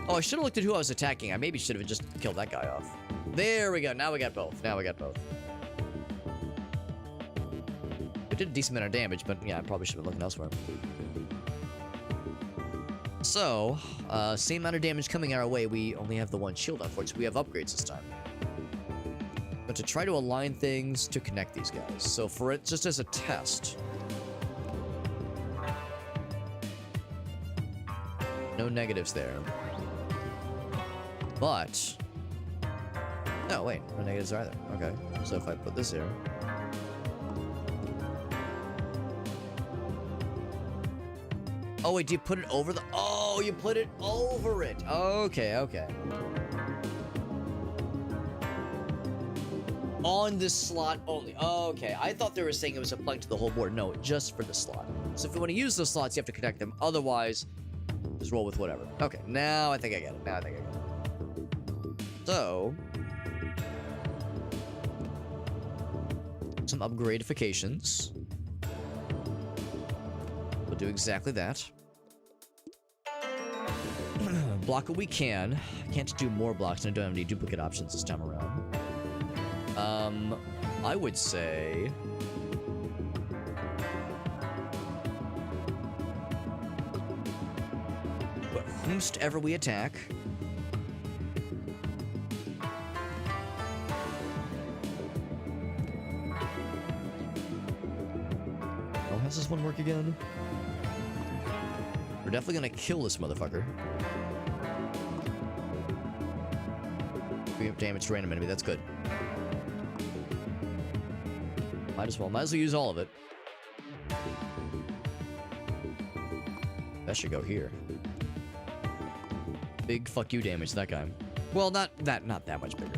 Oh, I should have looked at who I was attacking. I maybe should have just killed that guy off. There we go. Now we got both. Now we got both. We did a decent amount of damage, but yeah, I probably should have been looking elsewhere. So, same amount of damage coming our way. We only have the one shield, unfortunately. We have upgrades this time. But to try to align things to connect these guys. So for it, just as a test. No negatives there. But... no, wait. No negatives either. Okay. So if I put this here... oh, wait, do you put it over the... oh, you put it over it. Okay, okay. On this slot only. Okay, I thought they were saying it was applied to the whole board. No, just for the slot. So if you want to use those slots, you have to connect them. Otherwise, just roll with whatever. Okay, now I think I get it. Now I think I get it. So... some upgradifications. We'll do exactly that. Block what we can. Can't do more blocks, and I don't have any duplicate options this time around. I would say... but whomsoever we attack... oh, how's this one work again? We're definitely gonna kill this motherfucker. We have damage to random enemy, that's good. Might as well use all of it. That should go here. Big fuck you damage to that guy. Well, not that much bigger.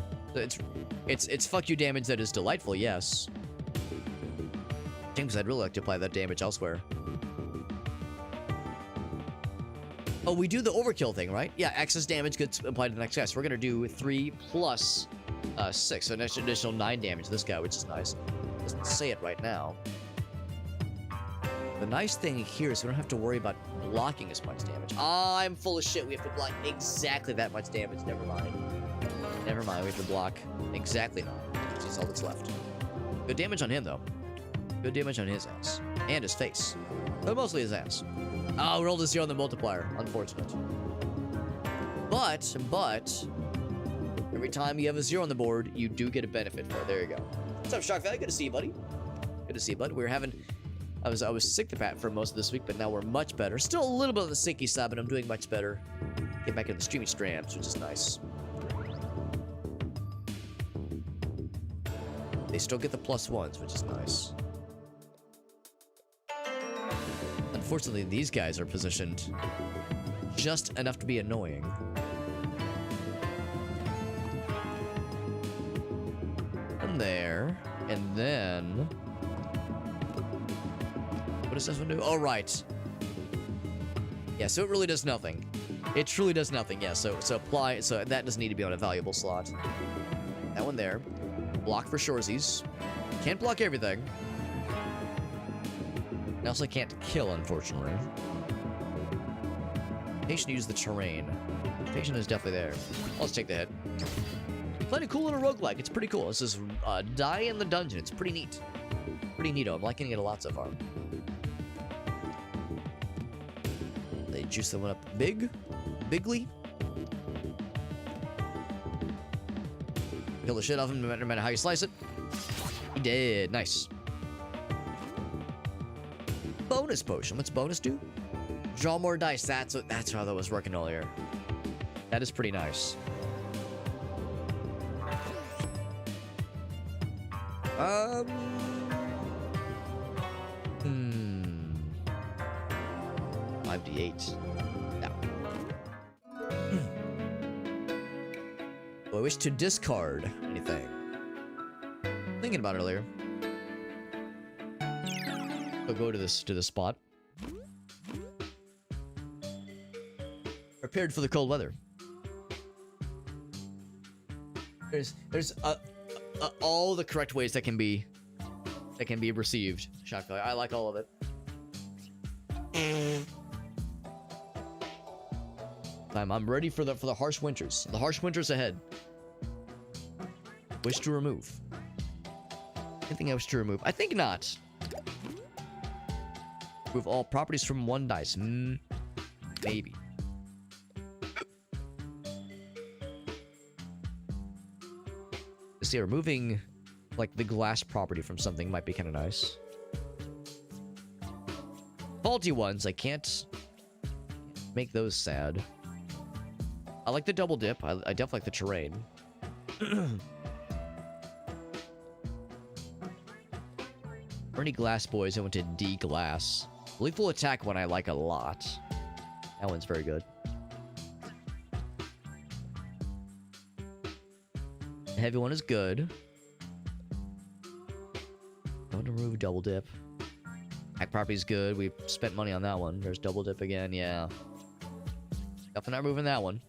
It's fuck you damage that is delightful, yes. James, I'd really like to apply that damage elsewhere. Oh, we do the overkill thing, right? Yeah, excess damage gets applied to the next guy. So we're gonna do 3 plus 6, so an additional 9 damage to this guy, which is nice. Doesn't say it right now. The nice thing here is we don't have to worry about blocking as much damage. I'm full of shit. We have to block exactly that much damage. Never mind. Never mind. We have to block exactly 9. That's all that's left. Good damage on him, though. Good damage on his ass. And his face. But mostly his ass. Oh, we rolled a 0 on the multiplier. Unfortunate. But, every time you have a 0 on the board, you do get a benefit for it. There you go. What's up, Shark Valley? Good to see you, buddy. Good to see you, bud. We were having... I was sick to pat for most of this week, but now we're much better. Still a little bit on the sinky side, but I'm doing much better. Get back into the streaming strands, which is nice. They still get the +1s, which is nice. Unfortunately, these guys are positioned just enough to be annoying. And there. And then... what does this one do? Oh, right. Yeah, so it really does nothing. It truly does nothing, yeah. So apply... so that doesn't need to be on a valuable slot. That one there. Block for shoresies. Can't block everything. I also can't kill, unfortunately. Patient use the terrain. Patient is definitely there. Let's take the hit. Playing a cool little roguelike. It's pretty cool. This is Die in the Dungeon. It's pretty neat. Pretty neato. I'm liking it a lot so far. juice that went up bigly. Kill the shit out of him no matter how you slice it. He did. Nice. Bonus potion. What's bonus do? Draw more dice. That's how that was working earlier. That is pretty nice. Hmm. 5d8. No. Do I wish to discard anything? Thinking about it earlier. I'll go to this spot. Prepared for the cold weather. There's all the correct ways that can be received. Shock value. I like all of it. I'm ready for the harsh winters. The harsh winters ahead. Wish to remove. Anything I wish to remove? I think not. Remove all properties from one dice. Maybe. See, removing like the glass property from something might be kind of nice. Faulty ones, I can't make those sad. I like the double dip. I definitely like the terrain. Bernie Glass Boys, I went to D Glass. Lethal Attack one I like a lot. That one's very good. The heavy one is good. I want to remove double dip. Hack property's good. We spent money on that one. There's double dip again. Yeah. Definitely not moving that one.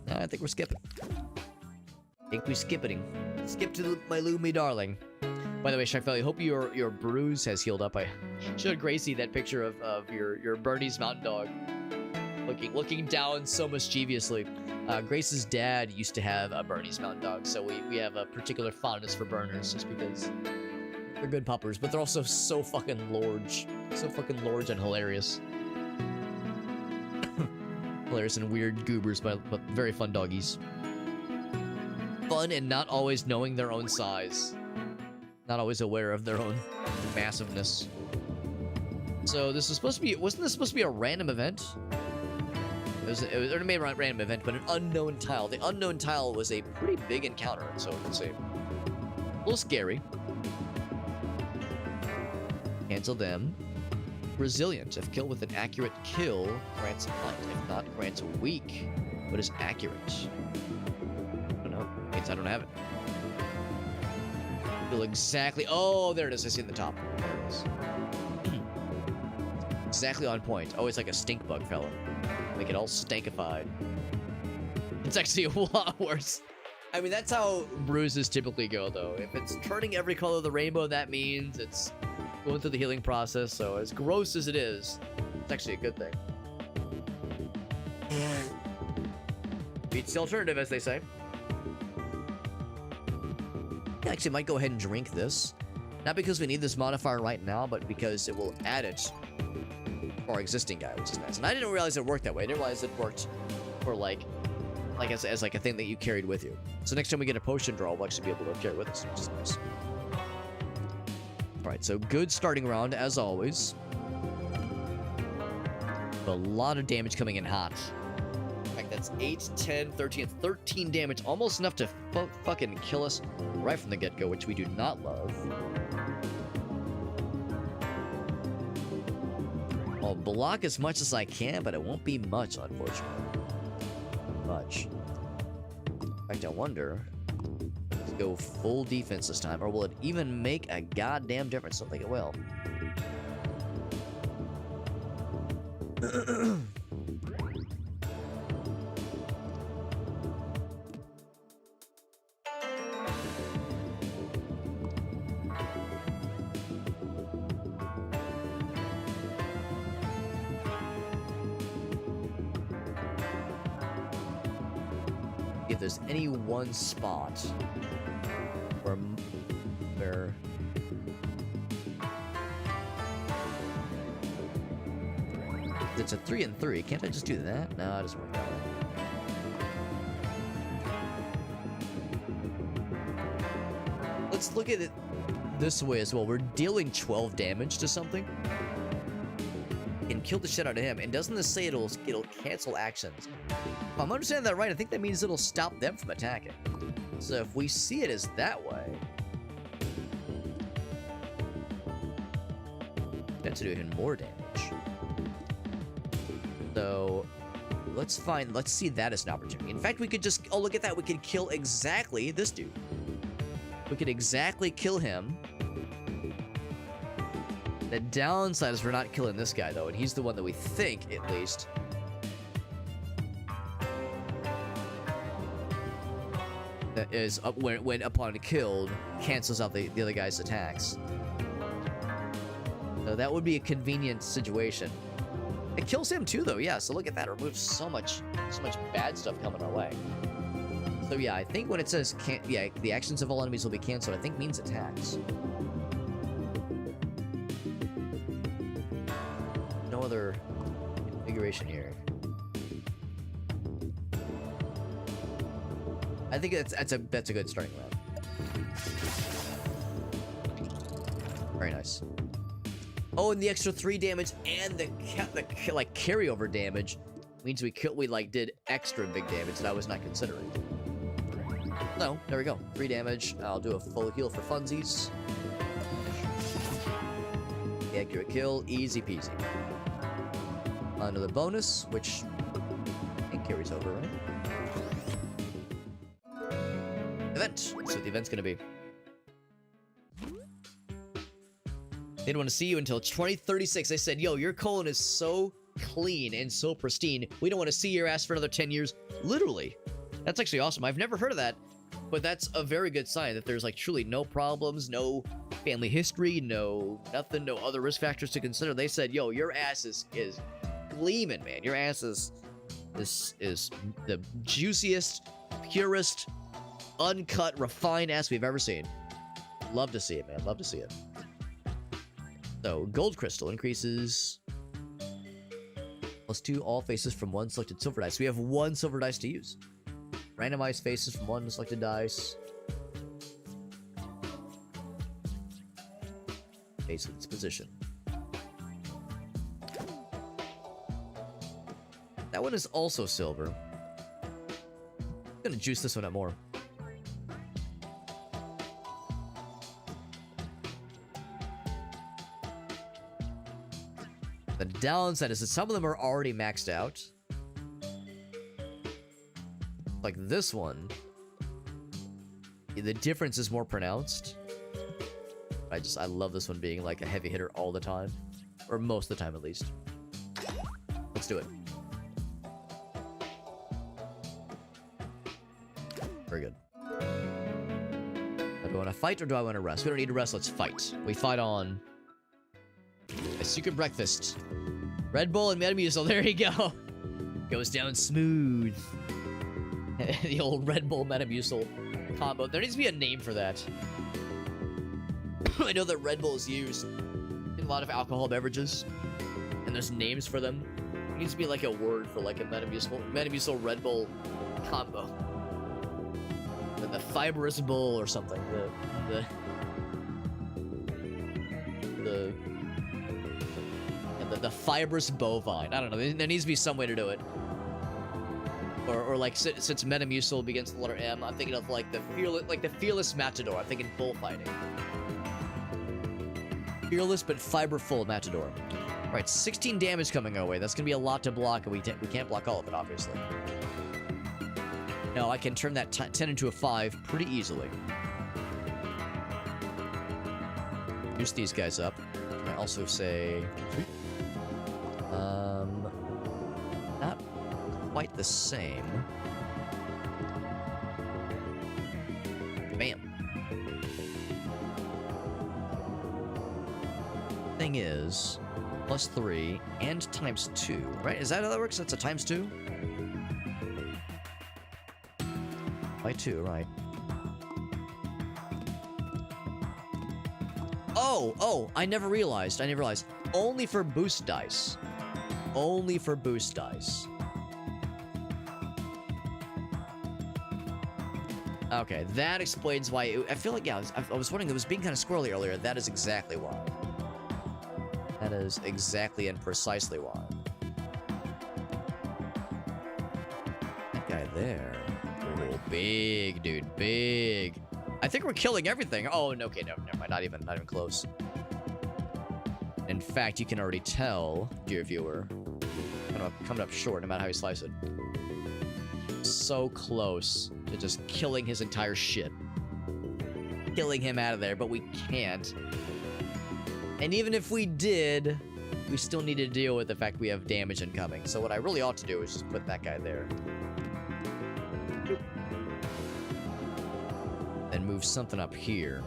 No, I think we're skipping. I think we're skipping. Skip to my Lumi darling. By the way, Shock Valley, hope your bruise has healed up. I showed Gracie that picture of your Bernie's mountain dog looking down so mischievously. Grace's dad used to have a Bernese mountain dog, so we have a particular fondness for Berners just because they're good puppers, but they're also so fucking large. So fucking large and hilarious. Hilarious and weird goobers, but very fun doggies. Fun and not always knowing their own size. Not always aware of their own massiveness. So this was supposed to be, wasn't this supposed to be a random event? It was a random event, but an unknown tile. The unknown tile was a pretty big encounter, so let's see. A little scary. Cancel them. Resilient. If killed with an accurate kill, grants light. If not, grants weak, but is accurate. I don't know. Means I don't have it. Feel exactly. Oh, there it is. I see it in the top. There it is. Exactly on point. Oh, it's like a stink bug, fella. Make it all stankified. It's actually a lot worse. I mean, that's how bruises typically go, though. If it's turning every color of the rainbow, that means it's going through the healing process. So as gross as it is, it's actually a good thing. Beats the alternative, as they say. I actually might go ahead and drink this. Not because we need this modifier right now, but because it will add it to our existing guy, which is nice. And I didn't realize it worked that way. I didn't realize it worked for like as like a thing that you carried with you. So next time we get a potion draw, we'll actually be able to carry it with us, which is nice. Alright, so good starting round, as always. A lot of damage coming in hot. In fact, that's 8, 10, 13, 13 damage. Almost enough to fucking kill us right from the get-go, which we do not love. I'll block as much as I can, but it won't be much, unfortunately. Much. In fact, I wonder... Let's go full defense this time, or will it even make a goddamn difference? Don't think it will. If there's any one spot where it's a 3 and 3. Can't I just do that? No, it doesn't work that way. Let's look at it this way as well. We're dealing 12 damage to something and kill the shit out of him. And doesn't this say it'll cancel actions? If I'm understanding that right, I think that means it'll stop them from attacking. So if we see it as that way, that's to do even more damage. So let's see that as an opportunity. In fact, we could just, oh, look at that. We could kill exactly this dude. We could exactly kill him. The downside is we're not killing this guy, though, and he's the one that we think, at least, that is, when upon killed, cancels out the other guy's attacks. So that would be a convenient situation. It kills him too, though, yeah, so look at that. It removes so much bad stuff coming our way. So yeah, I think when it says, the actions of all enemies will be canceled, I think means attacks. No other configuration here. I think that's a good starting round. Very nice. Oh, and the extra 3 damage and the like carryover damage means we did extra big damage that I was not considering. No, there we go. 3 damage. I'll do a full heal for funsies. Accurate kill, easy peasy. Another bonus, which I think carries over, right? Event. Let's see what the event's gonna be. They didn't want to see you until 2036. They said, yo, your colon is so clean and so pristine, we don't want to see your ass for another 10 years. Literally. That's actually awesome. I've never heard of that, but that's a very good sign that there's, like, truly no problems, no family history, no nothing, no other risk factors to consider. They said, yo, your ass is gleaming, man. Your ass is the juiciest, purest, uncut, refined ass we've ever seen. Love to see it, man. Love to see it. So, gold crystal increases +2 all faces from one selected silver dice. So we have 1 silver dice to use. Randomize faces from 1 selected dice. Face with its position. That one is also silver. I'm gonna juice this one up more. The downside is that some of them are already maxed out. Like this one, the difference is more pronounced. I love this one being like a heavy hitter all the time, or most of the time at least. Let's do it. Very good. Do I want to fight or do I want to rest? We don't need to rest, let's fight. We fight on a secret breakfast. Red Bull and Metamucil, there you go. Goes down smooth. The old Red Bull Metamucil combo. There needs to be a name for that. I know that Red Bull is used in a lot of alcohol beverages, and there's names for them. There needs to be like a word for like a Metamucil Red Bull combo. The fibrous bull or something. The fibrous bovine. I don't know. There needs to be some way to do it. Or like since Metamucil begins with the letter M, I'm thinking of like the fearless matador. I'm thinking bullfighting. Fearless but fiberful matador. All right, 16 damage coming our way. That's gonna be a lot to block, and we can't block all of it, obviously. No, I can turn that 10 into a 5 pretty easily. Use these guys up. Can I also say... not quite the same. Bam. Thing is, +3 and ×2, right? Is that how that works? That's a ×2? By 2, right. Oh, I never realized. Only for boost dice. only for boost dice. Okay, that explains why. I feel like, yeah, I was wondering, it was being kind of squirrely earlier. That is exactly why. That is exactly and precisely why. That guy there. Oh, big, dude, big. I think we're killing everything. Oh, no, okay, no, never mind. Not even close. In fact, you can already tell, dear viewer, coming up short no matter how you slice it. So close to just killing his entire shit. Killing him out of there, but we can't. And even if we did, we still need to deal with the fact we have damage incoming. So what I really ought to do is just put that guy there. And move something up here.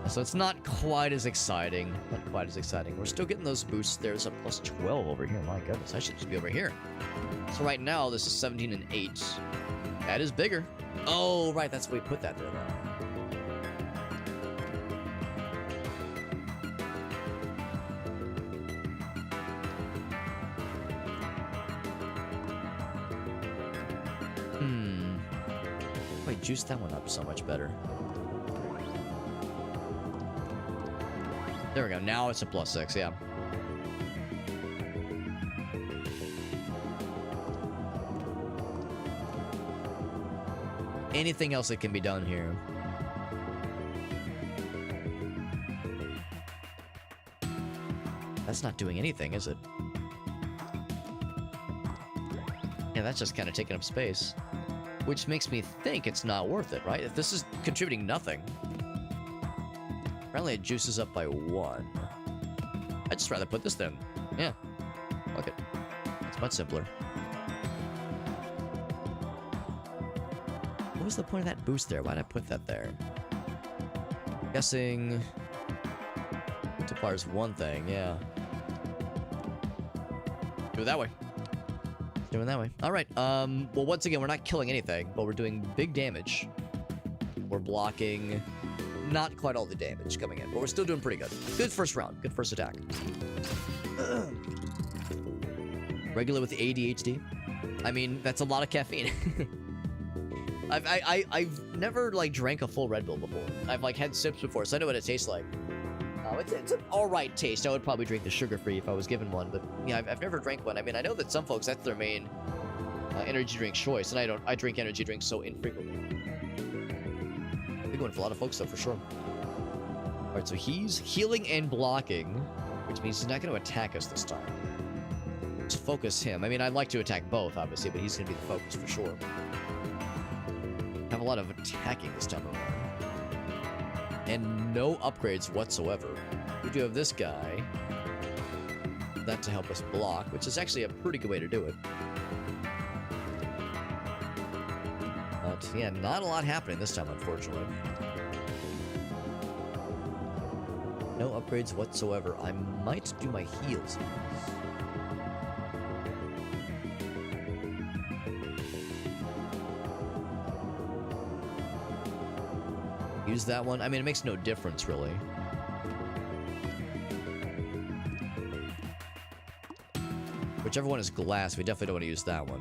So it's not quite as exciting. Not quite as exciting. We're still getting those boosts. There's a plus 12 over here. My goodness, I should just be over here. So right now, this is 17 and 8. That is bigger. Oh, right. That's where we put that there, though. Wait, juice that one up so much better. There we go. Now it's a plus 6, yeah. Anything else that can be done here? That's not doing anything, is it? Yeah, that's just kind of taking up space. Which makes me think it's not worth it, right? If this is contributing nothing. Apparently it juices up by 1. I'd just rather put this then. Yeah. Fuck it. It's much simpler. What was the point of that boost there? Why'd I put that there? Guessing... multipliers one thing, yeah. Do it that way. Doing that way. Alright, well, once again, we're not killing anything, but we're doing big damage. We're blocking... not quite all the damage coming in, but we're still doing pretty good. Good first round. Good first attack. Regular with the ADHD. I mean, that's a lot of caffeine. I've never, like, drank a full Red Bull before. I've, like, had sips before, so I know what it tastes like. It's an alright taste. I would probably drink the sugar-free if I was given one, but, yeah, I've never drank one. I mean, I know that some folks, that's their main energy drink choice, and I drink energy drinks so infrequently. Big one for a lot of folks, though, for sure. Alright, so he's healing and blocking, which means he's not going to attack us this time. Let's focus him. I mean, I'd like to attack both, obviously, but he's going to be the focus for sure. Have a lot of attacking this time around. And no upgrades whatsoever. We do have this guy. That to help us block, which is actually a pretty good way to do it. But, yeah, not a lot happening this time, unfortunately. No upgrades whatsoever. I might do my heals. Use that one. I mean, it makes no difference, really. Whichever one is glass, we definitely don't want to use that one.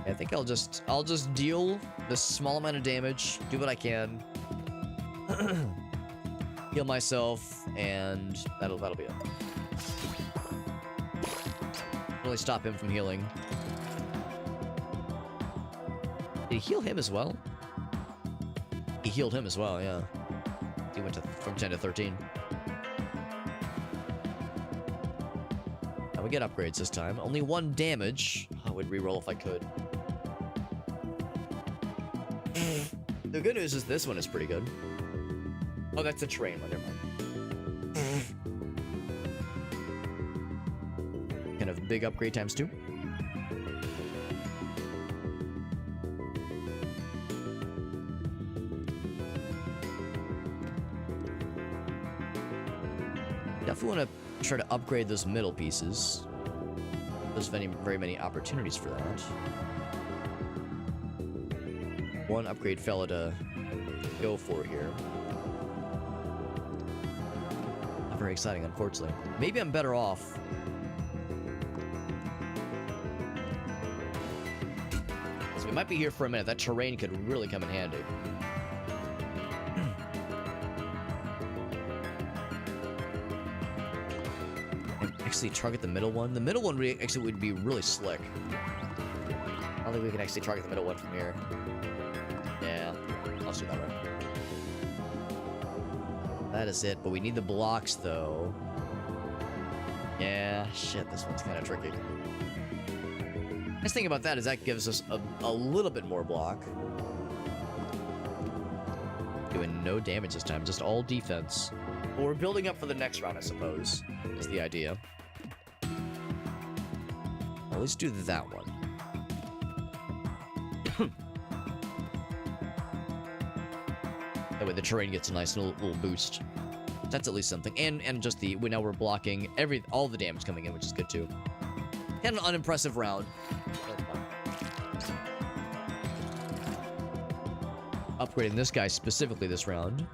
I think I'll just deal this small amount of damage, do what I can, heal myself, and that'll be it. Really stop him from healing. Did he heal him as well? He healed him as well, yeah. He went from 10 to 13. Now we get upgrades this time. Only 1 damage. I would reroll if I could. The good news is this one is pretty good. Oh, that's a train one. Never mind. Kind of big upgrade times 2. Definitely want to try to upgrade those middle pieces. there's very many opportunities for that. One upgrade fella to go for here. Not very exciting, unfortunately. Maybe I'm better off. So we might be here for a minute. That terrain could really come in handy. Actually target the middle one. The middle one actually would be really slick. I don't think we can actually target the middle one from here. Yeah, I'll do that right. That is it, but we need the blocks though. Yeah, shit, this one's kind of tricky. Nice thing about that is that gives us a little bit more block. Doing no damage this time, just all defense. But we're building up for the next round, I suppose, is the idea. Well, let's do that one. That way the terrain gets a nice little boost. That's at least something. And just now we're blocking all the damage coming in, which is good too. Kind of an unimpressive round. Upgrading this guy specifically this round.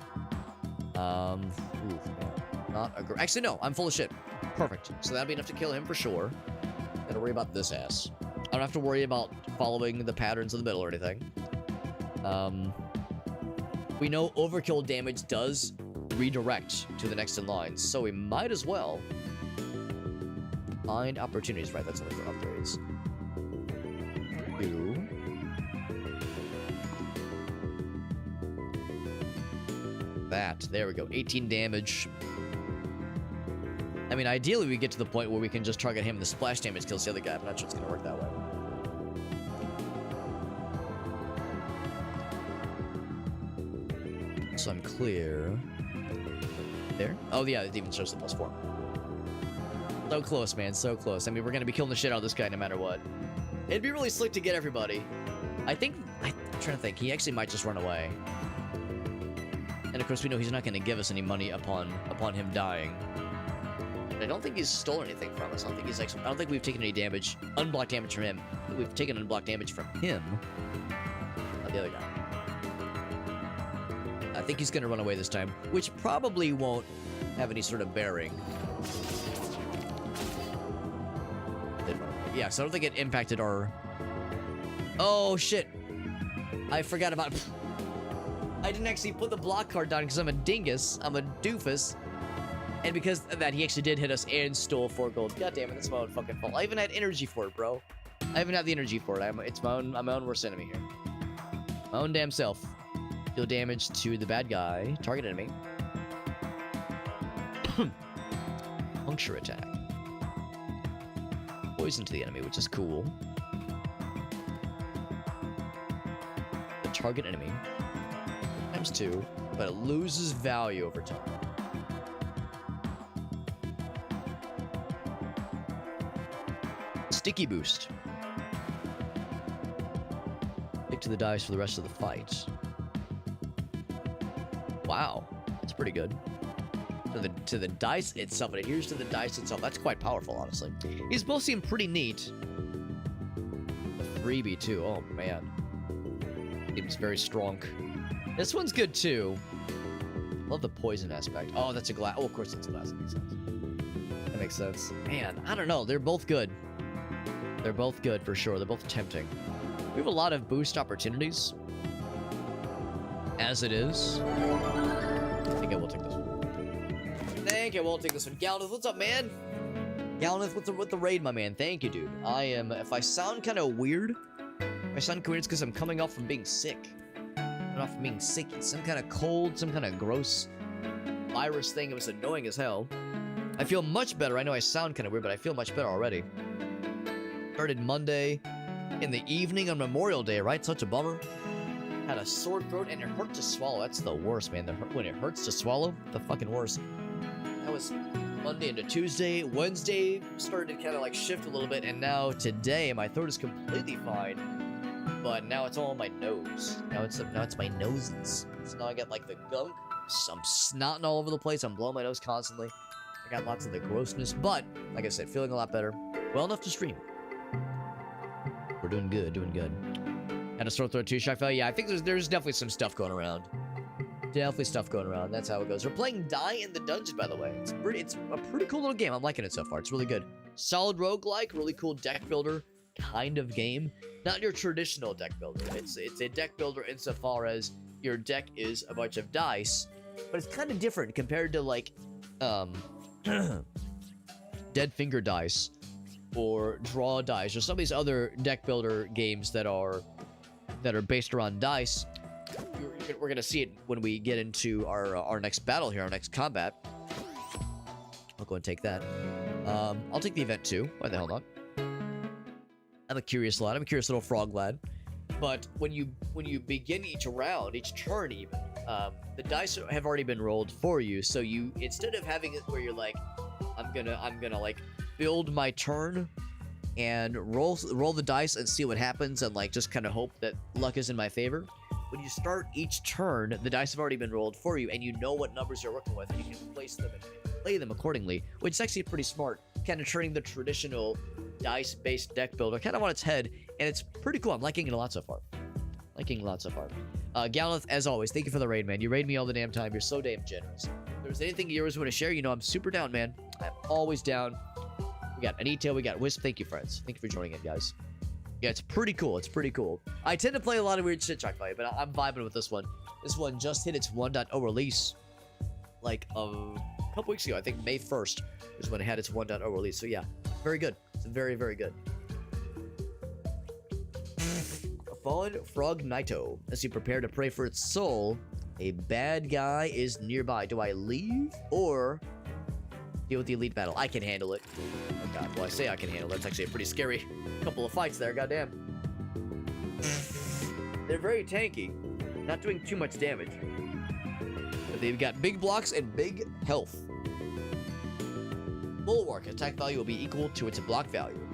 Actually, no, I'm full of shit. Perfect. So that'll be enough to kill him for sure. Gotta worry about this ass. I don't have to worry about following the patterns of the middle or anything. We know overkill damage does redirect to the next in line, so we might as well find opportunities. Right, that's only for upgrades. That. There we go. 18 damage. I mean, ideally we get to the point where we can just target him and the splash damage kills the other guy, but I'm not sure it's going to work that way. So I'm clear. There? Oh, yeah, it even shows the +4. So close, man. So close. I mean, we're going to be killing the shit out of this guy no matter what. It'd be really slick to get everybody. I'm trying to think. He actually might just run away. And of course, we know he's not going to give us any money upon him dying. But I don't think he's stolen anything from us. I don't think we've taken any damage, unblocked damage from him. We've taken unblocked damage from him. Not the other guy. I think he's going to run away this time, which probably won't have any sort of bearing. Yeah, so I don't think it impacted our... Oh, shit. I forgot about... I didn't actually put the block card down because I'm a dingus. I'm a doofus. And because of that, he actually did hit us and stole 4 gold. God damn it, that's my own fucking fault. I even had energy for it, bro. I even had the energy for it. I'm my own worst enemy here. My own damn self. Deal damage to the bad guy. Target enemy. Puncture attack. Poison to the enemy, which is cool. The target enemy. ×2, but it loses value over time. Sticky boost. Stick to the dice for the rest of the fight. Wow, that's pretty good. To the dice itself, it adheres to the dice itself. That's quite powerful, honestly. These both seem pretty neat. The freebie too. Oh man, seems very strong. This one's good too. Love the poison aspect. Oh, that's a glass. Oh, of course it's a glass. That makes sense. That makes sense. Man, I don't know. They're both good. They're both good for sure. They're both tempting. We have a lot of boost opportunities. As it is. I think I will take this one. I think I will take this one. Galnith, what's up, man? Galnith with the raid, my man. Thank you, dude. I am... If I sound kind of weird, it's because I'm coming off from being sick. Off from being sick, some kind of cold, some kind of gross virus thing. It was annoying as hell. I feel much better. I know I sound kind of weird, but I feel much better already. Started Monday in the evening on Memorial Day, right? Such a bummer. Had a sore throat and it hurt to swallow. That's the worst, man. When it hurts to swallow, the fucking worst. That was Monday into Tuesday. Wednesday started to kind of like shift a little bit, and now today my throat is completely fine. But now it's all on my nose. Now it's my noses. So now I got like the gunk. I'm snotting all over the place. I'm blowing my nose constantly. I got lots of the grossness. But, like I said, feeling a lot better. Well enough to stream. We're doing good, doing good. And a sword throw 2 shock value. Yeah, I think there's definitely some stuff going around. Definitely stuff going around. That's how it goes. We're playing Die in the Dungeon, by the way. It's a pretty cool little game. I'm liking it so far. It's really good. Solid roguelike, really cool deck builder kind of game. Not your traditional deck builder. It's a deck builder insofar as your deck is a bunch of dice, but it's kind of different compared to like Dead Finger Dice or Draw Dice or some of these other deck builder games that are based around dice. We're gonna see it when we get into our next battle here, our next combat. I'll go and take that. I'll take the event too. Why the hell not? I'm a curious lad. I'm a curious little frog lad. But when you begin each round, each turn even, the dice have already been rolled for you. So you, instead of having it where you're like, I'm gonna like build my turn and roll the dice and see what happens and like just kind of hope that luck is in my favor. When you start each turn, the dice have already been rolled for you, and you know what numbers you're working with, and you can place them and play them accordingly, which is actually pretty smart, kind of turning the traditional dice-based deck builder kind of on its head, and it's pretty cool. I'm liking it a lot so far. Galith, as always, thank you for the raid, man. You raid me all the damn time. You're so damn generous. If there's anything you always want to share, you know I'm super down, man. I'm always down. We got Anita, we got Wisp. Thank you, friends. Thank you for joining in, guys. Yeah, it's pretty cool. It's pretty cool. I tend to play a lot of weird shit track value, but I'm vibing with this one. This one just hit its 1.0 release like a couple weeks ago. I think May 1st is when it had its 1.0 release. So yeah, very good. It's very, very good. A fallen frog Naito. As you prepare to pray for its soul, a bad guy is nearby. Do I leave or deal with the elite battle? I can handle it. Oh god, well I say I can handle it. That's actually a pretty scary couple of fights there, goddamn. They're very tanky, not doing too much damage. But they've got big blocks and big health. Bulwark, attack value will be equal to its block value.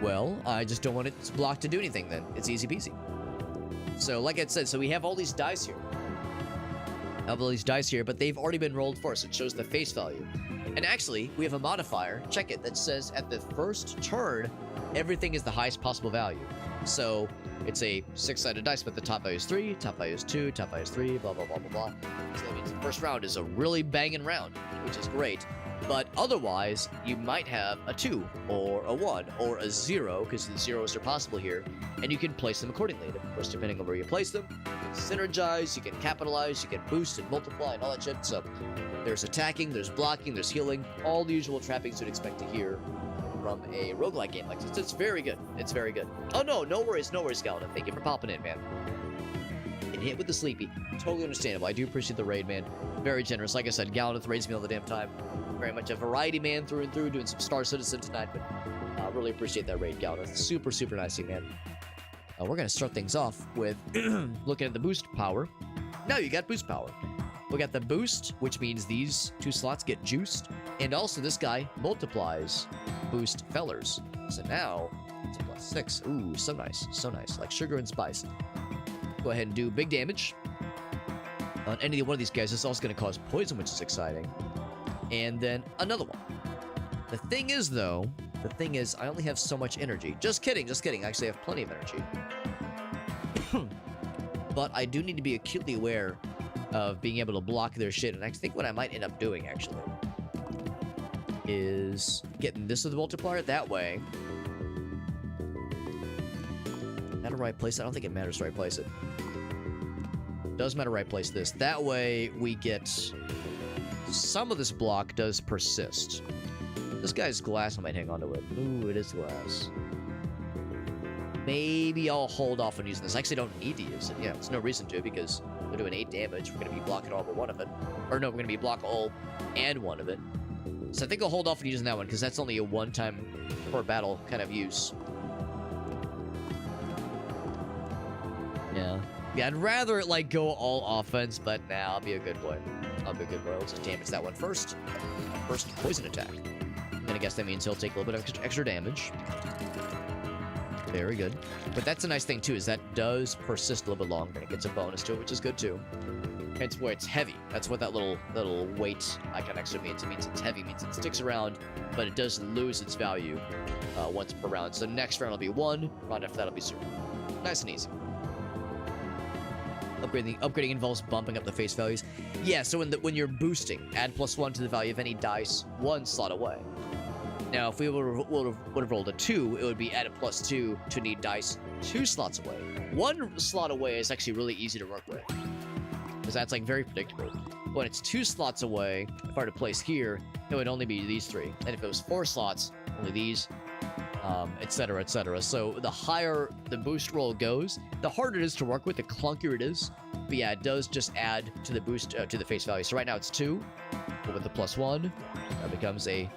Well, I just don't want its block to do anything then. It's easy peasy. So like I said, so we have all these dice here. But they've already been rolled for us. It shows the face value. And actually, we have a modifier, check it, that says at the first turn, everything is the highest possible value. So it's a 6-sided dice, but the top value is 3, top value is 2, top value is 3, blah, blah, blah, blah, blah. So that means the first round is a really banging round, which is great. But otherwise, you might have a 2, or a 1, or a 0, because the zeros are possible here, and you can place them accordingly. And of course, depending on where you place them, you can synergize, you can capitalize, you can boost and multiply, and all that shit. So there's attacking, there's blocking, there's healing, all the usual trappings you'd expect to hear from a roguelike game like this. It's very good. It's very good. Oh, no worries, Skeleton. Thank you for popping in, man. And hit with the sleepy. Totally understandable. I do appreciate the raid, man. Very generous. Like I said, Galith raids me all the damn time. Very much a variety man through and through, doing some Star Citizen tonight, but I really appreciate that raid, Galith. Super, super nicey, man. We're going to start things off with looking at the boost power. Now you got boost power. We got the boost, which means these 2 slots get juiced, and also this guy multiplies boost fellers. So now it's a +6. Ooh, so nice, like sugar and spice. Go ahead and do big damage on any one of these guys. This is also going to cause poison, which is exciting. And then another one. The thing is, though, I only have so much energy. Just kidding. Actually, I have plenty of energy. But I do need to be acutely aware of being able to block their shit. And I think what I might end up doing, actually, is getting this with the multiplier that way. Matter where I place it? I don't think it matters where I place it. Does matter where I place this. That way we get some of this block does persist. This guy's glass, I might hang on to it. Ooh, it is glass. Maybe I'll hold off on using this. I actually don't need to use it. Yeah, there's no reason to, because we're doing 8 damage. We're going to be blocking all but one of it. Or no, we're going to be block all and one of it. So I think I'll hold off on using that one, because that's only a one-time per battle kind of use. Yeah. Yeah, I'd rather it, like, go all offense, but nah, I'll be a good boy. I'll just damage that one first. First poison attack. I'm gonna guess that means he'll take a little bit of extra damage. Very good. But that's a nice thing, too, is that does persist a little bit longer, and it gets a bonus to it, which is good, too. Hence where it's heavy. That's what that little weight icon next to it means. It means it's heavy. It means it sticks around, but it does lose its value once per round. So next round will be 1. Round after that will be 0. Nice and easy. Upgrading involves bumping up the face values. Yeah, so when you're boosting, add +1 to the value of any dice 1 slot away. Now, if we would have rolled a 2, it would be add a +2 to need dice 2 slots away. 1 slot away is actually really easy to work with, because that's like very predictable. When it's 2 slots away, if I were to place here, it would only be these 3. And if it was 4 slots, only these, etc., etc. So the higher the boost roll goes, the harder it is to work with, the clunkier it is. But yeah, it does just add to the boost, to the face value. So right now it's 2, but with the +1, that becomes a,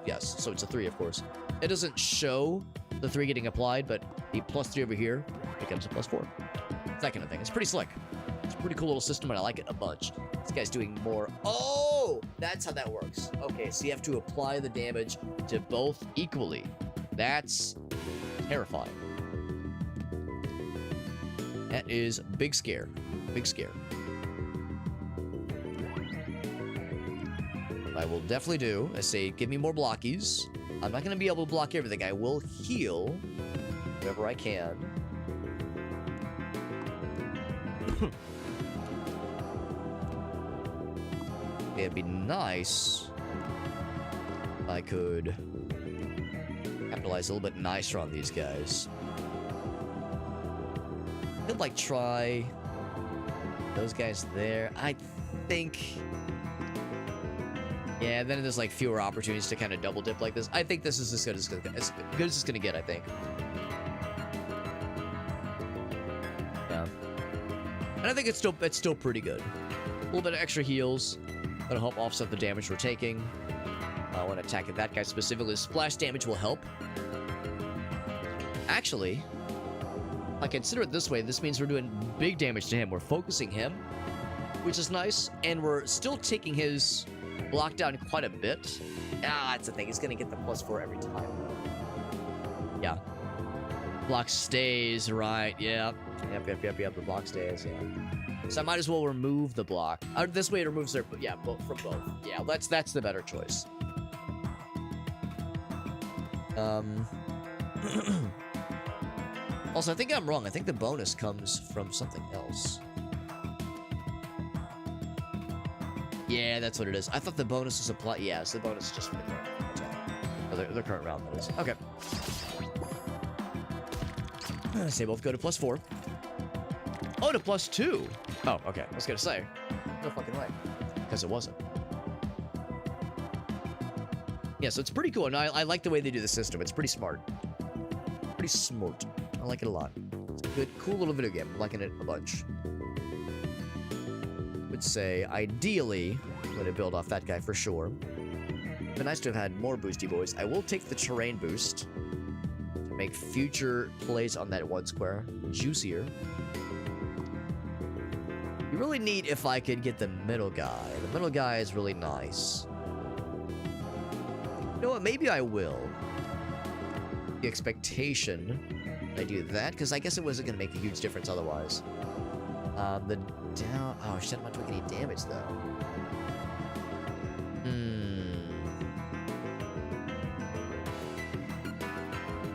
yes, so it's a 3, of course. It doesn't show the 3 getting applied, but the +3 over here becomes a +4. That kind of thing. It's pretty slick. It's a pretty cool little system, and I like it a bunch. This guy's doing more. Oh, that's how that works. Okay, so you have to apply the damage to both equally. That's terrifying. That is big scare. Big scare. I will definitely do. I say, give me more blockies. I'm not going to be able to block everything. I will heal wherever I can. It'd be nice if I could capitalize a little bit nicer on these guys. Could like try those guys there. I think, yeah. Then there's like fewer opportunities to kind of double dip like this. I think this is as good as it's gonna get. I think. Yeah. And I think it's still pretty good. A little bit of extra heals. That'll help offset the damage we're taking. When attacking that guy specifically, splash damage will help. Actually, I consider it this way. This means we're doing big damage to him. We're focusing him, which is nice, and we're still taking his block down quite a bit. Ah, that's the thing. He's gonna get the +4 every time. Yeah. Block stays, right? Yeah. Yep. The block stays. Yeah. So I might as well remove the block. This way it removes their, yeah, from both. Yeah, that's the better choice. Also, I think I'm wrong. I think the bonus comes from something else. Yeah, that's what it is. I thought the bonus was applied. Yeah, so the bonus is just for the current attack. The current round, that is. Okay. Say both go to +4. Oh, to +2. Oh, okay. I was gonna say. No fucking way. Because it wasn't. Yeah, so it's pretty cool. And I like the way they do the system. It's pretty smart. Pretty smart. I like it a lot. It's a good, cool little video game. I'm liking it a bunch. Would say, ideally, I'm going to build off that guy for sure. It'd be nice to have had more boosty boys. I will take the terrain boost to make future plays on that 1 square juicier. Be really neat if I could get the middle guy. The middle guy is really nice. You know what? Maybe I will. The expectation I do that, because I guess it wasn't going to make a huge difference otherwise. The down... Oh, shit, I'm not doing any damage, though.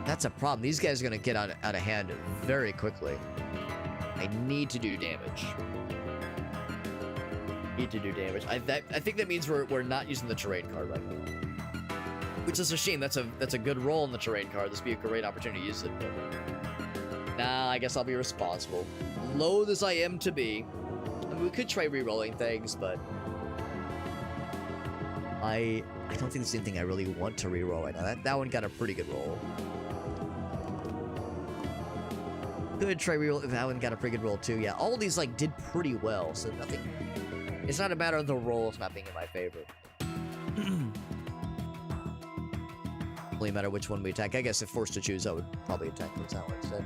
That's a problem. These guys are going to get out of hand very quickly. I need to do damage. I think that means we're not using the terrain card right now. Which is a shame. That's a good roll in the terrain card. This would be a great opportunity to use it. But nah, I guess I'll be responsible. Loath as I am to be. I mean, we could try re-rolling things, but I don't think there's anything I really want to re-roll right now. That one got a pretty good roll. Could try re-roll. That one got a pretty good roll too. Yeah, all of these like did pretty well, so nothing. It's not a matter of the rolls not being in my favor. Only matter which one we attack. I guess if forced to choose, I would probably attack towards that one instead.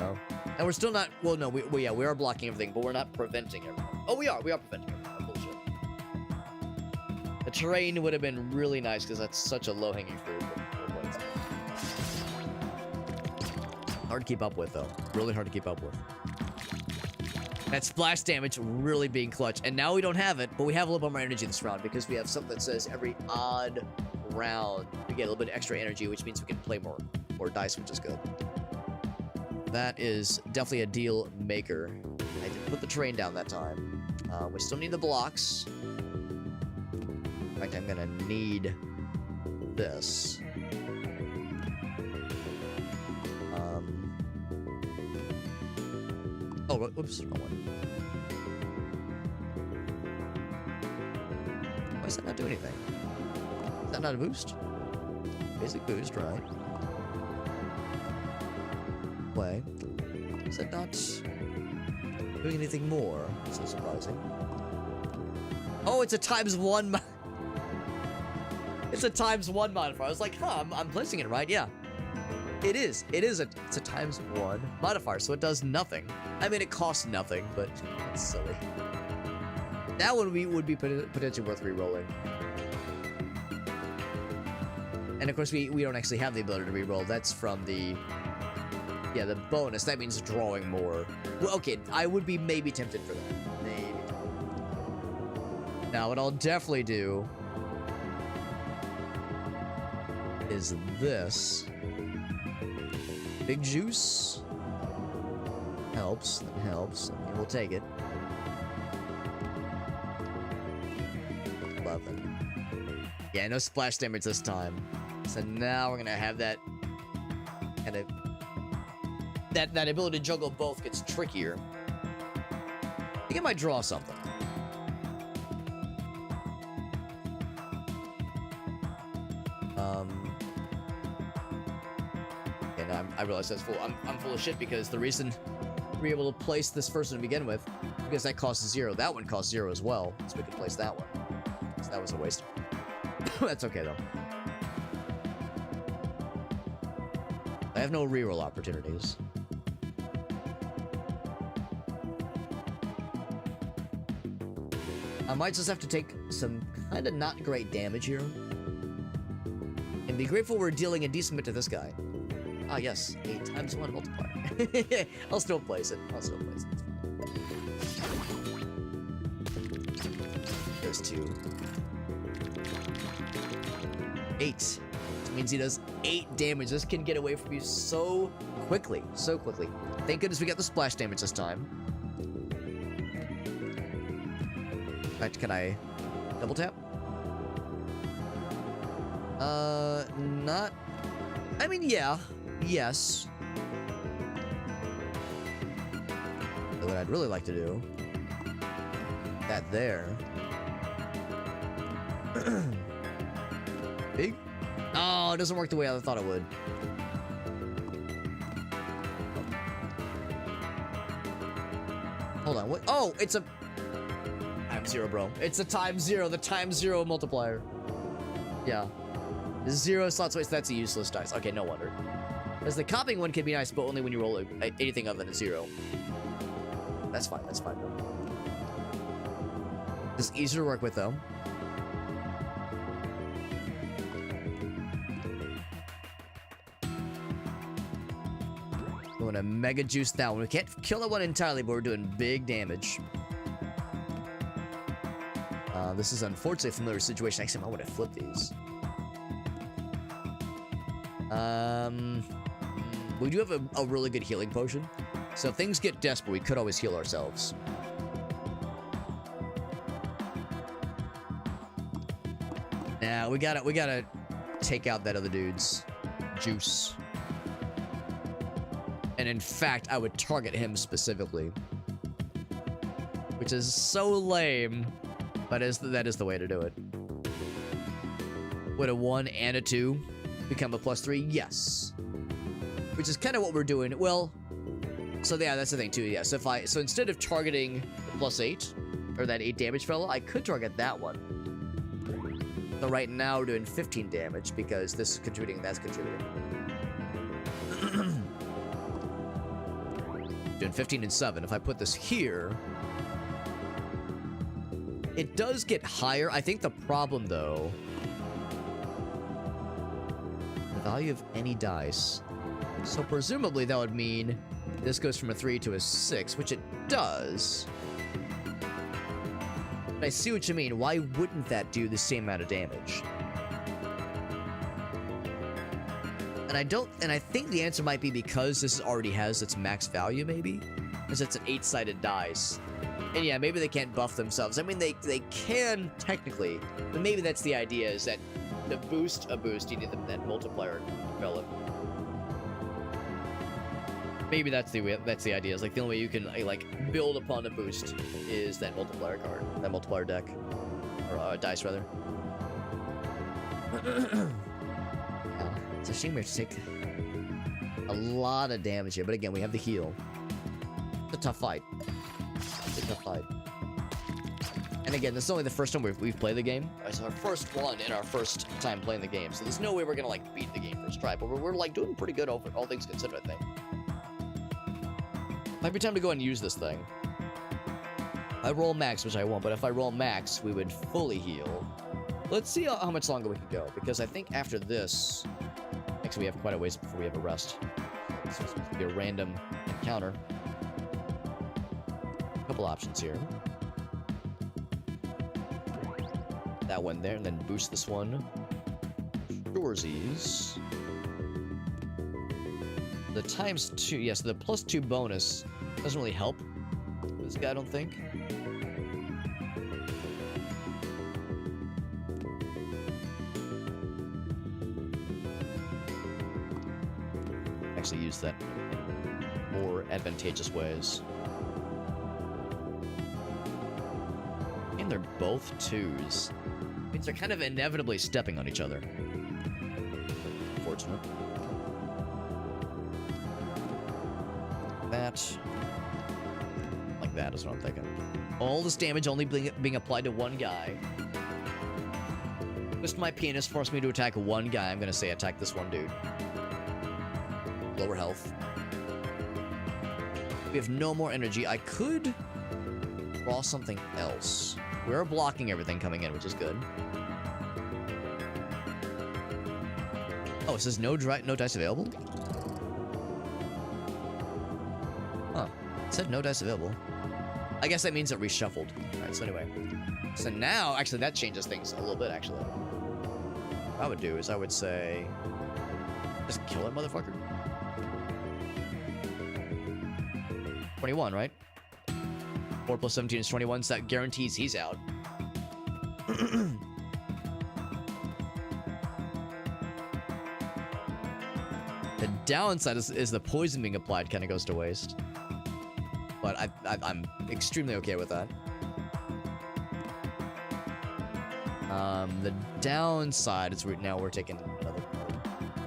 Oh. And we're still not... Well, no, we are blocking everything, but we're not preventing everything. Oh, we are preventing everything. Bullshit. The terrain would have been really nice, because that's such a low-hanging fruit. Hard to keep up with, though. Really hard to keep up with. That splash damage really being clutch. And now we don't have it, but we have a little bit more energy this round because we have something that says every odd round we get a little bit extra energy, which means we can play more dice, which is good. That is definitely a deal maker. I didn't put the train down that time. We still need the blocks. In fact, I'm gonna need this. Oh, whoops, wrong one. Why does that not do anything? Is that not a boost? Basic boost, right? Play. Is that not doing anything more? So surprising. Oh, it's a ×1. It's a ×1 modifier. I was like, huh, I'm placing it right. Yeah, it is. It's a ×1 modifier, so it does nothing. I mean, it costs nothing, but it's silly. That one would be potentially worth re-rolling. And of course, we don't actually have the ability to re-roll. That's from the bonus. That means drawing more. Well, okay, I would be maybe tempted for that. Maybe. Now, what I'll definitely do is this. Big juice. Helps. That helps. I mean, we'll take it. 11. Yeah, no splash damage this time. So now we're gonna have that kind of that ability to juggle both gets trickier. I think I might draw something. And I realize that's full. I'm full of shit because the reason we're able to place this first one to begin with, because that costs 0. That one costs 0 as well, so we could place that one. So that was a waste. That's okay though. I have no reroll opportunities. I might just have to take some kind of not great damage here. And be grateful we're dealing a decent bit to this guy. Ah, yes. A ×1 multiplier. I'll still place it. It's fine. There's 2. 8. Which means he does 8 damage. This can get away from you so quickly. So quickly. Thank goodness we got the splash damage this time. In fact, can I double tap? Not... I mean, yeah. Yes. But what I'd really like to do... That there... Big? Oh, it doesn't work the way I thought it would. Hold on, what? Oh, it's a... ×0, bro. It's a ×0, the ×0 multiplier. Yeah. 0 slots away, so that's a useless dice. Okay, no wonder. Because the copying one can be nice, but only when you roll anything other than a 0. That's fine, bro. Just easier to work with, though. We're gonna mega juice that one. We can't kill that one entirely, but we're doing big damage. This is unfortunately a familiar situation. Actually, I might want to flip these. We do have a really good healing potion. So if things get desperate, we could always heal ourselves. Now, we gotta take out that other dude's juice. And in fact, I would target him specifically. Which is so lame. But that is the way to do it. Would a 1 and a 2 become a +3? Yes. Which is kind of what we're doing. Well, so yeah, that's the thing too. Yeah, so instead of targeting the +8 or that 8 damage fella, I could target that one. So right now we're doing 15 damage because this is contributing, that's contributing. Doing 15 and 7. If I put this here, it does get higher. I think the problem, though, the value of any dice So presumably that would mean this goes from a 3 to a 6, which it does. But I see what you mean. Why wouldn't that do the same amount of damage? And I think the answer might be because this already has its max value, maybe? Because it's an 8-sided dice. And yeah, maybe they can't buff themselves. I mean, they can technically, but maybe that's the idea, is that to boost a boost, you need that multiplier develop. Maybe that's the idea. It's like the only way you can like build upon a boost is that multiplier card, that multiplier deck, or dice rather. Yeah, it's a shame we have to take a lot of damage here, but again, we have the heal. It's a tough fight. It's a tough fight. And again, this is only the first time we've played the game. It's our first one and our first time playing the game, so there's no way we're gonna like beat the game first try, but we're like doing pretty good all things considered, I think. Might be time to go and use this thing. I roll max, which I won't, but if I roll max, we would fully heal. Let's see how much longer we can go, because I think after this, actually we have quite a ways before we have a rest. This is supposed to be a random encounter. A couple options here. That one there, and then boost this one. Doorsies. The ×2, yes, the +2 bonus doesn't really help this guy, I don't think. Actually use that in more advantageous ways. And they're both 2s. Means they're kind of inevitably stepping on each other. Unfortunate. That. Like that is what I'm thinking. All this damage only being applied to one guy. Twist my penis, force me to attack one guy. I'm gonna say attack this one dude. Lower health. We have no more energy. I could draw something else. We're blocking everything coming in, which is good. Oh, it says no dice available? Huh. It said no dice available. I guess that means it reshuffled. Alright, so anyway. So now, actually, that changes things a little bit, actually. What I would do is I would say... just kill that motherfucker. 21, right? 4 plus 17 is 21, so that guarantees he's out. The downside is the poison being applied kind of goes to waste. But I'm extremely okay with that. The downside is now we're taking another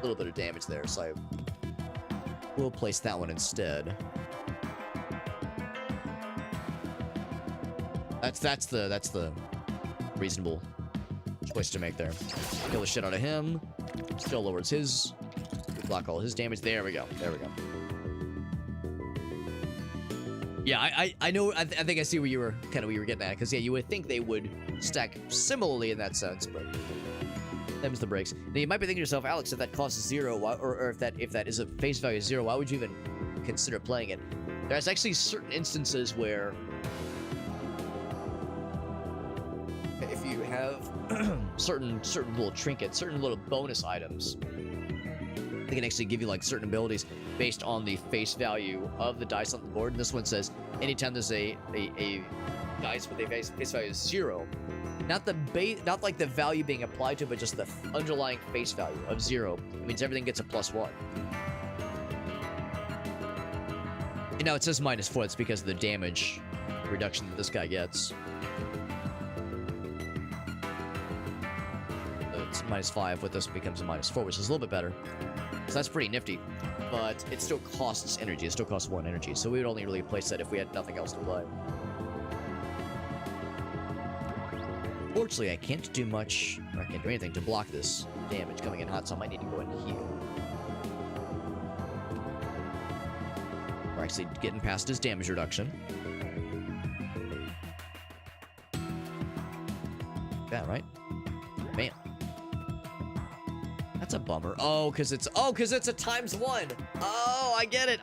little bit of damage there, so I will place that one instead. That's the reasonable choice to make there. Kill the shit out of him. Still lowers his. We block all his damage. There we go. There we go. Yeah, I know. I think I see where you were getting at. Because yeah, you would think they would stack similarly in that sense, but them's the breaks. Now you might be thinking to yourself, Alex, if that costs 0, or if that is a face value 0, why would you even consider playing it? There's actually certain instances where if you have certain little trinkets, certain little bonus items, they can actually give you like certain abilities based on the face value of the dice on the board. And this one says anytime there's a dice with a face value of 0, not like the value being applied to it, but just the underlying face value of 0. It means everything gets a +1. And now it says -4. It's because of the damage reduction that this guy gets. It's -5. With this becomes a -4, which is a little bit better. So that's pretty nifty. But it still costs energy. It still costs 1 energy. So we would only really place that if we had nothing else to play. Fortunately, I can't do much, or I can't do anything to block this damage coming in hot, so I might need to go and heal. We're actually getting past his damage reduction. That right? Bam. That's a bummer. Oh, because it's a ×1. Oh, I get it.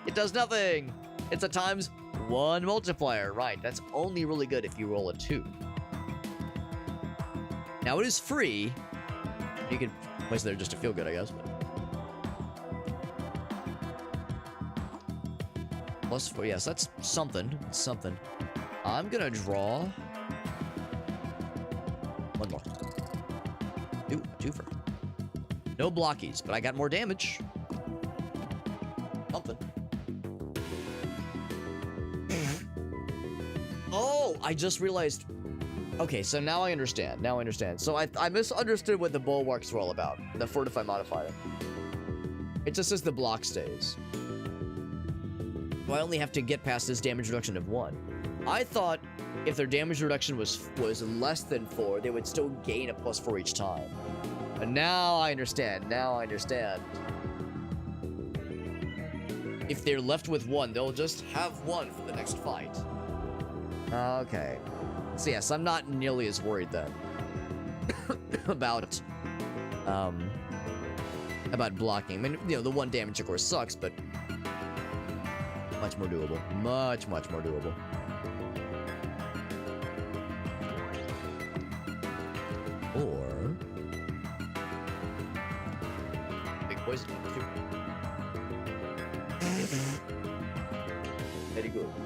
It does nothing. It's a ×1 multiplier. Right. That's only really good if you roll a 2. Now it is free. You can place it there just to feel good, I guess. +4. Yes, that's something. Something. I'm gonna draw one more. Ooh, a twofer. No blockies, but I got more damage. Something. Oh, I just realized. Okay, so now I understand. So I misunderstood what the bulwarks were all about. The fortify modifier. It just says the block stays. So I only have to get past this damage reduction of 1. I thought if their damage reduction was less than 4, they would still gain a +4 each time. And now I understand. If they're left with 1, they'll just have 1 for the next fight. Okay. So yes, I'm not nearly as worried then about blocking. I mean, the 1 damage of course sucks, but much more doable. Much more doable. Or big poison too.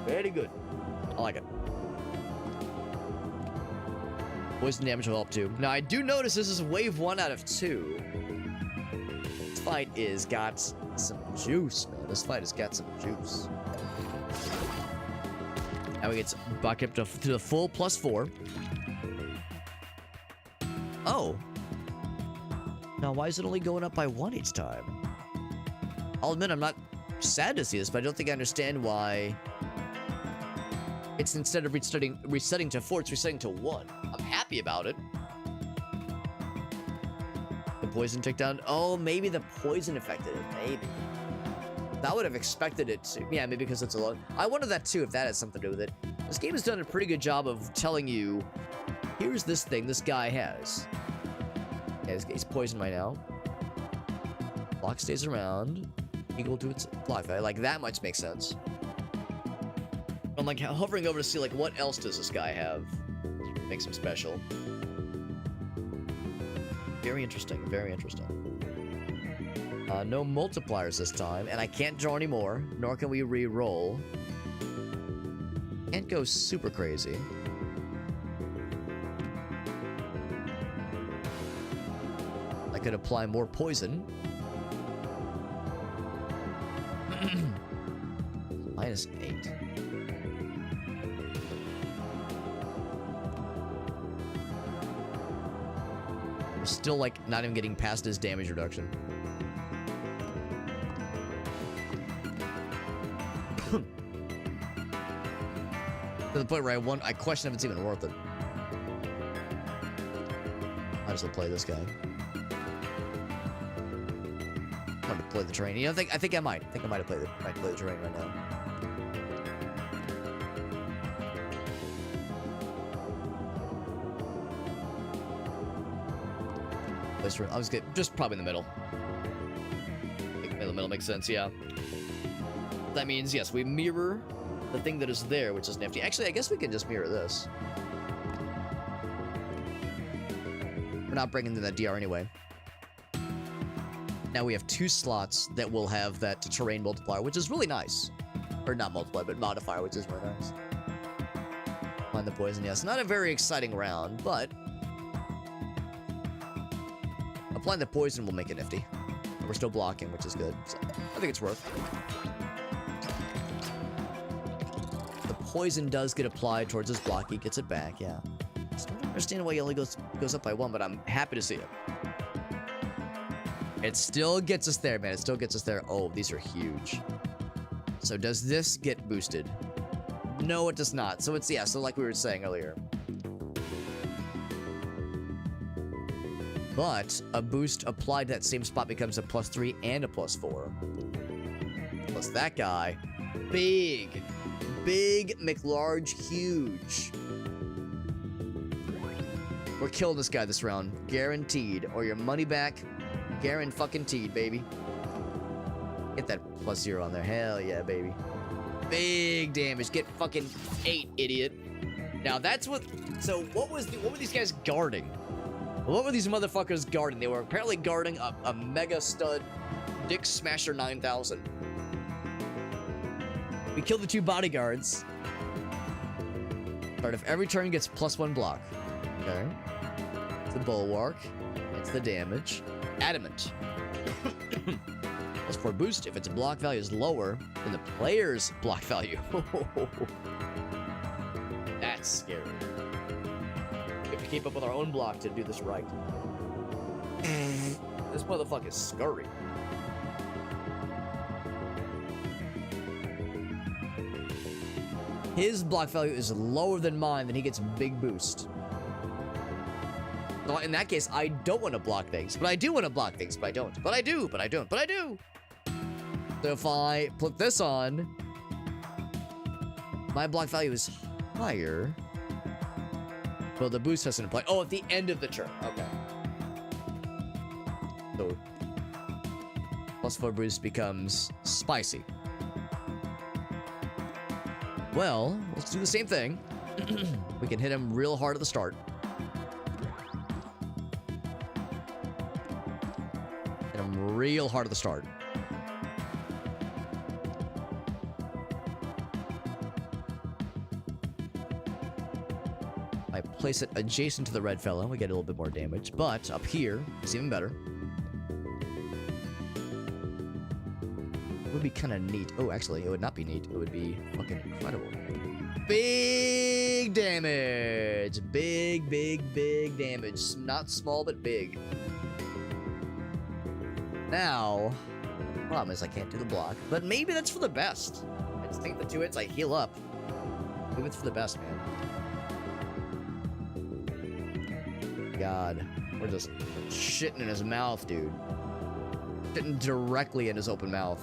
Very good. I like it. Poison damage will help too. Now I do notice this is wave 1 out of 2. This fight is got some juice, man. This fight has got some juice. Now we get back up to the full +4. Oh. Now why is it only going up by 1 each time? I'll admit I'm not sad to see this, but I don't think I understand why it's instead of resetting to 4, it's resetting to 1. I'm happy about it. The poison took down. Oh, maybe the poison affected it. Maybe. That would have expected it to. Yeah, maybe because it's a lot. I wonder that too, if that has something to do with it. This game has done a pretty good job of telling you, here's this thing this guy has. Yeah, he's poisoned right now. Block stays around. Equal to its block value. Like, that much makes sense. I'm like hovering over to see, like, what else does this guy have? Makes him special. Very interesting. No multipliers this time, and I can't draw anymore, nor can we re-roll. Can't go super crazy. I could apply more poison. -8. We're still, like, not even getting past his damage reduction. To the point where I question if it's even worth it. Might as well play this guy. I'm going to play the terrain. I think I might. I think I might play the terrain right now. I was just probably in the middle. The middle makes sense, yeah. That means, yes, we mirror the thing that is there, which is nifty. Actually, I guess we can just mirror this. We're not bringing in that DR anyway. Now we have 2 slots that will have that terrain multiplier, which is really nice. Or not multiplier, but modifier, which is really nice. Find the poison, yes. Not a very exciting round, but applying the poison will make it nifty. We're still blocking, which is good. So I think it's worth. The poison does get applied towards his block. He gets it back, yeah. Still don't understand why he only goes up by 1, but I'm happy to see it. It still gets us there, man. It still gets us there. Oh, these are huge. So does this get boosted? No, it does not. So it's, yeah, so like we were saying earlier. But a boost applied to that same spot becomes a +3 and a +4. Plus that guy. Big. Big, McLarge, huge. We're killing this guy this round. Guaranteed. Or your money back. Guaranteed, baby. Get that +0 on there. Hell yeah, baby. Big damage. Get fucking 8, idiot. Now that's what. So what were these guys guarding? What were these motherfuckers guarding? They were apparently guarding a mega stud Dick Smasher 9000. We killed the 2 bodyguards. Start of every turn gets +1 block. Okay. It's the bulwark. It's the damage. Adamant. +4 boost if its block value is lower than the player's block value. That's scary. We have to keep up with our own block to do this right. This motherfucker is scurry. His block value is lower than mine, then he gets big boost. So in that case, I don't want to block things, but I do want to block things, but I don't. But I do, but I don't, but I do. So if I put this on, my block value is higher. Well, the boost doesn't apply. Oh, at the end of the turn. Okay. So +4 boost becomes spicy. Well, let's do the same thing. We can hit him real hard at the start. Hit him real hard at the start. I place it adjacent to the red fellow. We get a little bit more damage, but up here, it's even better. It would be kind of neat. Oh, actually, it would not be neat. It would be fucking incredible. Big damage. Big, big, big damage. Not small, but big. Now, the problem is I can't do the block, but maybe that's for the best. I just think the 2 hits I heal up. Maybe it's for the best, man. God, we're just shitting in his mouth, dude. Shitting directly in his open mouth.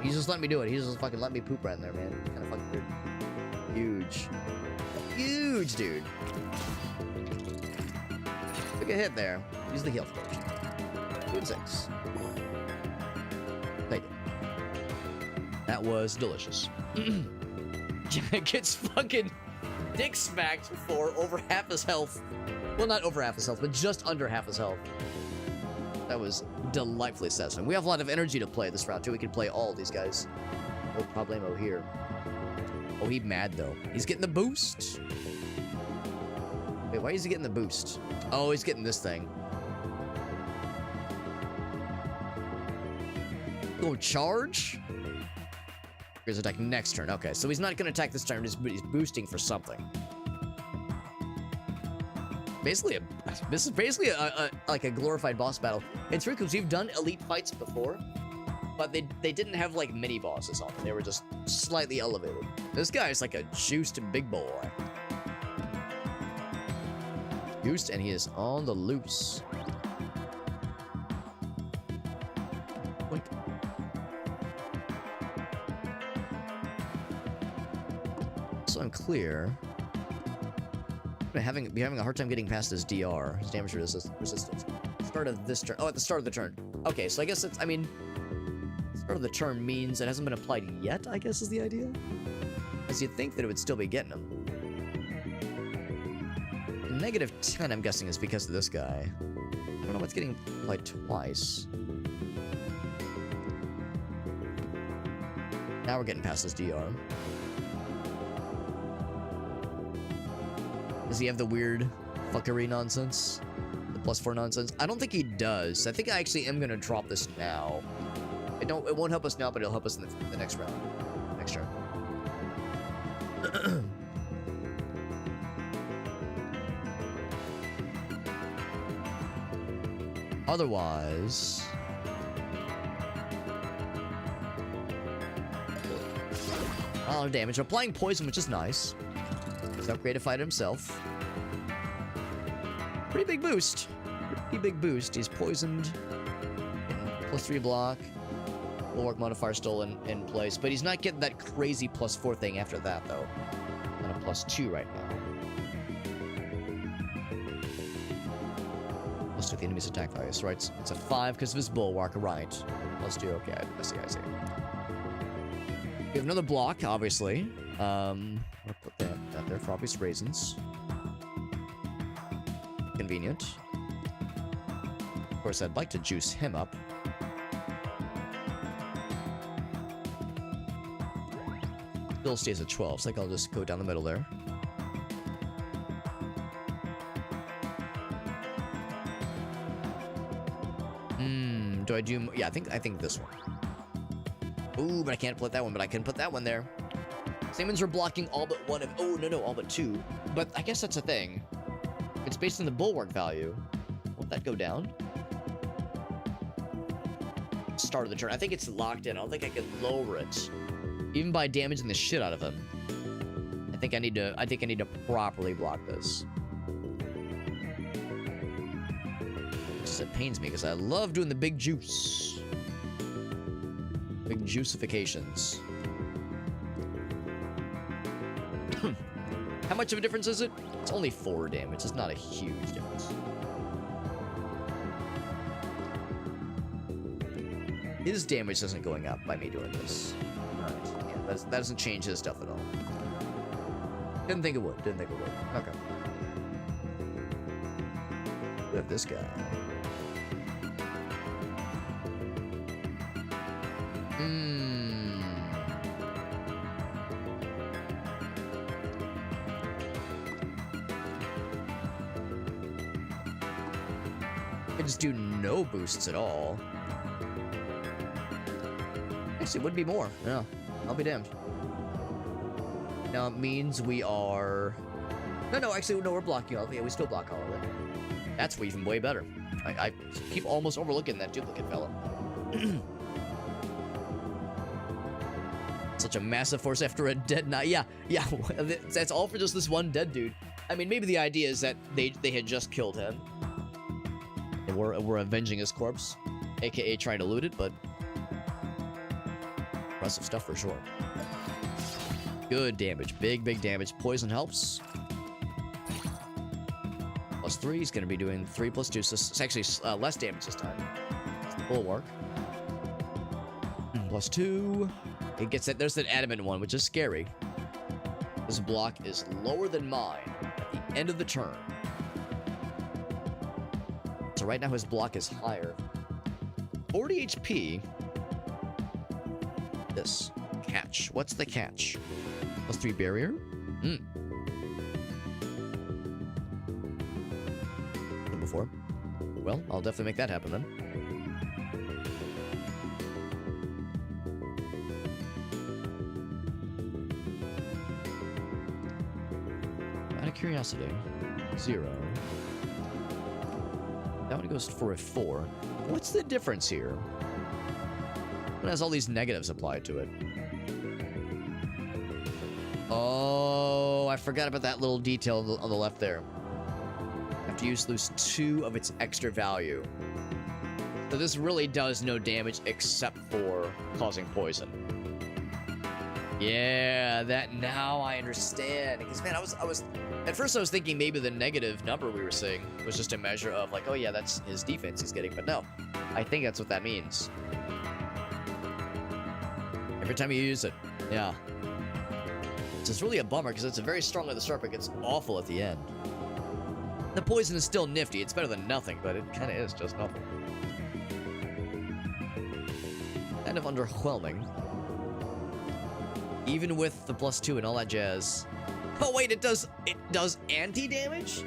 He's just letting me do it. He's just fucking letting me poop right in there, man. Kind of fucking weird. Huge. Huge, dude. Took a hit there. Use the heal potion. 2 and 6. Thank you. That was delicious. Gets fucking dick smacked for over half his health. Well, not over half his health, but just under half his health. That was delightfully satisfying. We have a lot of energy to play this round, too. We can play all these guys. No problemo here. Oh, he's mad, though. He's getting the boost. Wait, why is he getting the boost? Oh, he's getting this thing. Go charge? Here's attack next turn. Okay, so he's not going to attack this turn. He's boosting for something. Basically, this is basically like a glorified boss battle. It's weird because we've done elite fights before, but they didn't have like mini bosses on them. They were just slightly elevated. This guy is like a juiced big boy. Juiced, and he is on the loose. Boink. So unclear. Be having a hard time getting past his DR, his damage resistance. Start of this turn. Oh, at the start of the turn. Okay, so I guess it's, I mean, start of the turn means it hasn't been applied yet, I guess is the idea. As you'd think that it would still be getting him. -10, I'm guessing, is because of this guy. I don't know what's getting applied twice. Now we're getting past his DR. Does he have the weird fuckery nonsense? The +4 nonsense? I don't think he does. I think I actually am gonna drop this now. It won't help us now, but it'll help us in the next round. Next turn. Otherwise... a lot of damage. Applying poison, which is nice. He's upgradified himself. Pretty big boost. Pretty big boost. He's poisoned. +3 block. Bulwark modifier still in place. But he's not getting that crazy +4 thing after that, though. On a +2 right now. boost with the enemy's attack values, right? It's a 5 because of his bulwark, right? Let's do okay. I see. We have another block, obviously. I'll put that there for obvious reasons. Convenient. Of course, I'd like to juice him up. Still stays at 12, so I think I'll just go down the middle there. Do I do... Yeah, I think this one. Ooh, but I can't put that one, but I can put that one there. Saemons are blocking all but one of... Oh, no, all but 2. But I guess that's a thing. It's based on the bulwark value. Won't that go down? Start of the turn. I think it's locked in. I don't think I can lower it. Even by damaging the shit out of him. I think I need to properly block this. It pains me because I love doing the big juice. Big juicifications. How much of a difference is it? It's only 4 damage. It's not a huge difference. His damage isn't going up by me doing this. Right. Yeah, that doesn't change his stuff at all. Didn't think it would. Okay. We have this guy. I just do no boosts at all. Actually, it would be more. Yeah, I'll be damned. Now it means we are... No, actually, no, we're blocking all of it. Yeah, we still block all of it. That's even way better. I keep almost overlooking that duplicate fella. Such a massive force after a dead knight. Yeah, that's all for just this one dead dude. I mean, maybe the idea is that they had just killed him. And we're avenging his corpse. AKA trying to loot it, but... impressive stuff for sure. Good damage. Big damage. Poison helps. +3. He's going to be doing 3 + 2. So it's actually less damage this time. Bulwark. +2. It gets that. There's that adamant one, which is scary. This block is lower than mine at the end of the turn. So right now his block is higher. 40 HP. This. Catch. What's the catch? +3 barrier? Before. Well, I'll definitely make that happen then. Out of curiosity. 0. That one goes for a 4. What's the difference here? It has all these negatives applied to it. Oh, I forgot about that little detail on the left there. Have to lose 2 of its extra value. So this really does no damage except for causing poison. Yeah, that now I understand. Because man, I was at first I was thinking maybe the negative number we were seeing was just a measure of like, oh yeah, that's his defense he's getting, but no. I think that's what that means. Every time you use it. Yeah. It's really a bummer because it's a very strong at the start, but it's awful at the end. The poison is still nifty. It's better than nothing, but it kind of is just nothing. Kind of underwhelming. Even with the +2 and all that jazz. Oh wait, it does anti-damage?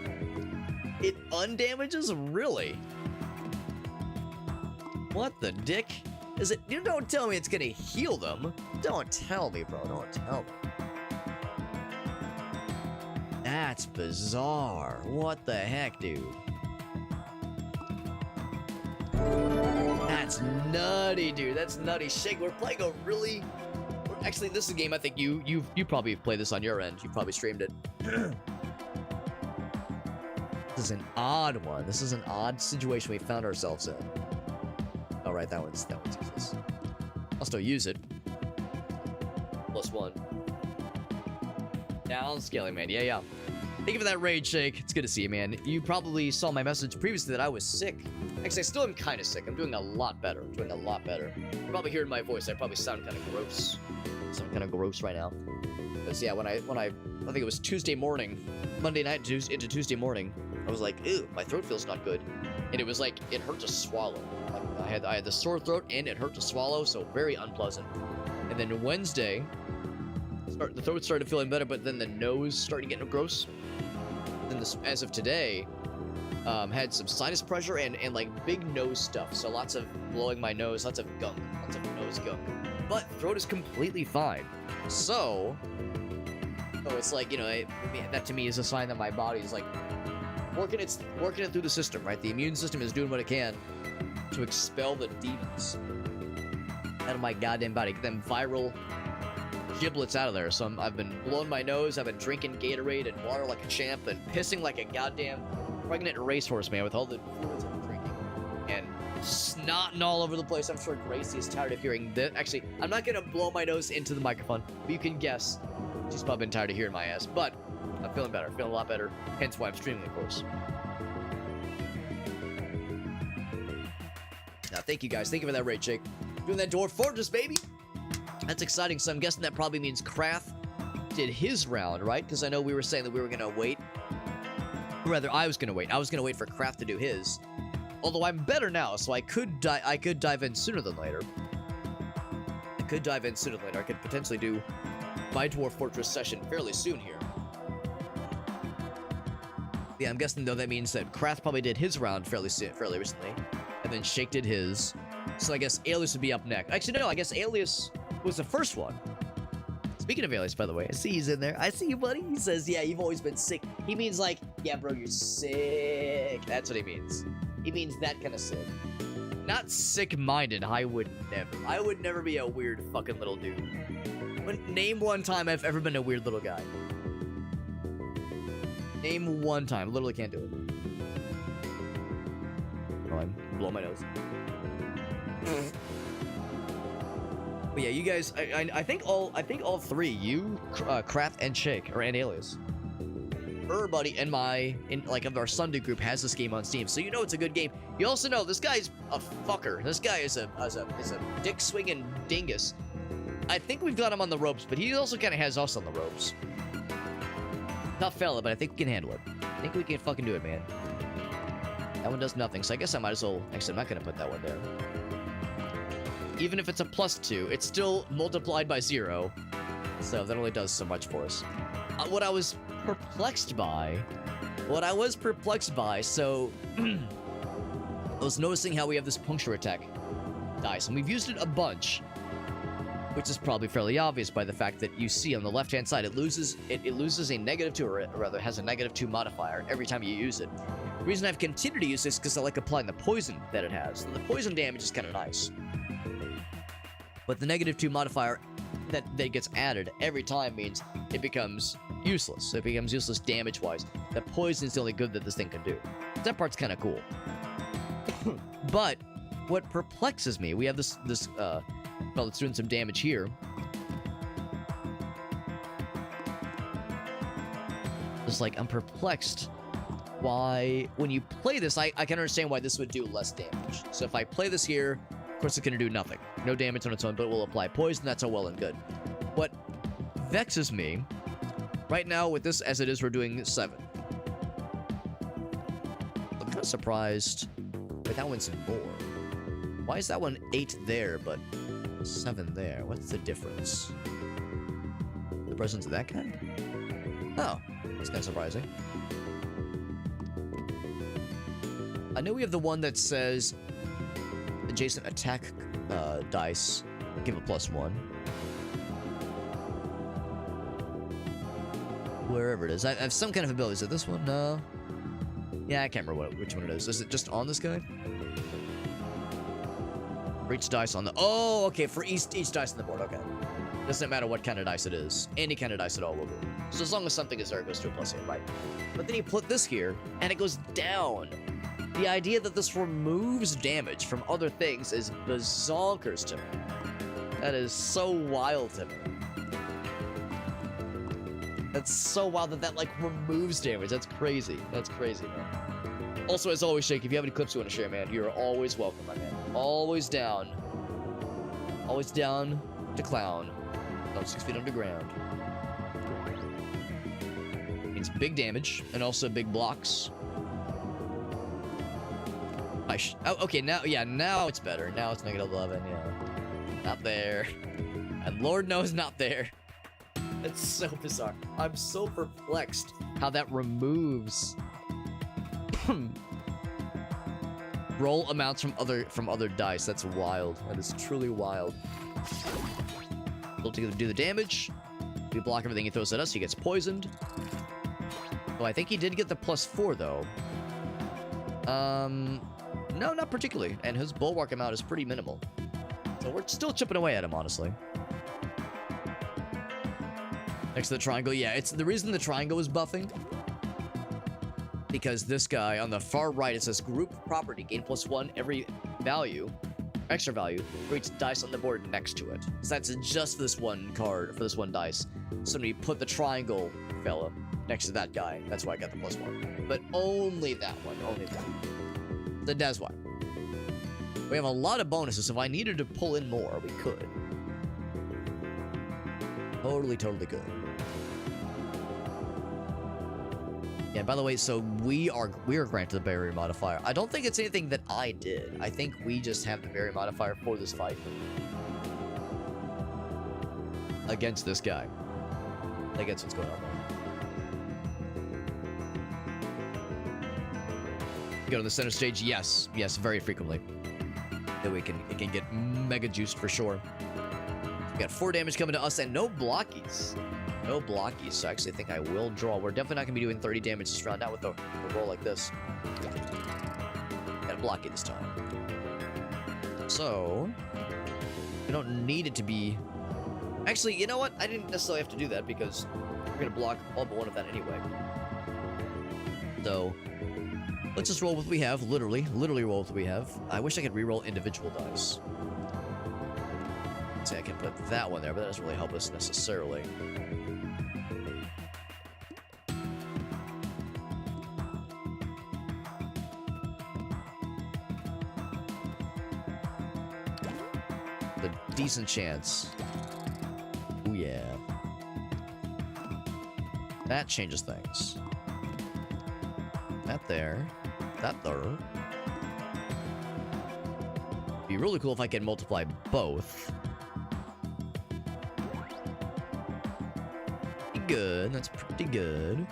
It undamages? Really? What the dick? Is it? You don't tell me it's gonna heal them. Don't tell me, bro. Don't tell me. That's bizarre. What the heck, dude? That's nutty, dude. That's nutty. Shake, we're playing a really... Actually, this is a game I think you probably played this on your end. You probably streamed it. This is an odd one. This is an odd situation we found ourselves in. All right, that one's useless. I'll still use it. +1. Downscaling, man. Yeah. Thank you for that raid, Shake. It's good to see you, man. You probably saw my message previously that I was sick. Actually, I still am kind of sick. I'm doing a lot better. You're probably hearing my voice. I probably sound kind of gross. Right now. Because yeah, when I think it was Tuesday morning, Monday night into Tuesday morning, I was like, ew, my throat feels not good. And it was like, it hurt to swallow. Like, I had the sore throat and it hurt to swallow, so very unpleasant. And then Wednesday, the throat started feeling better, but then the nose started getting gross. Then this, as of today, had some sinus pressure and like big nose stuff. So lots of blowing my nose, lots of gunk, lots of nose gunk. But throat is completely fine. So it's like, you know, that to me is a sign that my body is like working it through the system, right? The immune system is doing what it can to expel the demons out of my goddamn body, get them viral giblets out of there. So I've been blowing my nose, I've been drinking Gatorade and water like a champ, and pissing like a goddamn pregnant racehorse, man, with all the fluids I'm drinking, and snotting all over the place. I'm sure Gracie is tired of hearing this. Actually, I'm not gonna blow my nose into the microphone, but you can guess she's probably been tired of hearing my ass. But I'm feeling better, feeling a lot better, hence why I'm streaming, of course. Now, thank you guys, thank you for that raid, Jake. Doing that Dwarf Fortress, baby. That's exciting. So I'm guessing that probably means Krath did his round, right? Because I know we were saying that we were gonna wait. Or rather, I was gonna wait. I was gonna wait for Krath to do his. Although I'm better now, so I could dive in sooner than later. I could potentially do my Dwarf Fortress session fairly soon here. Yeah, I'm guessing though that means that Krath probably did his round fairly recently, and then Shake did his. So I guess Alias would be up next. Actually, no, I guess Alias was the first one. Speaking of Alias, by the way, I see he's in there. I see you, buddy. He says, yeah, you've always been sick. He means like, yeah, bro, you're sick. That's what he means. He means that kind of sick. Not sick-minded. I would never be a weird fucking little dude. Name one time I've ever been a weird little guy. Name one time. Literally can't do it. Oh, I'm blowing my nose. But yeah, you guys, I think all three, you, Kraft, and Shake, and Alias, everybody in our Sunday group has this game on Steam, so you know it's a good game. You also know this guy's a fucker. This guy is a dick swinging dingus. I think we've got him on the ropes, but he also kind of has us on the ropes. Tough fella, but I think we can handle it. I think we can fucking do it, man. That one does nothing, so I guess I might as well. Actually, I'm not gonna put that one there. Even if it's a +2, it's still multiplied by 0. So that only does so much for us. What I was perplexed by, so I was noticing how we have this puncture attack dice, and we've used it a bunch, which is probably fairly obvious by the fact that you see on the left-hand side, it loses a -2, or rather has a -2 modifier every time you use it. The reason I've continued to use this is because I like applying the poison that it has. And the poison damage is kind of nice. But the -2 modifier that gets added every time means it becomes useless. It becomes useless damage-wise. The poison is the only good that this thing can do. That part's kind of cool. But what perplexes me, we have this well, it's doing some damage here. Just like, I'm perplexed why, when you play this, I can understand why this would do less damage. So if I play this here, of course it's going to do nothing. No damage on its own, but it will apply poison. That's all well and good. What vexes me, right now with this as it is, we're doing 7. I'm kind of surprised. Wait, that one's more. Why is that one 8 there, but 7 there? What's the difference? The presence of that guy? Oh, that's kind of surprising. I know we have the one that says adjacent attack dice give a +1. Wherever it is. I have some kind of ability. Is it this one? No. Yeah, I can't remember which one it is. Is it just on this guy? For each dice on the... Oh, okay. For each dice on the board. Okay. Doesn't matter what kind of dice it is. Any kind of dice at all will do. So as long as something is there, it goes to a +8, right? But then you put this here, and it goes down. The idea that this removes damage from other things is bazonkers to me. That is so wild to me. That's so wild that that, like, removes damage. That's crazy. That's crazy, man. Also, as always, Shake, if you have any clips you want to share, man, you're always welcome, my man. Always down. Always down to clown. Down 6 feet underground. Means big damage, and also big blocks. Oh, okay, now, yeah, now it's better. Now it's -11, yeah. Not there. And Lord knows not there. That's so bizarre. I'm so perplexed how that removes roll amounts from other dice. That's wild. That is truly wild. We'll do the damage. We block everything he throws at us. He gets poisoned. Oh, I think he did get the +4 though. No, not particularly. And his bulwark amount is pretty minimal. So we're still chipping away at him, honestly. Next to the triangle, yeah, it's the reason the triangle is buffing. Because this guy on the far right, it says group property, gain +1 every value, extra value, for each dice on the board next to it. So that's just this one card, for this one dice. So when we put the triangle fella next to that guy, that's why I got the +1. But only that one, only that. So that's why. We have a lot of bonuses. If I needed to pull in more, we could. Totally could. Yeah, by the way, so we are granted the barrier modifier. I don't think it's anything that I did. I think we just have the barrier modifier for this fight. Against this guy. I think that's what's going on there. Go to the center stage, yes, very frequently. That it can get mega juiced for sure. We got 4 damage coming to us and no blockies. No blockies, so I actually think I will draw. We're definitely not going to be doing 30 damage this round, not with a roll like this. Got a blocky this time. So, we don't need it to be... Actually, you know what? I didn't necessarily have to do that because we're going to block all but one of that anyway. So, let's just roll with what we have, literally roll with what we have. I wish I could reroll individual dice. See, I can put that one there, but that doesn't really help us necessarily. A decent chance. Oh yeah. That changes things. That there. That there. Be really cool if I can multiply both. Good. That's pretty good.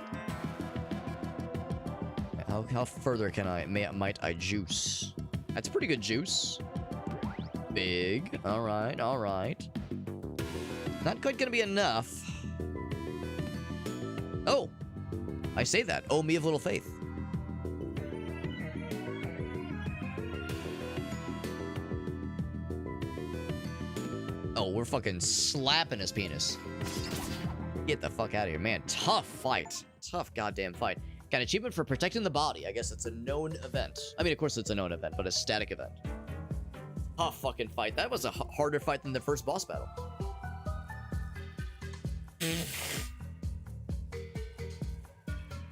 How further can might I juice? That's pretty good juice. Big. All right. Not quite gonna be enough. Oh, I say that. Oh, me of little faith. Oh, we're fucking slapping his penis. Get the fuck out of here, man. Tough fight. Tough goddamn fight. Got an achievement for protecting the body. I guess it's a known event. I mean, of course it's a known event, but a static event. Tough fucking fight. That was a harder fight than the first boss battle.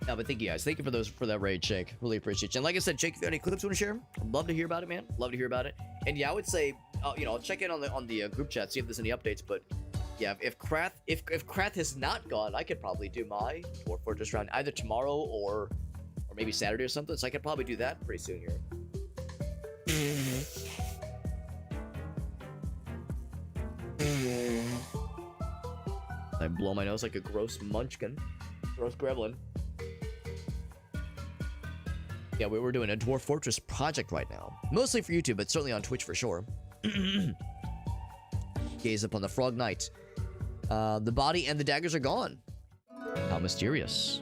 No, but thank you guys. Thank you for that raid, Jake. Really appreciate you. And like I said, Jake, if you have any clips you want to share, I'd love to hear about it, man. Love to hear about it. And yeah, I would say, you know, I'll check in on the group chat, see if there's any updates. But yeah, if Krath has not gone, I could probably do my Dwarf Fortress round either tomorrow or maybe Saturday or something. So I could probably do that pretty soon here. I blow my nose like a gross munchkin. Gross gremlin. Yeah, we're doing a Dwarf Fortress project right now. Mostly for YouTube, but certainly on Twitch for sure. Gaze upon the Frog Knight. The body and the daggers are gone. How mysterious.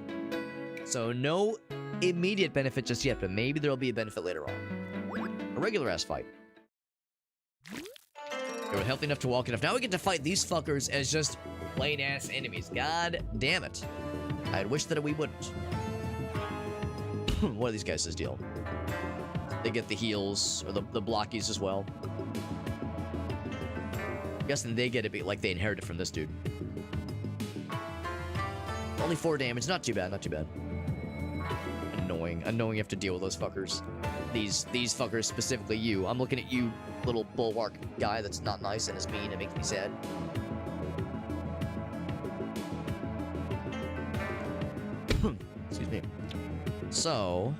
So no immediate benefit just yet, but maybe there'll be a benefit later on. A regular ass fight. They were healthy enough to walk enough. Now we get to fight these fuckers as just plain ass enemies. God damn it. I'd wish that we wouldn't. What are these guys' deal? They get the heals, or the blockies as well. I'm guessing they get it like they inherited from this dude. Only 4 damage. Not too bad, not too bad. Annoying. Annoying you have to deal with those fuckers. These fuckers, specifically you. I'm looking at you, little bulwark guy that's not nice and is mean and makes me sad. Excuse me. So,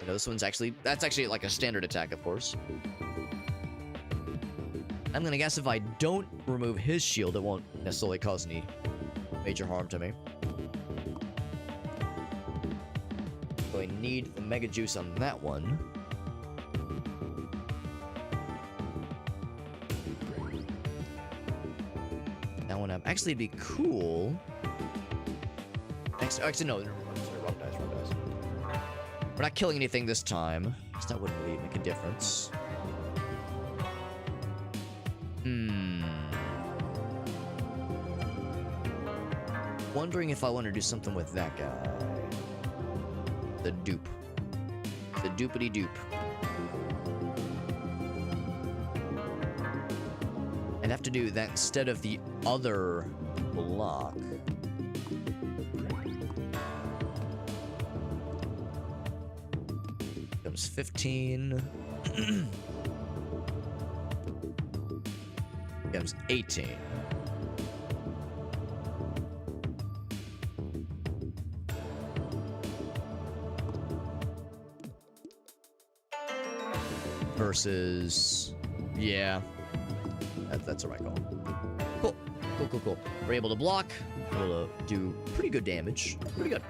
you know, this one's actually... That's actually like a standard attack, of course. I'm gonna guess if I don't remove his shield, it won't necessarily cause any major harm to me. So I need the Mega Juice on that one. That one, actually, it'd be cool. Actually, no. Sorry, wrong dice, wrong dice. We're not killing anything this time, so that wouldn't really make a difference. Wondering if I want to do something with that guy. The dupe. The doopity dupe. I'd have to do that instead of the other block. Comes 15. Comes 18. Versus, yeah, that's the right call. Cool, cool, cool, cool. We're able to block, able to do pretty good damage. Pretty good.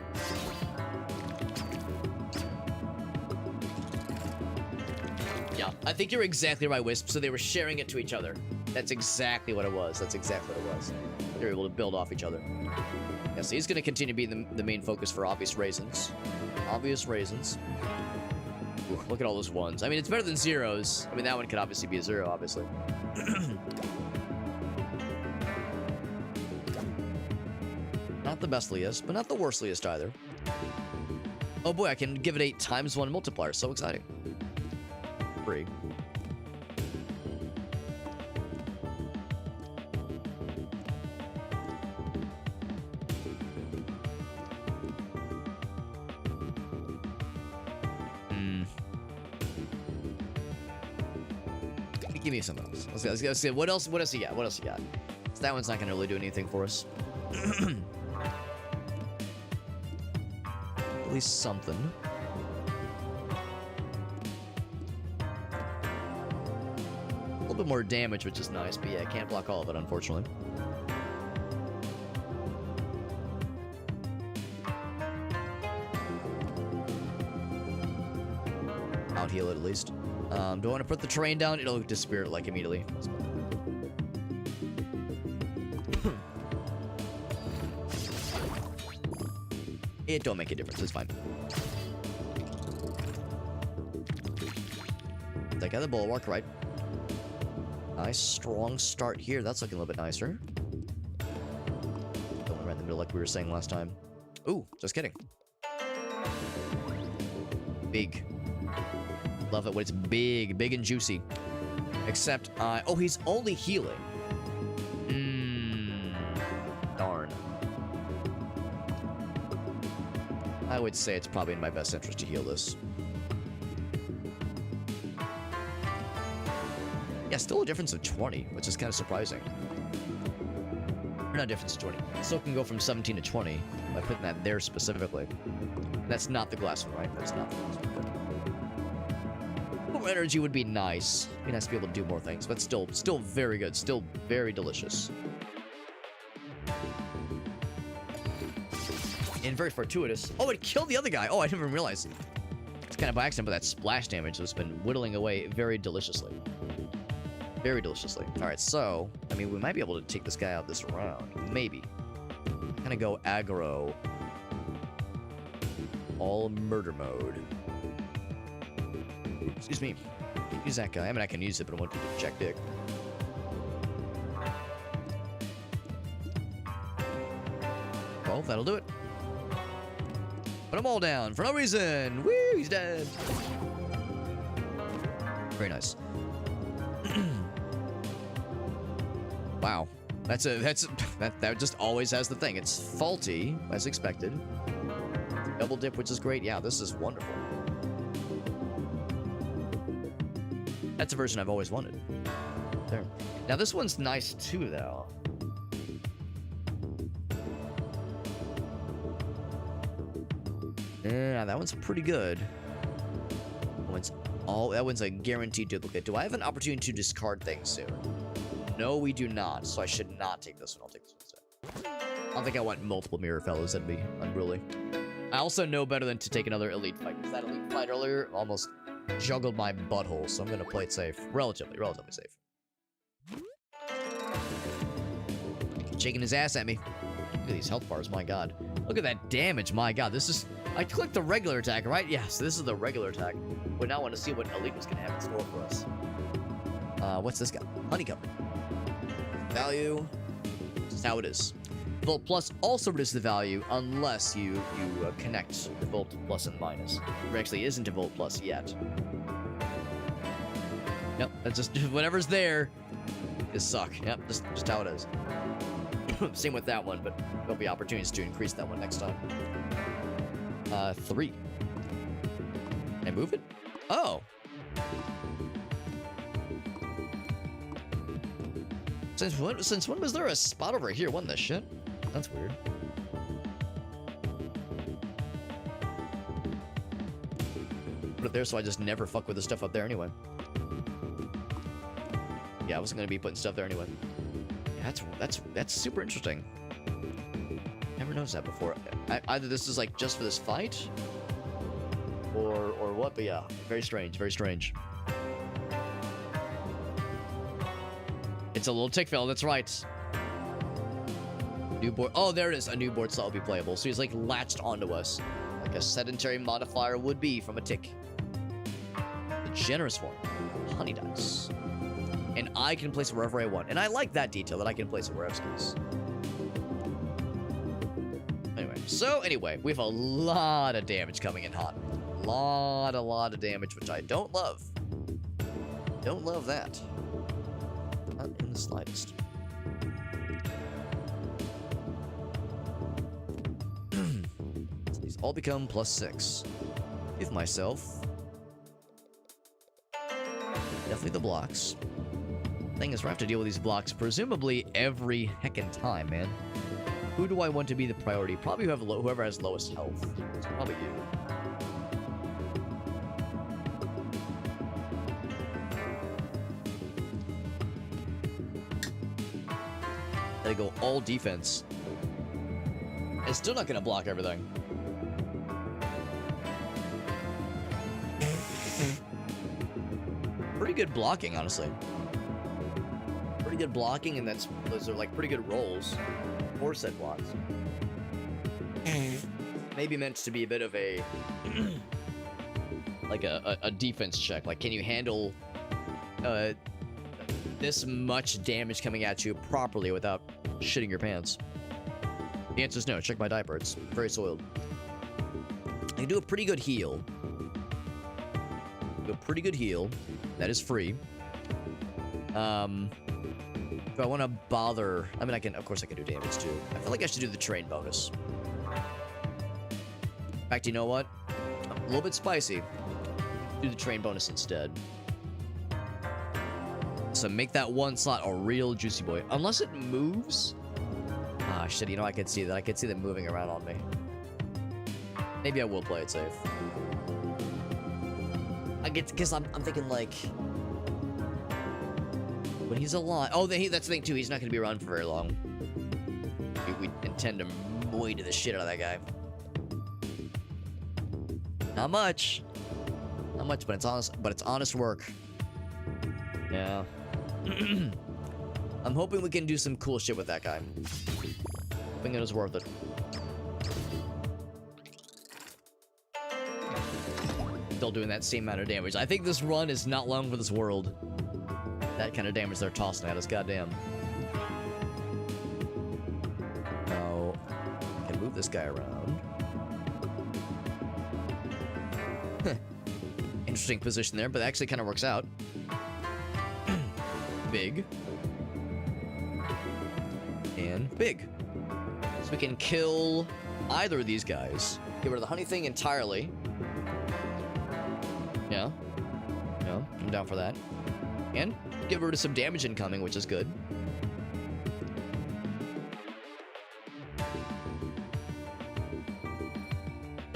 Yeah, I think you're exactly right, Wisp. So they were sharing it to each other. That's exactly what it was. That's exactly what it was. They're able to build off each other. Yeah, so he's going to continue being the main focus for obvious reasons. Obvious reasons. Ooh, look at all those ones. I mean, it's better than zeros. I mean, that one could obviously be a 0, obviously. Not the bestliest, but not the worstliest either. Oh boy, I can give it 8 times 1 multiplier. So exciting. Free. Give me something else. Let's see. What else you got? What else you got? So that one's not gonna really do anything for us. At least something. A little bit more damage, which is nice, but yeah, I can't block all of it, unfortunately. Out heal it at least. Do I want to put the terrain down? It'll disappear like immediately. It don't make a difference. It's fine. I got the bulwark, right? Nice, strong start here. That's looking a little bit nicer. Going right in the middle like we were saying last time. Ooh, just kidding. Big. Love it when it's big, big and juicy. Except, oh, he's only healing. Darn. I would say it's probably in my best interest to heal this. Yeah, still a difference of 20, which is kind of surprising. Or not a difference of 20. Still can go from 17 to 20 by putting that there specifically. That's not the glass one, right? That's not the glass one. More energy would be nice. It'd be nice to be able to do more things, but still very good. Still very delicious. And very fortuitous. Oh, it killed the other guy. Oh, I didn't even realize. It's kind of by accident, but that splash damage has been whittling away very deliciously. Very deliciously. All right, so, I mean, we might be able to take this guy out this round. Maybe. Kind of go aggro. All murder mode. Excuse me. Use that guy. I mean, I can use it, but I want to check dick. Well, that'll do it. Put them all down for no reason. Woo, he's dead. Very nice. Wow. That just always has the thing. It's faulty, as expected. Double dip, which is great. Yeah, this is wonderful. That's a version I've always wanted. There. Now this one's nice too, though. Yeah, that one's pretty good. That one's a guaranteed duplicate. Do I have an opportunity to discard things soon? No, we do not. So I should not take this one. I'll take this one instead. I don't think I want multiple mirror fellows. That'd be unruly. I also know better than to take another elite fight, because that elite fight earlier almost juggled my butthole, so I'm gonna play it safe. Relatively safe. Shaking his ass at me. Look at these health bars, my god. Look at that damage, my god. This is... I clicked the regular attack, right? Yes, this is the regular attack. We now want to see what elite was gonna have in store for us. What's this guy? Honeycomb. Value. This is how it is. Volt Plus also reduces the value unless you connect the Volt Plus and minus. There actually isn't a Volt Plus yet. Yep, that's just whatever's there is suck. Yep, just how it is. Same with that one, but there'll be opportunities to increase that one next time. 3. Can I move it? Oh. Since when was there a spot over here? What the shit? That's weird. Put it there so I just never fuck with the stuff up there anyway. Yeah, I wasn't gonna be putting stuff there anyway. Yeah, that's super interesting. Never noticed that before. Either this is like just for this fight, or what? But yeah, very strange. Very strange. It's a little tick fail. That's right. New board. Oh, there it is. A new board slot will be playable. So he's like latched onto us, like a sedentary modifier would be from a tick. The generous one, honey dice, and I can place it wherever I want. And I like that detail that I can place it wherever I want. Anyway, we have a lot of damage coming in hot. A lot of damage, which I don't love. Don't love that. Not in the slightest. These all become +6. Give myself definitely the blocks. Thing is, we have to deal with these blocks presumably every heckin' time, man. Who do I want to be the priority? Probably whoever has lowest health. It's probably you. Gotta go all defense. It's still not gonna block everything. Pretty good blocking, honestly. Pretty good blocking, and those are like pretty good rolls. 4 set blocks. Maybe meant to be a bit of a like a defense check. Like, can you handle this much damage coming at you properly without shitting your pants? The answer is no. Check my diaper. It's very soiled. I can do a pretty good heal. That is free. If I want to bother... I mean, of course I can do damage too. I feel like I should do the train bonus. In fact, you know what? A little bit spicy. Do the train bonus instead. So make that one slot a real juicy boy. Unless it moves. Ah, shit, you know, I could see that. I could see them moving around on me. Maybe I will play it safe. Because I'm thinking, like... When he's alive... Oh, that's the thing, too. He's not going to be around for very long. We intend to moid the shit out of that guy. Not much. Not much, but it's honest work. Yeah. I'm hoping we can do some cool shit with that guy. Hoping it is worth it. Still doing that same amount of damage. I think this run is not long for this world. That kind of damage they're tossing at us, goddamn. Now, I can move this guy around. Interesting position there, but it actually kind of works out. Big. and big. So we can kill either of these guys. Get rid of the honey thing entirely. Yeah. Yeah, I'm down for that. And get rid of some damage incoming, which is good.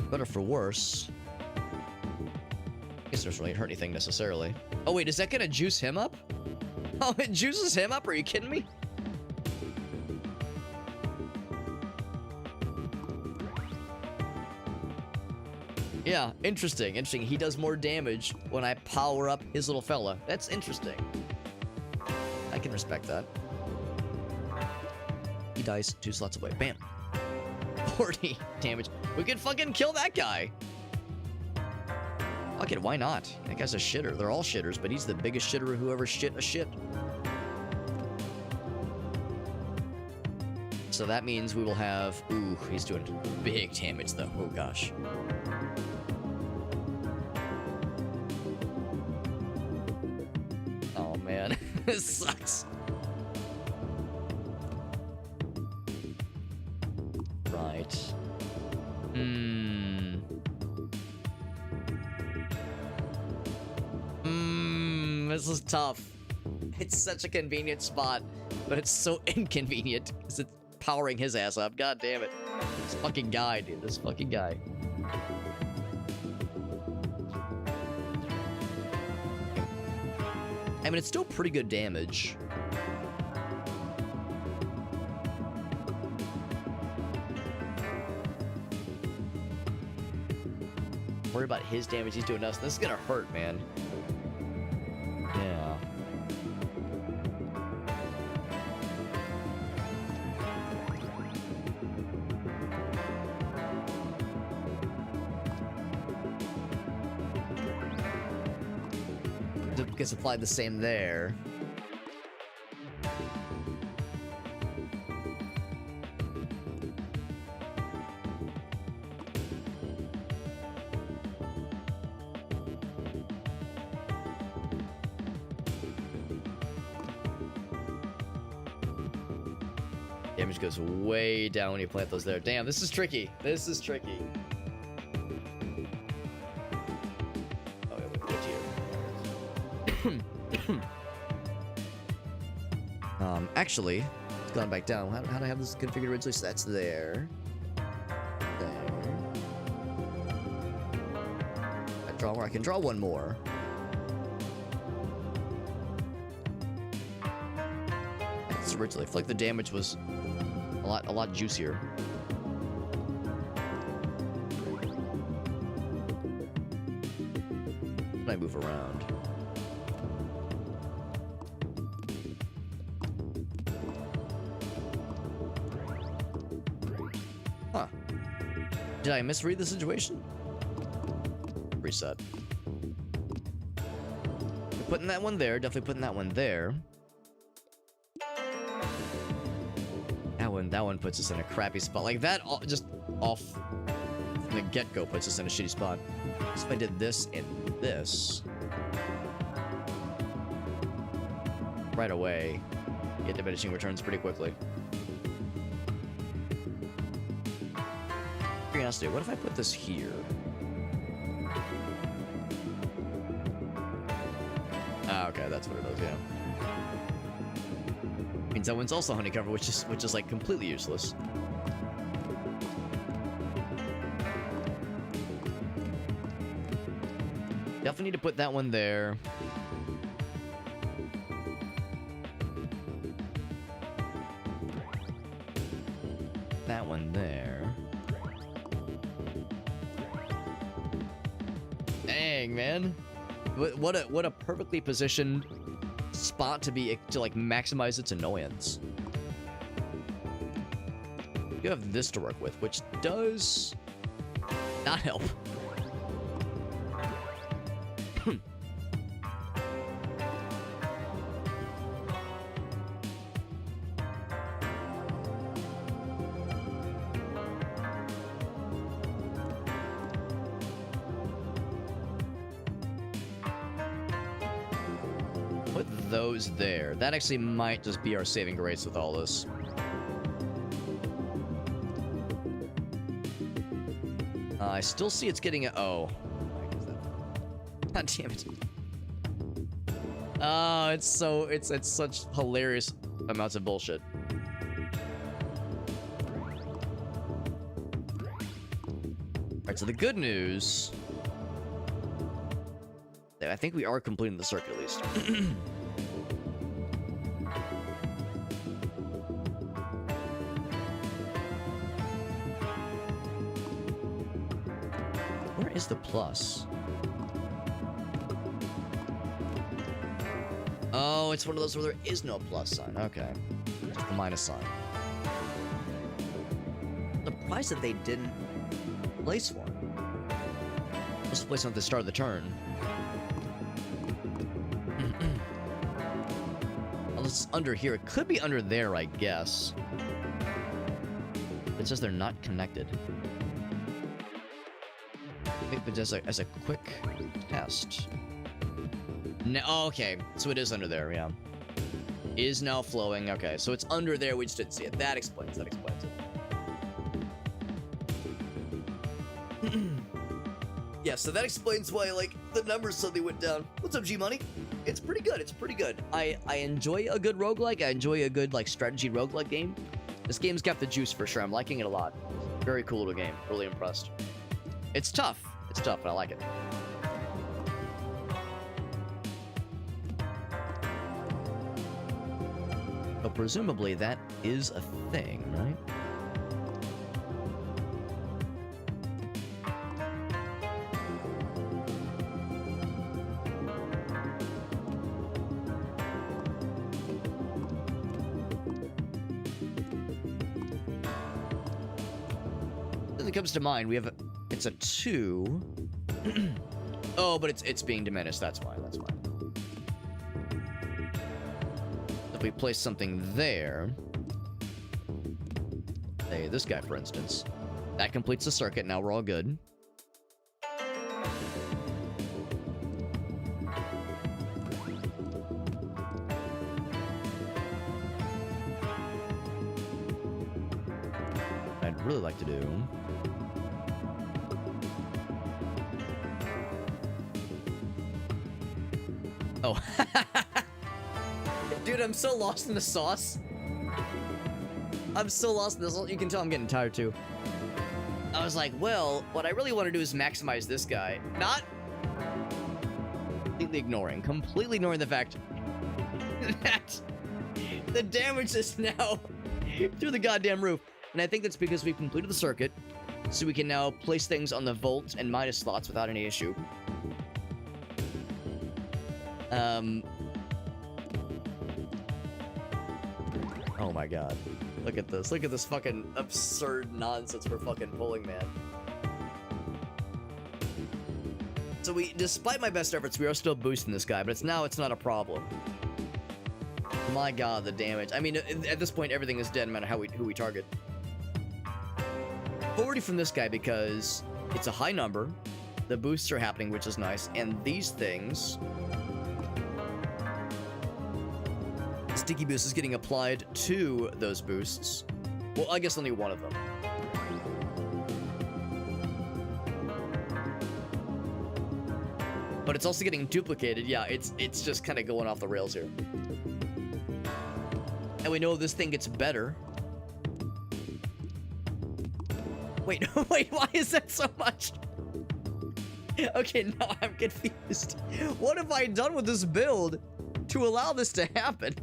Better for worse. I guess it doesn't really hurt anything necessarily. Oh wait, is that gonna juice him up? Oh, it juices him up? Are you kidding me? Yeah, interesting. Interesting. He does more damage when I power up his little fella. That's interesting. I can respect that. He dies 2 slots away. Bam. 40 damage. We can fucking kill that guy. Fuck it, why not? That guy's a shitter. They're all shitters, but he's the biggest shitter who ever shit a shit. So that means we will have... Ooh, he's doing big damage, though. Oh, gosh. Oh, man. This sucks. Right. This is tough. It's such a convenient spot, but it's so inconvenient because it's powering his ass up. God damn it. This fucking guy, dude. This fucking guy. I mean, it's still pretty good damage. Worry about his damage he's doing us. This is gonna hurt, man. Yeah. Gets applied the same there. Damage goes way down when you plant those there. Damn, this is tricky. This is tricky. Oh, wait, what here? Actually, it's gone back down. How do I have this configured originally? So that's there. There. I draw more. I can draw one more. It's originally. I feel like the damage was a lot juicier. I move around. Huh. Did I misread the situation? Reset. Putting that one there, definitely putting that one there. That one puts us in a crappy spot. Like that, just off from the get-go puts us in a shitty spot. So if I did this and this right away, get diminishing returns pretty quickly. Curiosity, what if I put this here? Ah, okay, that's what it is, yeah. Means that one's also honey cover, which is like completely useless. Definitely need to put that one there. That one there. Dang, man. What a perfectly positioned spot to like maximize its annoyance. You have this to work with, which does not help. Put those there. That actually might just be our saving grace with all this. I still see it's getting a... Oh. God damn it. Oh, it's so... It's such hilarious amounts of bullshit. Alright, so the good news... I think we are completing the circuit at least. Where is the plus? Oh, it's one of those where there is no plus sign. Okay. Just the minus sign. Surprised that they didn't place one. Let's place one at the start of the turn. Unless it's under here. It could be under there, I guess. It says they're not connected. I think just as a quick test. No, oh, okay, so it is under there, yeah. Is now flowing, okay, so it's under there, we just didn't see it. That explains it. Yeah, so that explains why, like, the numbers suddenly went down. What's up, G-Money? It's pretty good, it's pretty good. I enjoy a good roguelike, I enjoy a good, like, strategy roguelike game. This game's got the juice for sure, I'm liking it a lot. Very cool little game, really impressed. It's tough, but I like it. But presumably that is a thing, right? That comes to mind, we have it's a 2. Oh, but it's being diminished, that's why. If we place something there, say this guy for instance, that completes the circuit, now we're all good. I'd really like to do... Oh. Dude, I'm so lost in the sauce. I'm so lost in this. You can tell I'm getting tired too. I was like, well, what I really want to do is maximize this guy. Not completely ignoring the fact that the damage is now through the goddamn roof. And I think that's because we've completed the circuit, so we can now place things on the volt and minus slots without any issue. Oh my god. Look at this. Look at this fucking absurd nonsense we're fucking pulling, man. So despite my best efforts, we are still boosting this guy, but it's not a problem. My god, the damage. I mean, at this point, everything is dead no matter who we target. 40 from this guy because it's a high number. The boosts are happening, which is nice. And these things... Sticky boost is getting applied to those boosts. Well, I guess only one of them. But it's also getting duplicated. Yeah, it's just kind of going off the rails here. And we know this thing gets better. Wait, wait, why is that so much? Okay, now I'm confused. What have I done with this build to allow this to happen?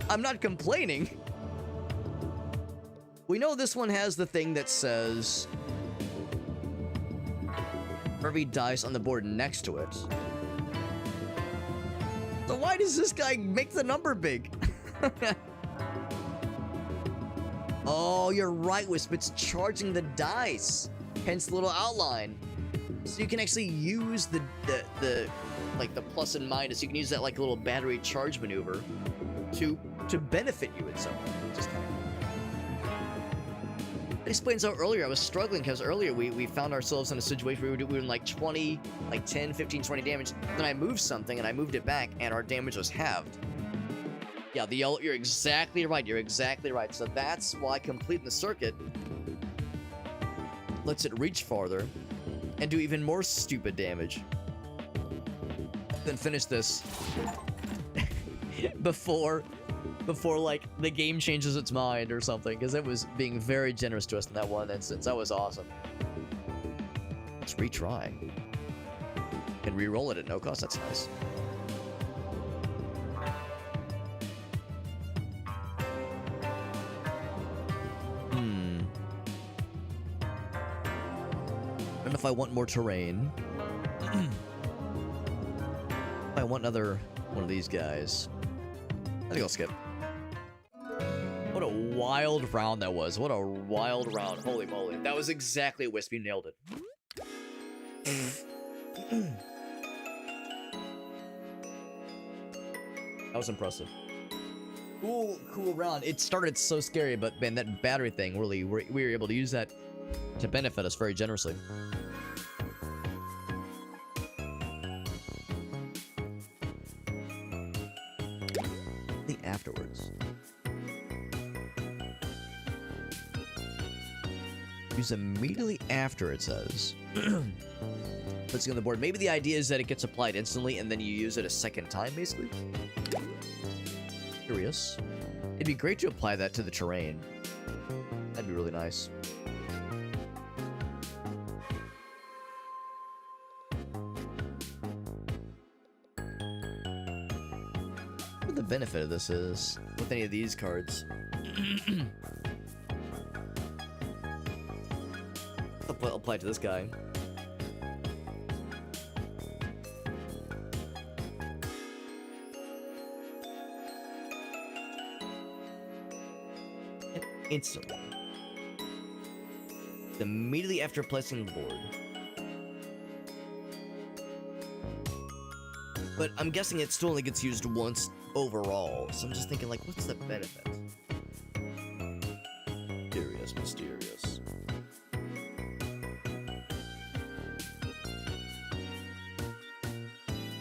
I'm not complaining. We know this one has the thing that says for every dice on the board next to it. So why does this guy make the number big? Oh, you're right, Wisp. It's charging the dice. Hence the little outline. So you can actually use the like the plus and minus. You can use that like little battery charge maneuver to benefit you in some way. Just kind of cool. That explains how earlier I was struggling, because earlier we found ourselves in a situation where we were doing like 20, like 10, 15, 20 damage. Then I moved something and I moved it back and our damage was halved. Yeah, the yellow, you're exactly right. You're exactly right. So that's why completing the circuit lets it reach farther. and do even more stupid damage. Then finish this before like the game changes its mind or something, because it was being very generous to us in that one instance. That was awesome. Let's retry. And re-roll it at no cost. That's nice. I don't know if I want more terrain. I want another one of these guys. I think I'll skip. What a wild round that was. What a wild round. Holy moly. That was exactly Wispy. Nailed it. That was impressive. Cool round. It started so scary, but man, that battery thing really, we were able to use that to benefit us very generously. Afterwards. Use immediately after, it says. Puts it on the board. Maybe the idea is that it gets applied instantly and then you use it a second time, basically. Curious. It'd be great to apply that to the terrain. That'd be really nice. What the benefit of this is with any of these cards? Apply to this guy. And instantly. Immediately after placing the board. But I'm guessing it still only gets used once overall, so I'm just thinking, like, what's the benefit? Mysterious.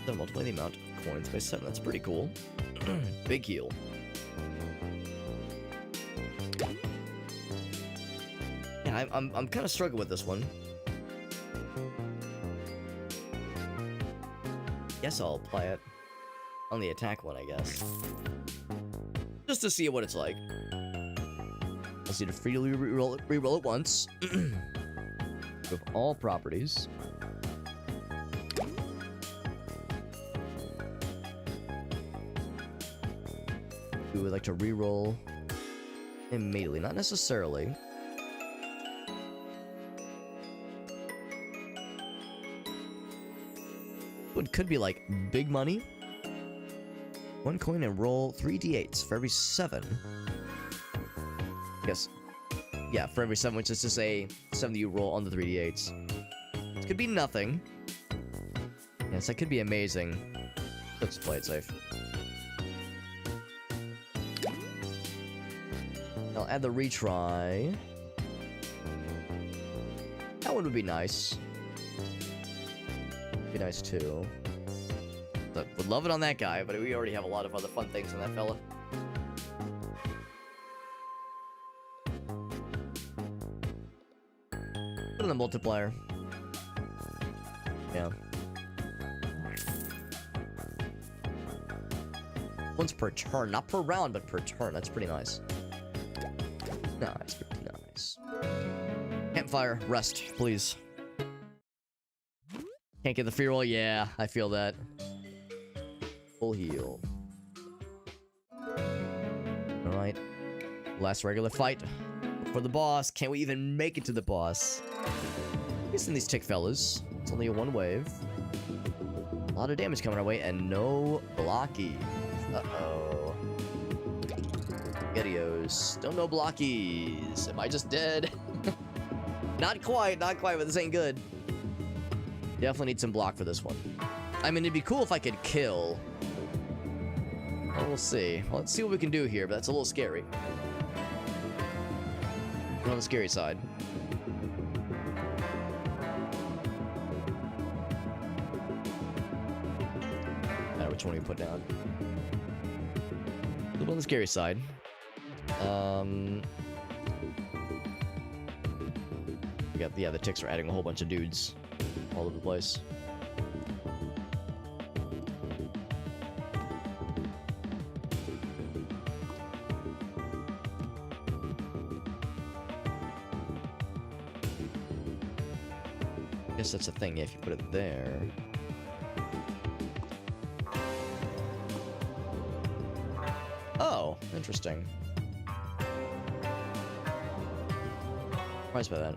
So multiply the amount of coins by 7. That's pretty cool. Big heal. Yeah, I'm kind of struggling with this one. Guess I'll apply it on the attack one, I guess. Just to see what it's like. Let's need to freely reroll it once. With all properties. We would like to reroll immediately. Not necessarily. It could be like big money. 1 coin and roll 3 d8s for every 7. I guess. Yeah, for every 7, which is to say 7 that you roll on the 3 d8s. It could be nothing. Yes, that could be amazing. Let's play it safe. I'll add the retry. That one would be nice. Be nice too. Look, would love it on that guy, but we already have a lot of other fun things on that fella. Put in the multiplier. Yeah. Once per turn, not per round, but per turn. That's pretty nice. Nice, pretty nice. Campfire, rest, please. Can't get the free roll? Yeah, I feel that. Full heal. Alright. Last regular fight for the boss. Can we even make it to the boss? Guessing these tick fellas. It's only a 1 wave. A lot of damage coming our way, and no blocky. Uh-oh. Spaghettios. Don't know blockies. Am I just dead? Not quite, but this ain't good. Definitely need some block for this one. I mean, it'd be cool if I could kill. Well, we'll see. Well, let's see what we can do here, but that's a little scary. We're on the scary side. I don't know which one we put down. A little on the scary side. We got, yeah, the ticks are adding a whole bunch of dudes all over the place. I guess that's the thing, if you put it there. Oh, interesting. Surprised by that.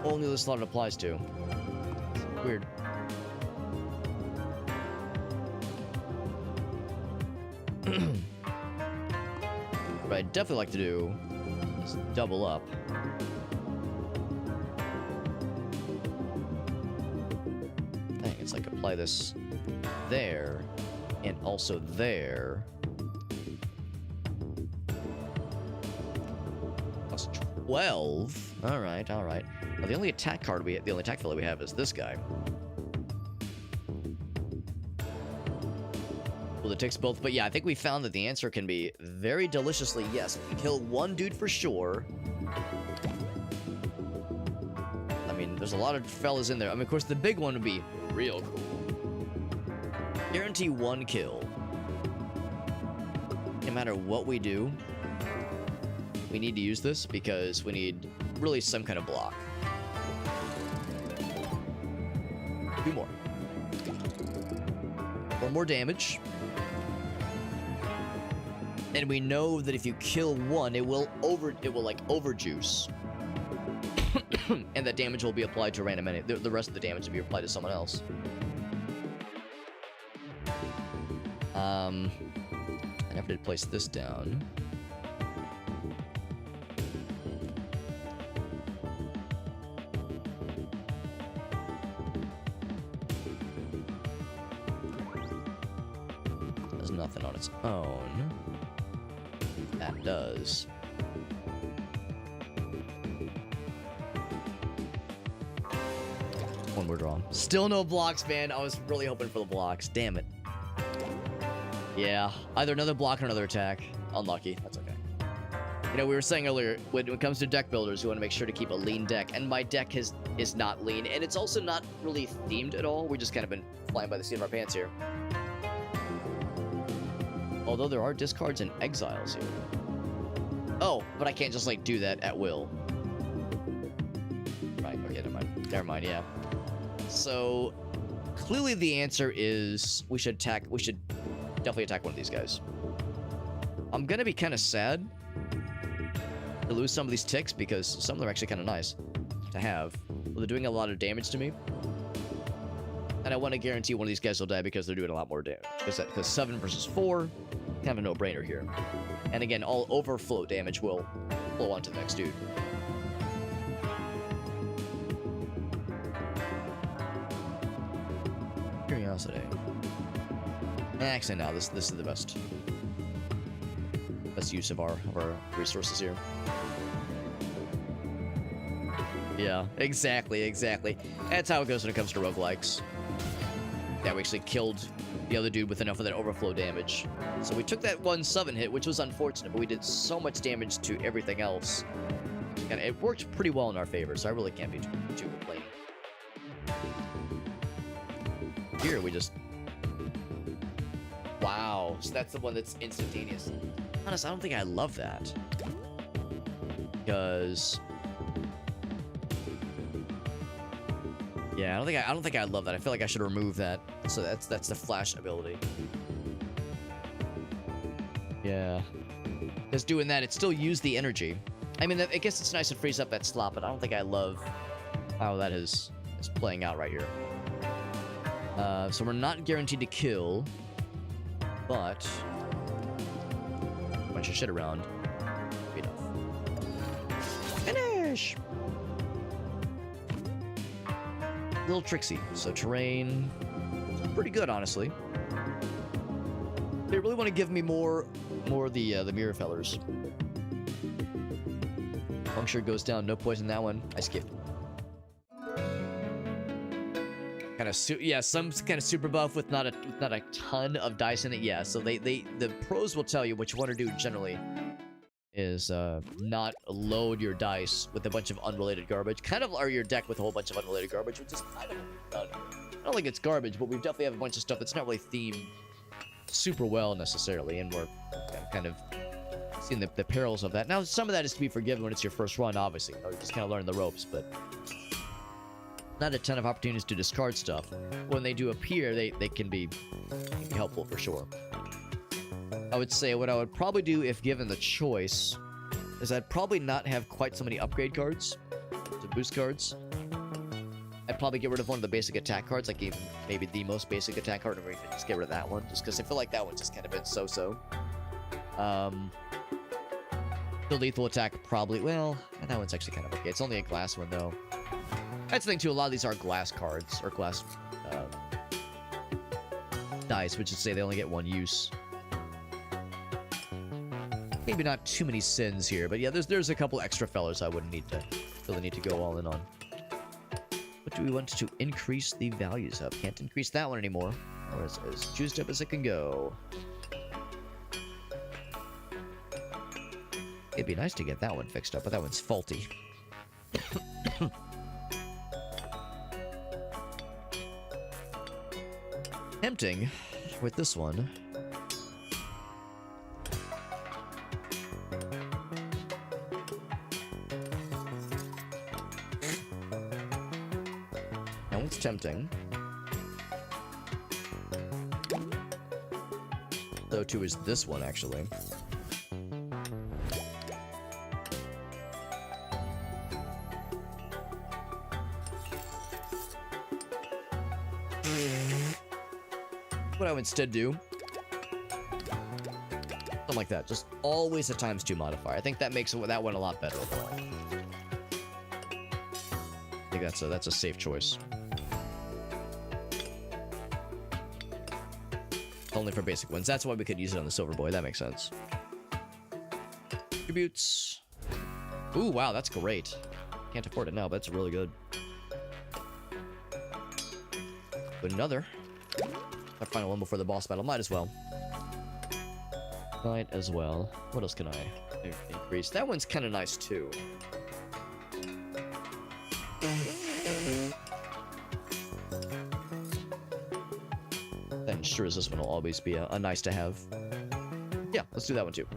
Only the slot it applies to. Weird. What I'd definitely like to do is double up. Dang, it's like apply this there and also there. Plus 12. All right, all right. Now the only attack card the only attack filler we have is this guy. Well, it takes both, but yeah, I think we found that the answer can be very deliciously yes. We kill one dude for sure. I mean, there's a lot of fellas in there. I mean, of course, the big one would be real cool. Guarantee one kill. No matter what we do, we need to use this because we need really some kind of block. 2 more. 1 more damage. And we know that if you kill one, it will like overjuice. And that damage will be applied to random enemy. The rest of the damage will be applied to someone else. I never did place this down. Does nothing on its own. That does. One more draw. Still no blocks, man. I was really hoping for the blocks. Damn it. Yeah, either another block or another attack. Unlucky. That's okay. You know, we were saying earlier, when it comes to deck builders, you want to make sure to keep a lean deck. And my deck is not lean. And it's also not really themed at all. We just kind of been flying by the seat of our pants here. Although there are discards and exiles here. Oh, but I can't just, like, do that at will. Right, okay, never mind. Never mind, yeah. So, clearly the answer is we should definitely attack one of these guys. I'm gonna be kind of sad to lose some of these ticks because some of them are actually kind of nice to have. Well, they're doing a lot of damage to me. And I want to guarantee one of these guys will die because they're doing a lot more damage. Because 7 versus 4, kind of a no-brainer here. And again, all overflow damage will flow onto the next dude. Curiosity. Actually, no, this is the best use of our resources here. Yeah, exactly. That's how it goes when it comes to roguelikes. Yeah, we actually killed the other dude with enough of that overflow damage. So we took that 1 7 hit, which was unfortunate, but we did so much damage to everything else. And it worked pretty well in our favor, so I really can't be too complaining. Here, we just... Wow, so that's the one that's instantaneous. Honest, I don't think I love that. Because... Yeah, I don't think I love that. I feel like I should remove that. So that's the flash ability. Yeah. Because doing that, it still used the energy. I mean, I guess it's nice to freeze up that slot, but I don't think I love how that is playing out right here. So we're not guaranteed to kill, but a bunch of shit around. Be enough. Finish! A little tricksy. So terrain, pretty good, honestly. They really want to give me more the mirror fellers. Puncture goes down, no poison that one. I skipped. Kind of some kind of super buff with not a ton of dice in it. Yeah, so the pros will tell you what you want to do generally. is not load your dice with a bunch of unrelated garbage. Kind of, or your deck with a whole bunch of unrelated garbage, which is kind of done. I don't think it's garbage, but we definitely have a bunch of stuff that's not really themed super well necessarily, and we're kind of seeing the perils of that. Now, some of that is to be forgiven when it's your first run, obviously. You know, you're just kind of learning the ropes, but not a ton of opportunities to discard stuff. When they do appear, they can be helpful for sure. I would say what I would probably do if given the choice is I'd probably not have quite so many upgrade cards, so boost cards. I'd probably get rid of one of the basic attack cards, like even maybe the most basic attack card, or even just get rid of that one, just because I feel like that one's just kind of been so-so. The lethal attack probably, well, that one's actually kind of okay. It's only a glass one, though. That's the thing, too. A lot of these are glass cards, or glass dice, which is to say they only get one use. Maybe not too many sins here, but yeah, there's a couple extra fellas I wouldn't really need to go all in on. What do we want to increase the values of? Can't increase that one anymore. Or as juiced up as it can go. It'd be nice to get that one fixed up, but that one's faulty. Tempting with this one. That one's tempting. So too is this one, actually. What I would instead do, something like that, just always a ×2 modifier. I think that makes that one a lot better overall. I think that's a safe choice. Only for basic ones. That's why we could use it on the Silver Boy. That makes sense. Tributes. Ooh, wow, that's great. Can't afford it now, but it's really good. But another. Our final one before the boss battle. Might as well. Might as well. What else can I increase? That one's kind of nice, too. That ensures this one will always be a nice to have. Yeah, let's do that one, too.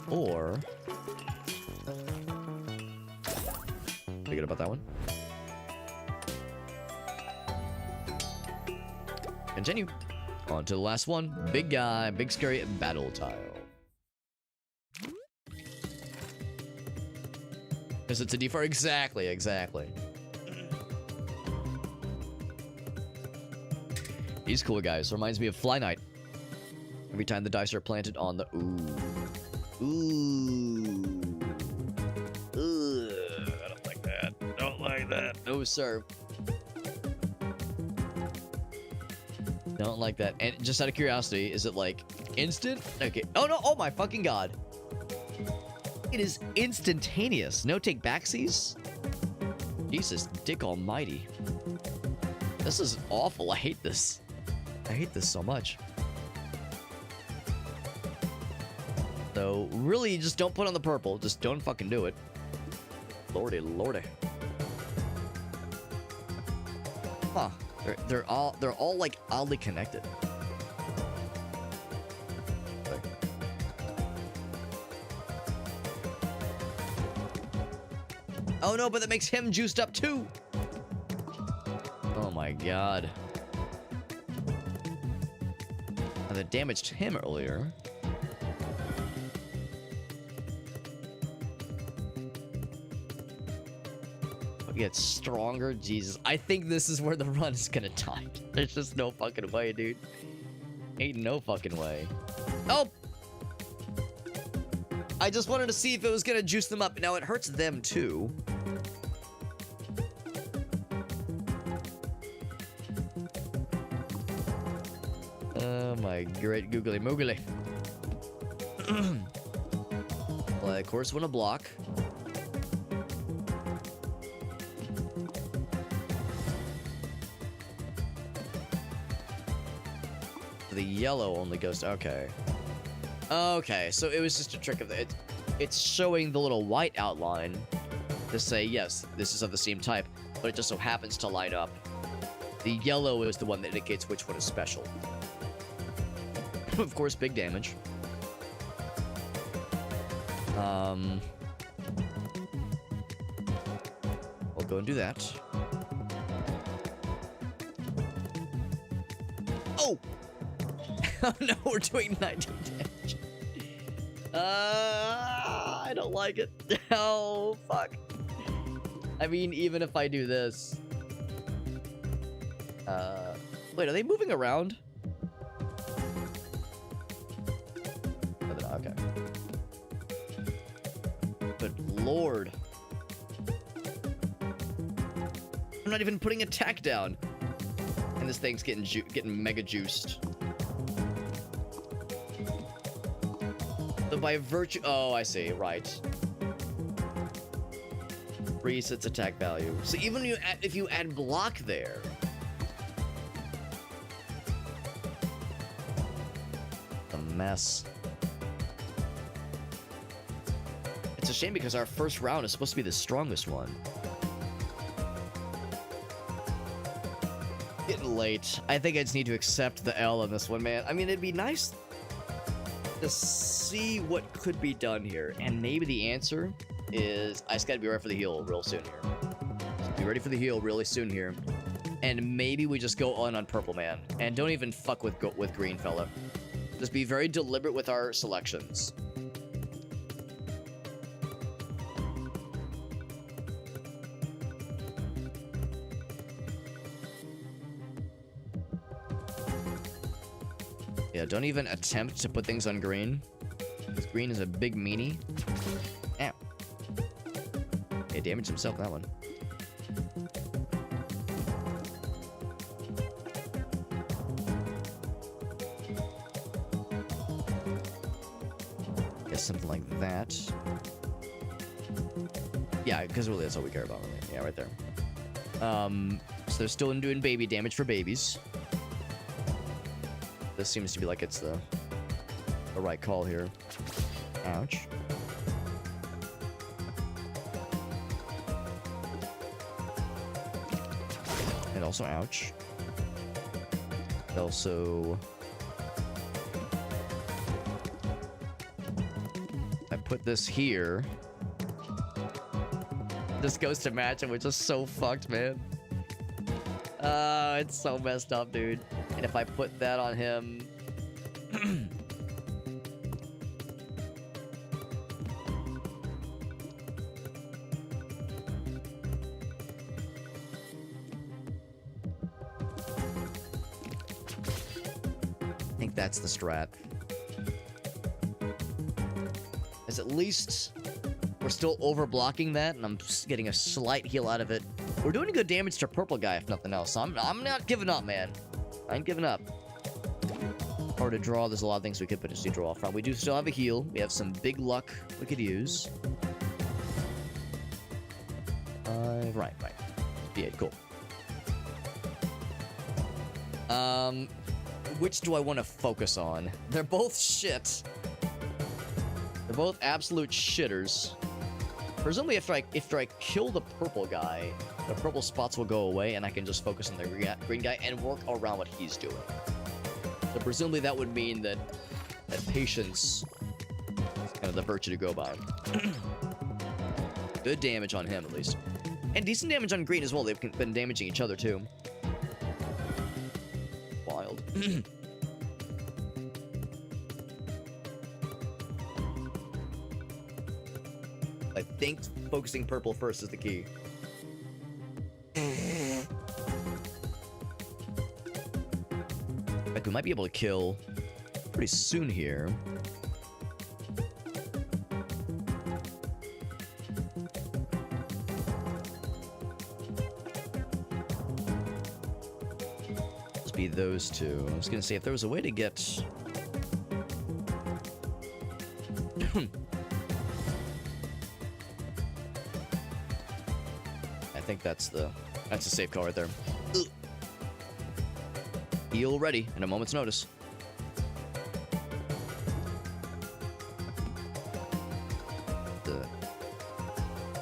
Or... pretty good about that one. Continue. On to the last one. Big guy, big scary battle tile. Because it's a D4. Exactly. These cool guys. Reminds me of Fly Night. Every time the dice are planted on the... Ooh. I don't like that. Don't like that. No, sir. Don't like that. And just out of curiosity, is it like instant? Okay. Oh no! Oh my fucking god! It is instantaneous. No take backsies. Jesus, Dick Almighty! This is awful. I hate this. I hate this so much. So really, just don't put on the purple. Just don't fucking do it. Lordy. Huh. They're all like oddly connected. Okay. Oh no, but that makes him juiced up too. Oh my god. And that damaged him earlier. Get stronger. Jesus, I think this is where the run is gonna die. There's just no fucking way, dude. Ain't no fucking way. Oh, I just wanted to see if it was gonna juice them up. Now it hurts them too. Oh my great googly moogly. Well, I of course want to block. The yellow only goes to... okay. Okay, so it was just a trick of it. It's showing the little white outline to say, yes, this is of the same type, but it just so happens to line up. The yellow is the one that indicates which one is special. Of course, big damage. We'll go and do that. Oh! Oh no, we're doing 90 damage. I don't like it. Oh, fuck. I mean, even if I do this... Wait, are they moving around? Oh, they're not. Okay. Good lord. I'm not even putting attack down. And this thing's getting mega juiced. So by virtue... Oh, I see. Right. Resets attack value. So even if you add block there... A mess. It's a shame because our first round is supposed to be the strongest one. Getting late. I think I just need to accept the L on this one, man. I mean, it'd be nice to see what could be done here. And maybe the answer is I just gotta be ready for the heal real soon here. Just be ready for the heal really soon here. And maybe we just go on purple man. And don't even fuck with green, fella. Just be very deliberate with our selections. Yeah, don't even attempt to put things on green. Because green is a big meanie. Ow. He damaged himself, that one. Guess something like that. Yeah, because really that's all we care about, really. Yeah, right there. So they're still doing baby damage for babies. This seems to be like it's the right call here. Ouch. And also ouch. Also... I put this here. This goes to match and we're just so fucked, man. It's so messed up, dude. And if I put that on him... I think that's the strat. As at least we're still over-blocking that, and I'm getting a slight heal out of it. We're doing good damage to purple guy, if nothing else. So I'm not giving up, man. I ain't giving up. Hard to draw. There's a lot of things we could potentially draw from. We do still have a heal. We have some big luck we could use. Right. D8, cool. Which do I want to focus on? They're both shit. They're both absolute shitters. Presumably, after I kill the purple guy, the purple spots will go away, and I can just focus on the green guy and work around what he's doing. So presumably that would mean that patience is kind of the virtue to go by. Good damage on him, at least. And decent damage on green as well. They've been damaging each other, too. Wild. I think focusing purple first is the key. Like, we might be able to kill pretty soon here. Let's be those two. I was gonna say, if there was a way to get... I think that's a safe call right there. Ugh. Heal ready in a moment's notice.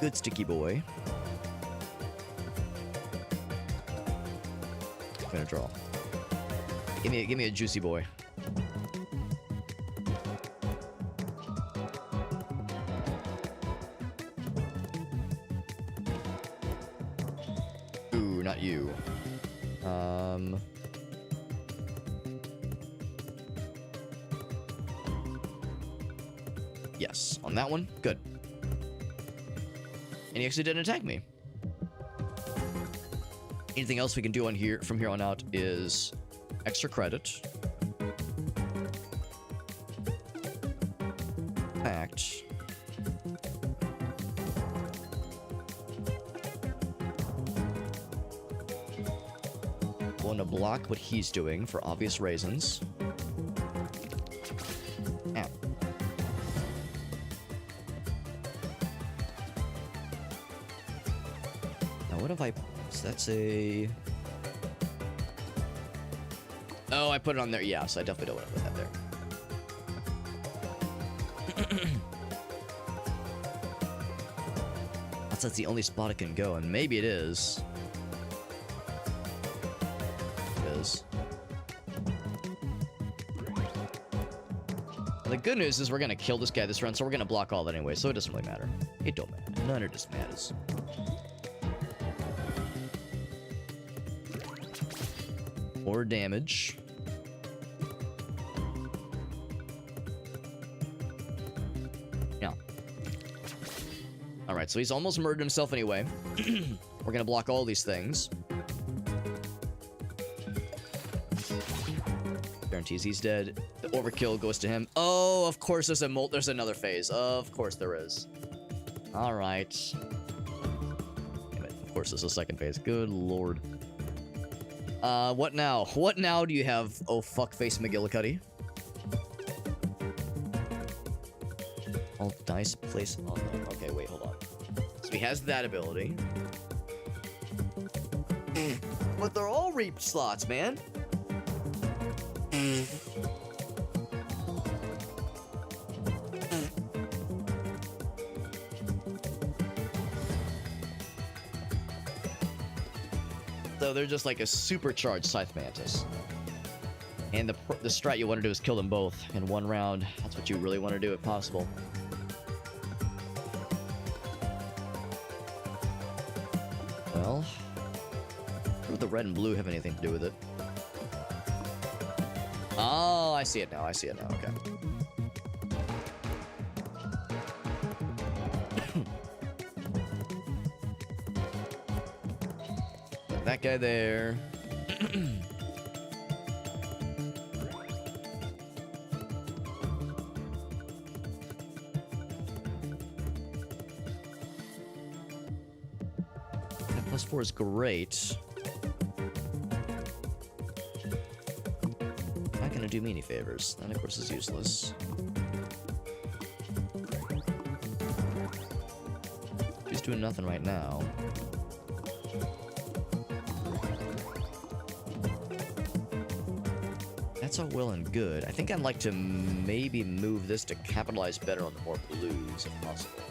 Good sticky boy. I'm gonna draw. Give me a juicy boy. Ooh, not you. Yes, on that one, good. And he actually didn't attack me. Anything else we can do on here from here on out is extra credit. Act. Want to block what he's doing for obvious reasons. Ow. Now what if I... So that's a... Oh, I put it on there. Yes, I definitely don't want to put that there. That's the only spot it can go, and maybe it is. It is. The good news is we're gonna kill this guy this round, so we're gonna block all that anyway, so it doesn't really matter. It don't matter. None of this matters. More damage. Yeah. Alright, so he's almost murdered himself anyway. We're gonna block all these things. Guarantees he's dead. The overkill goes to him. Oh, of course there's there's another phase. Of course there is. Alright. Damn it. Of course there's a second phase. Good lord. What now? What now do you have, oh fuckface McGillicuddy? All dice place on them. Okay, wait, hold on. So he has that ability. But they're all reaped slots, man. So they're just like a supercharged Scythe Mantis. And the strat you want to do is kill them both in one round. That's what you really want to do if possible. Well, would the red and blue have anything to do with it? Oh, I see it now. I see it now. Okay. Put that guy there. +4 is great. Not gonna do me any favors. That, of course, is useless. He's doing nothing right now. That's all well and good. I think I'd like to maybe move this to capitalize better on the more blues, if possible.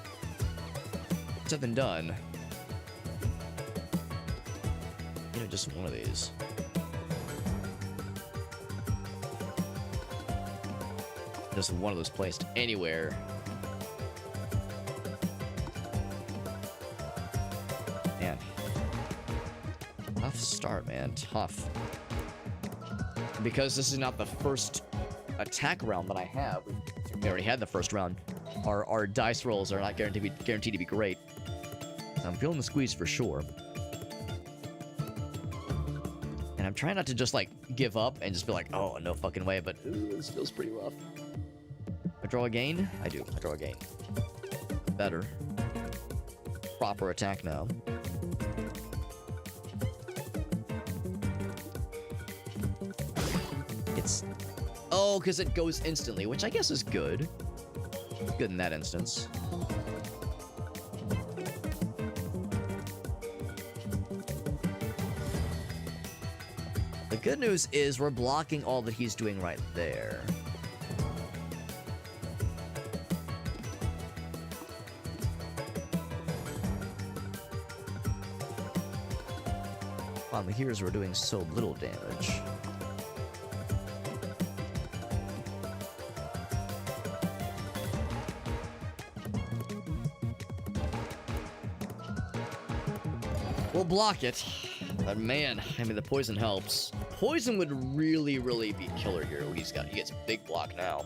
Said than done. You know, just one of these. Just one of those placed anywhere. Man. Tough start, man. Tough. Because this is not the first attack round that I have. We already had the first round. Our dice rolls are not guaranteed to be great. I'm feeling the squeeze for sure. And I'm trying not to just, like, give up and just be like, oh, no fucking way, but ooh, this feels pretty rough. I draw again? I do. I draw again. Better. Proper attack now. It's... Oh, because it goes instantly, which I guess is good. Good in that instance. The good news is we're blocking all that he's doing right there. problem here is we're doing so little damage. We'll block it. But man, I mean, the poison helps. Poison would really, really be killer here. What he gets a big block now.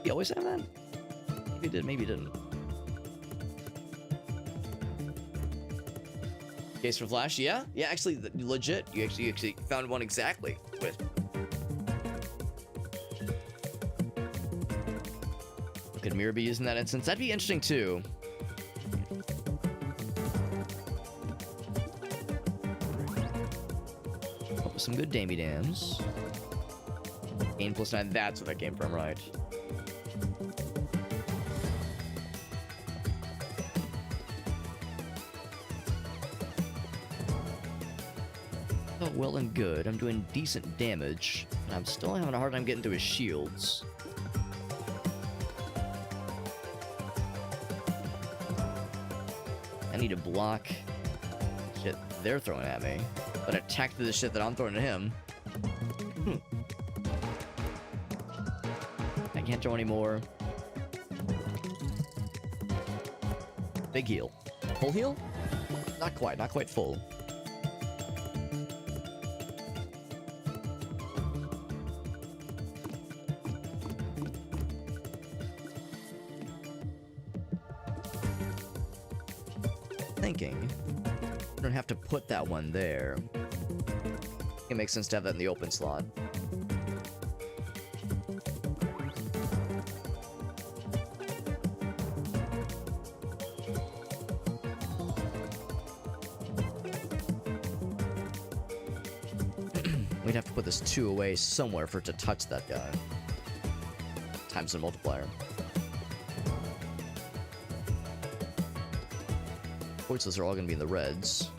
He always have that? Maybe he did, maybe he didn't. Case for flash, yeah? Yeah, actually, legit. You actually found one exactly. Could Mirror be used in that instance? That'd be interesting, too. Some good dammy dams. Gain +9, that's what that came from, right? Oh, well and good. I'm doing decent damage, and I'm still having a hard time getting to his shields. I need to block shit they're throwing at me. But attack to the shit that I'm throwing at him. I can't throw anymore. Big heal. Full heal? Not quite full. Thinking. I don't have to put that one there. It makes sense to have that in the open slot. We'd have to put this 2 away somewhere for it to touch that guy. Times the multiplier. Voiceless are all going to be in the reds.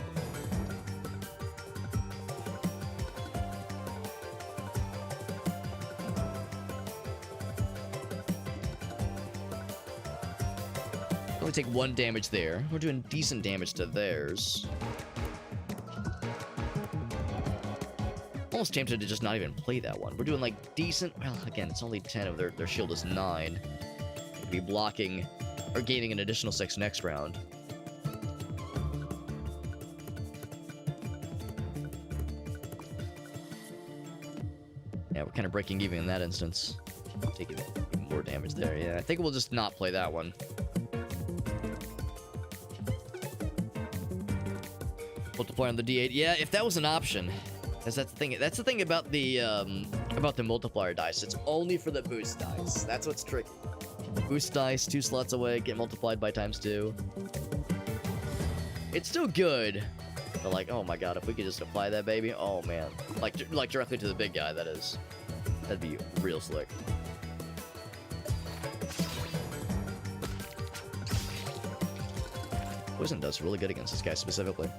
Only take 1 damage there. We're doing decent damage to theirs. Almost tempted to just not even play that one. We're doing like decent. Well, again, it's only 10 of their shield is 9. Could be blocking or gaining an additional 6 next round. Yeah, we're kind of breaking even in that instance. Taking even more damage there. Yeah, I think we'll just not play that one. Multiplier on the D8. Yeah, if that was an option, because that's the thing. That's the thing about the multiplier dice. It's only for the boost dice. That's what's tricky. Boost dice, 2 slots away, get multiplied by ×2. It's still good, but like, oh my god, if we could just apply that baby, oh man, like directly to the big guy. That is, that'd be real slick. Poison does really good against this guy specifically.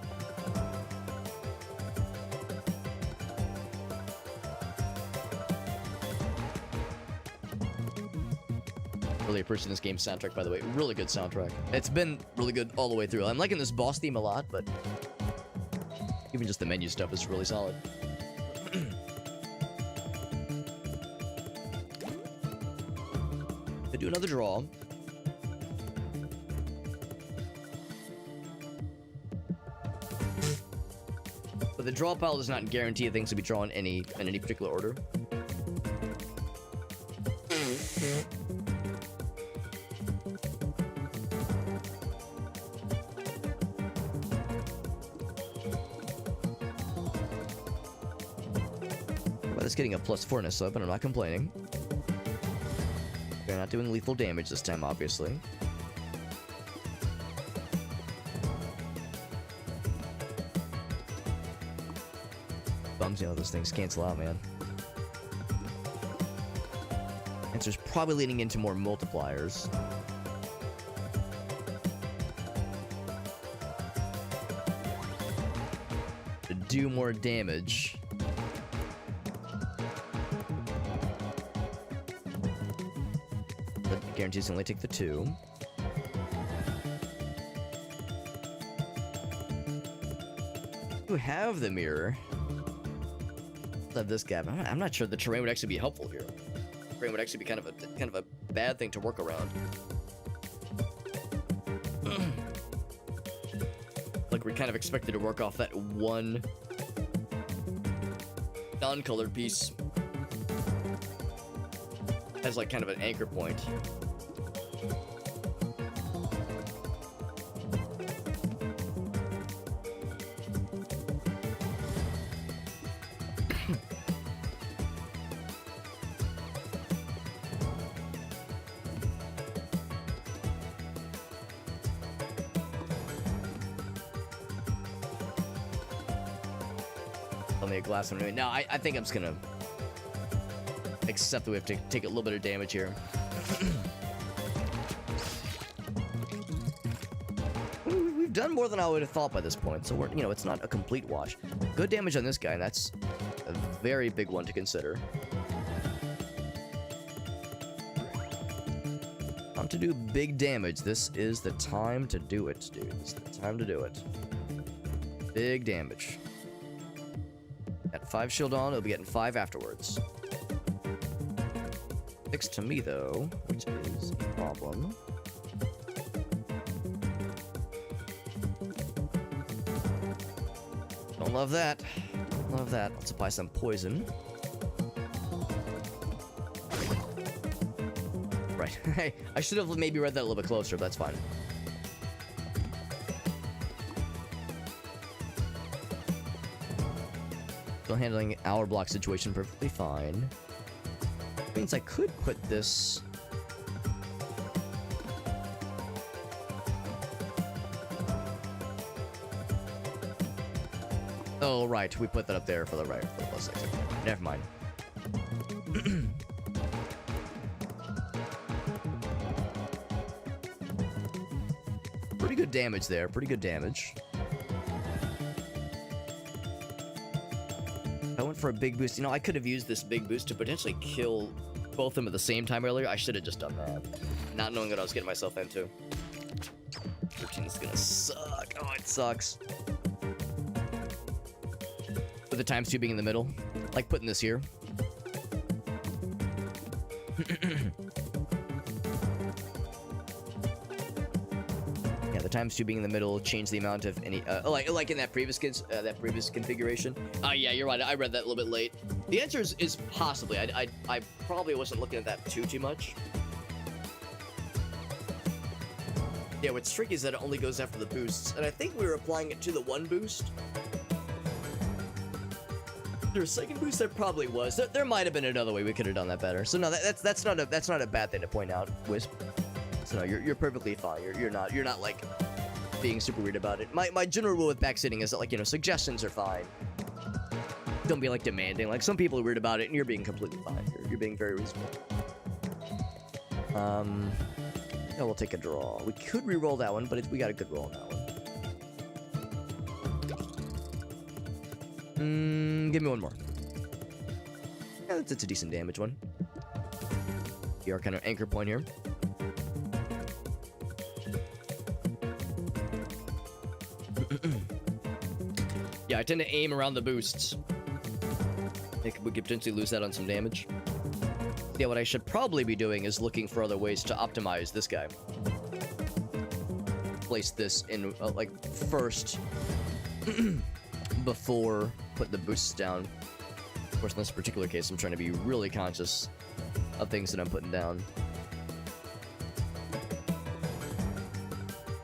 Really appreciate this game's soundtrack, by the way. Really good soundtrack. It's been really good all the way through. I'm liking this boss theme a lot, but even just the menu stuff is really solid. Could do another draw. But the draw pile does not guarantee things to be drawn in any particular order. It's getting a +4 in a sub, but I'm not complaining. They're not doing lethal damage this time, obviously. Bums, you know, those things cancel out, man. Answer's probably leading into more multipliers. To do more damage. Guarantees only take the 2. You have the mirror. Have this gap. I'm not sure the terrain would actually be helpful here. The terrain would actually be kind of a bad thing to work around. Like we're kind of expected to work off that one non-colored piece as like kind of an anchor point. Only a glass one. No, I think I'm just gonna accept that we have to take a little bit of damage here. We've done more than I would have thought by this point, so we're, you know, it's not a complete wash. Good damage on this guy, and that's a very big one to consider. Time to do big damage. This is the time to do it, dude. This is the time to do it. Big damage. Got 5 shield on, it'll be getting 5 afterwards. 6 to me, though, which is a problem. Don't love that. Don't love that. Let's apply some poison. Right. Hey, I should have maybe read that a little bit closer, but that's fine. Still handling our block situation perfectly fine. Means I could put this... Oh, right. We put that up there for the right. For the plus 6. Never mind. Pretty good damage there. Pretty good damage. I went for a big boost. You know, I could have used this big boost to potentially kill both of them at the same time earlier. I should have just done that. Not knowing what I was getting myself into. 13 is gonna suck. Oh, it sucks. With the times 2 being in the middle. Like putting this here. Yeah, the times 2 being in the middle change the amount of any like in that previous configuration. Oh yeah, you're right. I read that a little bit late. The answer is possibly. I probably wasn't looking at that too much. Yeah, what's tricky is that it only goes after the boosts, and I think we were applying it to the one boost. There's a second boost, there probably was. There might have been another way we could have done that better. So no, that's not a bad thing to point out, Wisp. So no, you're perfectly fine. You're not like being super weird about it. My general rule with backsitting is that, like, you know, suggestions are fine. Don't be like demanding. Like, some people are weird about it, and you're being completely fine. You're being very reasonable. Yeah, we'll take a draw. We could re-roll that one, but we got a good roll on that one. Give me one more. Yeah, that's a decent damage one. Our kind of anchor point here. Yeah, I tend to aim around the boosts. I think we could potentially lose that on some damage. Yeah, what I should probably be doing is looking for other ways to optimize this guy. Place this in, like, first before putting the boosts down. Of course, in this particular case, I'm trying to be really conscious of things that I'm putting down.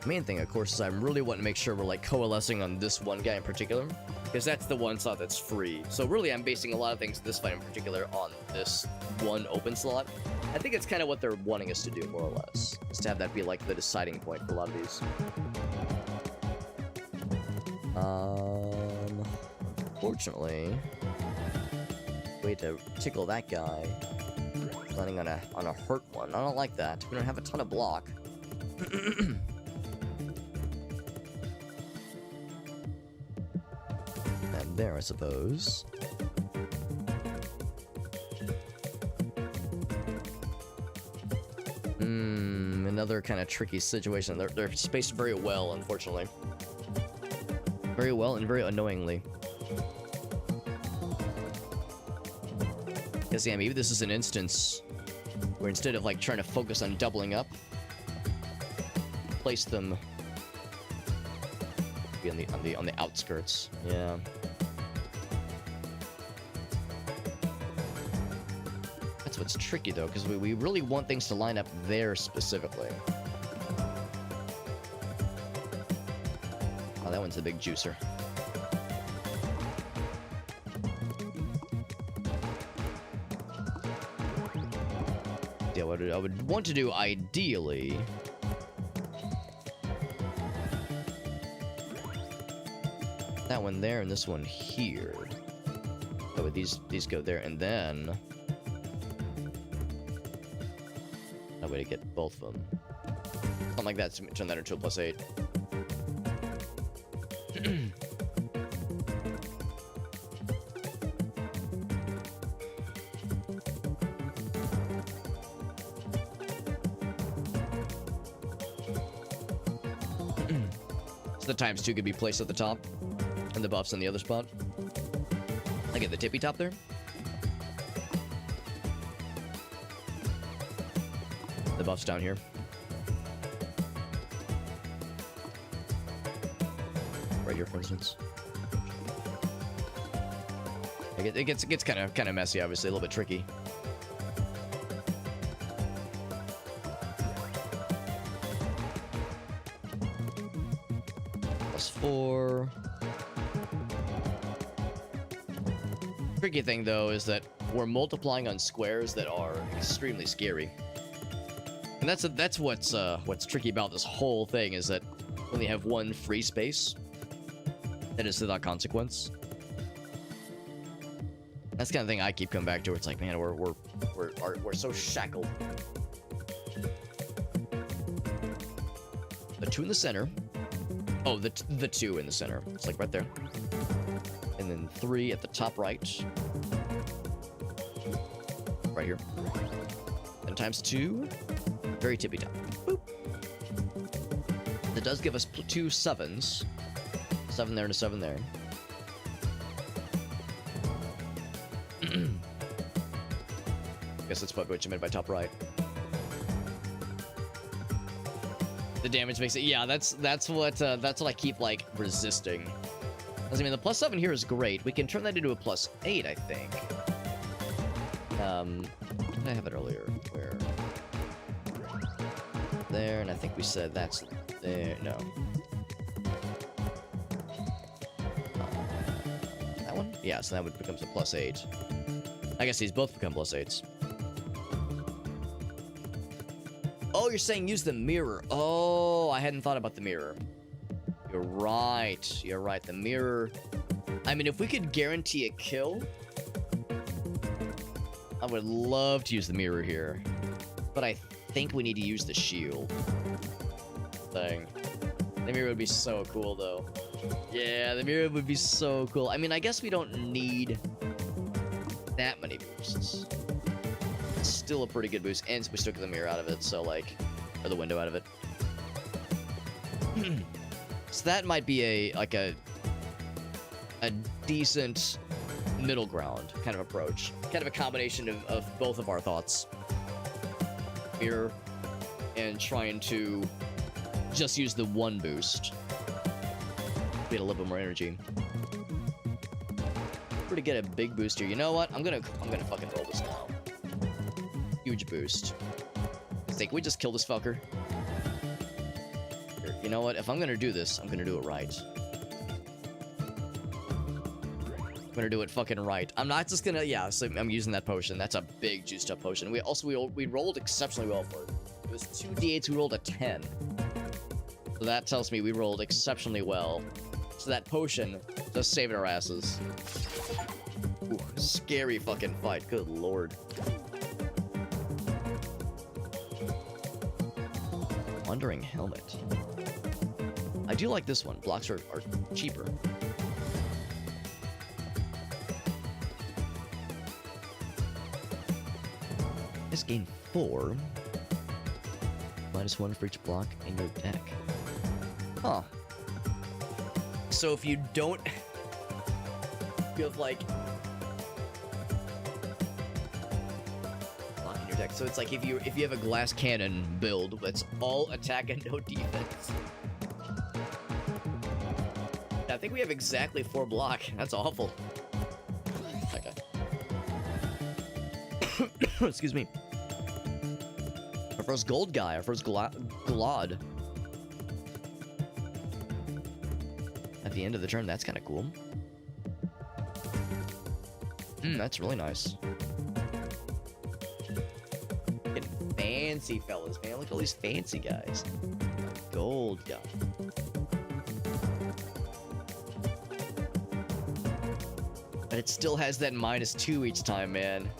The main thing, of course, is I'm really wanting to make sure we're, like, coalescing on this one guy in particular, because that's the one slot that's free. So really, I'm basing a lot of things in this fight in particular on this one open slot. I think it's kind of what they're wanting us to do, more or less, is to have that be, like, the deciding point for a lot of these. Unfortunately, way to tickle that guy, landing on a hurt one. I don't like that. We don't have a ton of block. And there, I suppose. Another kind of tricky situation. They're spaced very well, unfortunately. very well and very annoyingly. Because, yeah, maybe this is an instance where instead of, like, trying to focus on doubling up, place them on the outskirts. Yeah. That's what's tricky, though, because we really want things to line up there specifically. Oh, that one's the big juicer. Yeah, what I would want to do ideally... that one there and this one here. That way these go there, and then... that way to get both of them. Something like that to turn that into a +8. The ×2 could be placed at the top, and the buffs in the other spot. I get the tippy top there. The buffs down here. Right here, for instance. It gets kind of messy, obviously, a little bit tricky. +4. Tricky thing though is that we're multiplying on squares that are extremely scary, and that's what's tricky about this whole thing, is that when you have one free space that is without consequence. That's the kind of thing I keep coming back to. Where it's like, man, we're so shackled. The 2 in the center. Oh, the 2 in the center. It's like right there. And then 3 at the top right. Right here. And ×2. Very tippy top. Boop. That does give us 2 7s. 7 there and a 7 there. Guess that's what you meant by top right. The damage makes it, yeah, that's what I keep, like, resisting. I mean, the +7 here is great. We can turn that into a +8, I think. Did I have it earlier? Where? There, and I think we said that's there. No. That one? Yeah, so that would becomes a +8. I guess these both become +8s. Oh, you're saying use the mirror. Oh, I hadn't thought about the mirror. You're right. You're right. The mirror. I mean, if we could guarantee a kill, I would love to use the mirror here. But I think we need to use the shield thing. The mirror would be so cool, though. Yeah, the mirror would be so cool. I mean, I guess we don't need that many boosts. It's still a pretty good boost, and we still get the mirror out of it, so, like, or the window out of it. So that might be a decent middle ground kind of approach. Kind of a combination of both of our thoughts. Mirror and trying to just use the one boost. Get a little bit more energy. To get a big boost here. You know what? I'm gonna fucking roll this now. Huge boost. I think we just kill this fucker. Here, you know what? If I'm gonna do this, I'm gonna do it right. I'm gonna do it fucking right. I'm not just gonna, yeah, so I'm using that potion. That's a big juiced up potion. We rolled exceptionally well for it. It was 2 d8s, we rolled a 10. So that tells me we rolled exceptionally well. So that potion just saving our asses. Ooh, scary fucking fight. Good lord. Wandering helmet. I do like this one. Blocks are cheaper. This gain 4. -1 for each block in your deck. Huh. So if you don't, you have like lock in your deck. So it's like if you have a glass cannon build that's all attack and no defense. I think we have exactly 4 block. That's awful. Okay. Excuse me. Our first gold guy, our first Glod. At the end of the turn, that's kind of cool. That's really nice. Getting fancy, fellas, man. Look at all these fancy guys. Gold guy. But it still has that -2 each time, man.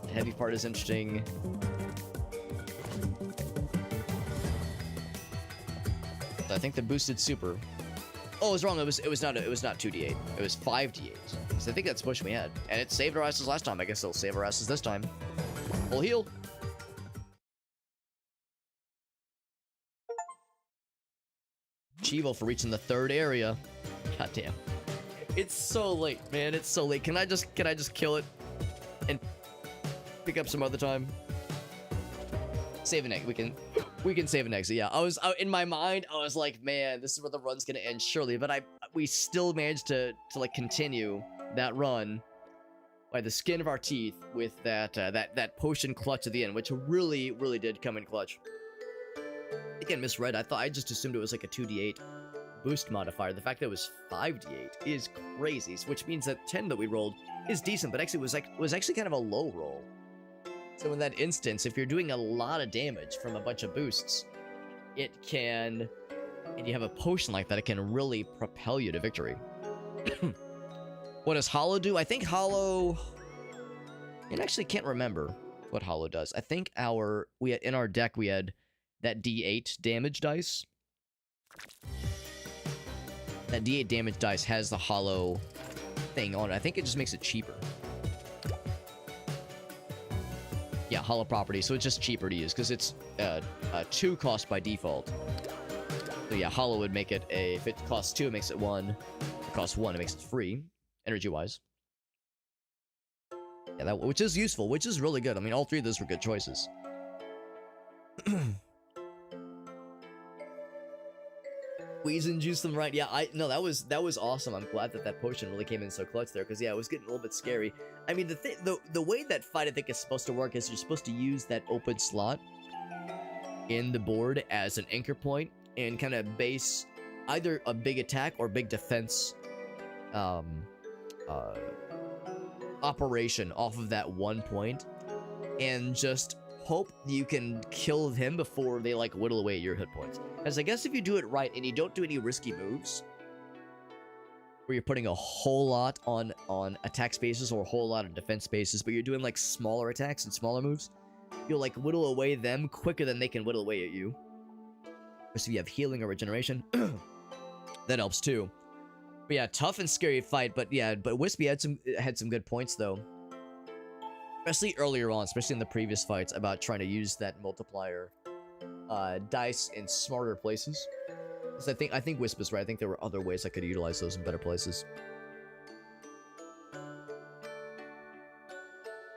The heavy part is interesting. I think the boosted super. Oh, I was wrong. It was not 2d8. It was 5d8. So I think that's the push we had, and it saved our asses last time. I guess it'll save our asses this time. Full heal. Chivo for reaching the 3rd area. God damn. It's so late, man. It's so late. Can I just kill it and pick up some other time? Save an egg. We can save an exit. Yeah, in my mind, I was like, man, this is where the run's gonna end surely. But we still managed to like continue that run by the skin of our teeth with that potion clutch at the end, which really did come in clutch. Again, misread. I just assumed it was like a 2d8 boost modifier. The fact that it was 5d8 is crazy, which means that 10 that we rolled is decent, but actually was actually kind of a low roll. So in that instance, if you're doing a lot of damage from a bunch of boosts, it can, and you have a potion like that, it can really propel you to victory. What does Hollow do? I think Hollow, I actually can't remember what Hollow does. I think in our deck we had that D8 damage dice. That D8 damage dice has the Hollow thing on it. I think it just makes it cheaper. Yeah, Hollow property, so it's just cheaper to use, because it's 2 cost by default. So yeah, Hollow would make it if it costs 2, it makes it 1. If it costs 1, it makes it free, energy-wise. Yeah, which is useful, which is really good. I mean, all 3 of those were good choices. Squeeze and juice them right. Yeah, that was awesome. I'm glad that potion really came in so clutch there, because yeah, it was getting a little bit scary. I mean, the way that fight I think is supposed to work is you're supposed to use that open slot in the board as an anchor point and kind of base either a big attack or big defense operation off of that one point, and just hope you can kill him before they like whittle away at your hit points. As I guess if you do it right and you don't do any risky moves where you're putting a whole lot on attack spaces or a whole lot of defense spaces, but you're doing like smaller attacks and smaller moves, you'll like whittle away them quicker than they can whittle away at you. So if you have healing or regeneration, that helps too. But yeah, tough and scary fight. But yeah, Wispy had some good points though. Especially earlier on, especially in the previous fights, about trying to use that multiplier dice in smarter places. Because I think Wisp is right. I think there were other ways I could utilize those in better places.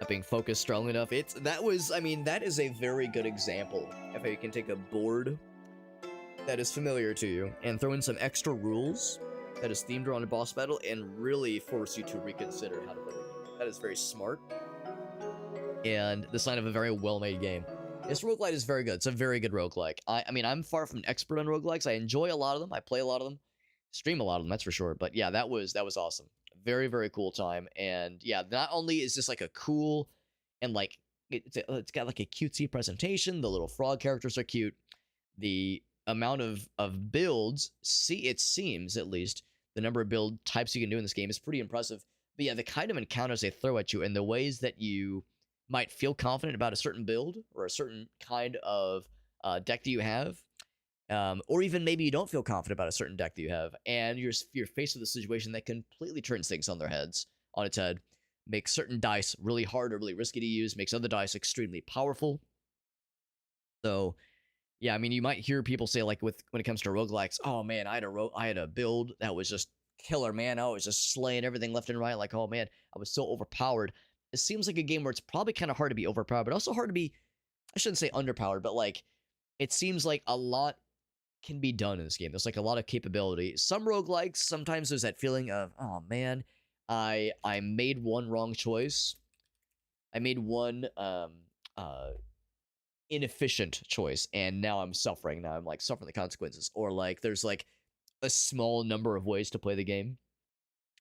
Not being focused strong enough. That is a very good example of how you can take a board that is familiar to you and throw in some extra rules that is themed around a boss battle and really force you to reconsider how to play the game. That is very smart and the sign of a very well-made game. This roguelite is very good. It's a very good roguelike. I mean, I'm far from an expert on roguelikes. I enjoy a lot of them. I play a lot of them. Stream a lot of them, that's for sure. But yeah, that was awesome. Very, very cool time. And yeah, not only is this like a cool and like, it's got like a cutesy presentation. The little frog characters are cute. The amount of builds, it seems at least, the number of build types you can do in this game is pretty impressive. But yeah, the kind of encounters they throw at you and the ways that you might feel confident about a certain build or a certain kind of deck that you have, or even maybe you don't feel confident about a certain deck that you have, and you're faced with a situation that completely turns things on its head, makes certain dice really hard or really risky to use, makes other dice extremely powerful. So Yeah, I mean, you might hear people say like when it comes to roguelikes, oh man, I had a build that was just killer, man. I was just slaying everything left and right. Like, oh man, I was so overpowered. It seems like a game where it's probably kind of hard to be overpowered, but also hard to be, I shouldn't say underpowered, but like it seems like a lot can be done in this game. There's like a lot of capability. Some roguelikes, sometimes there's that feeling of, oh man, I made one wrong choice. I made one uh inefficient choice, and now I'm suffering. Now I'm like suffering the consequences. Or like there's like a small number of ways to play the game,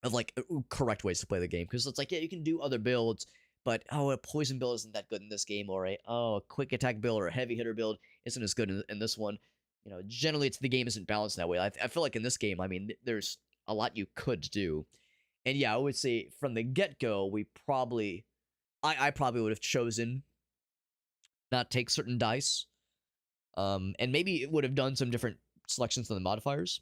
of like correct ways to play the game, because it's like, yeah, you can do other builds, but oh, a poison build isn't that good in this game, or a quick attack build or a heavy hitter build isn't as good in this one. You know, generally it's the game isn't balanced that way. I feel like in this game, I mean, there's a lot you could do. And yeah, I would say from the get-go, I probably would have chosen not take certain dice. And maybe it would have done some different selections than the modifiers.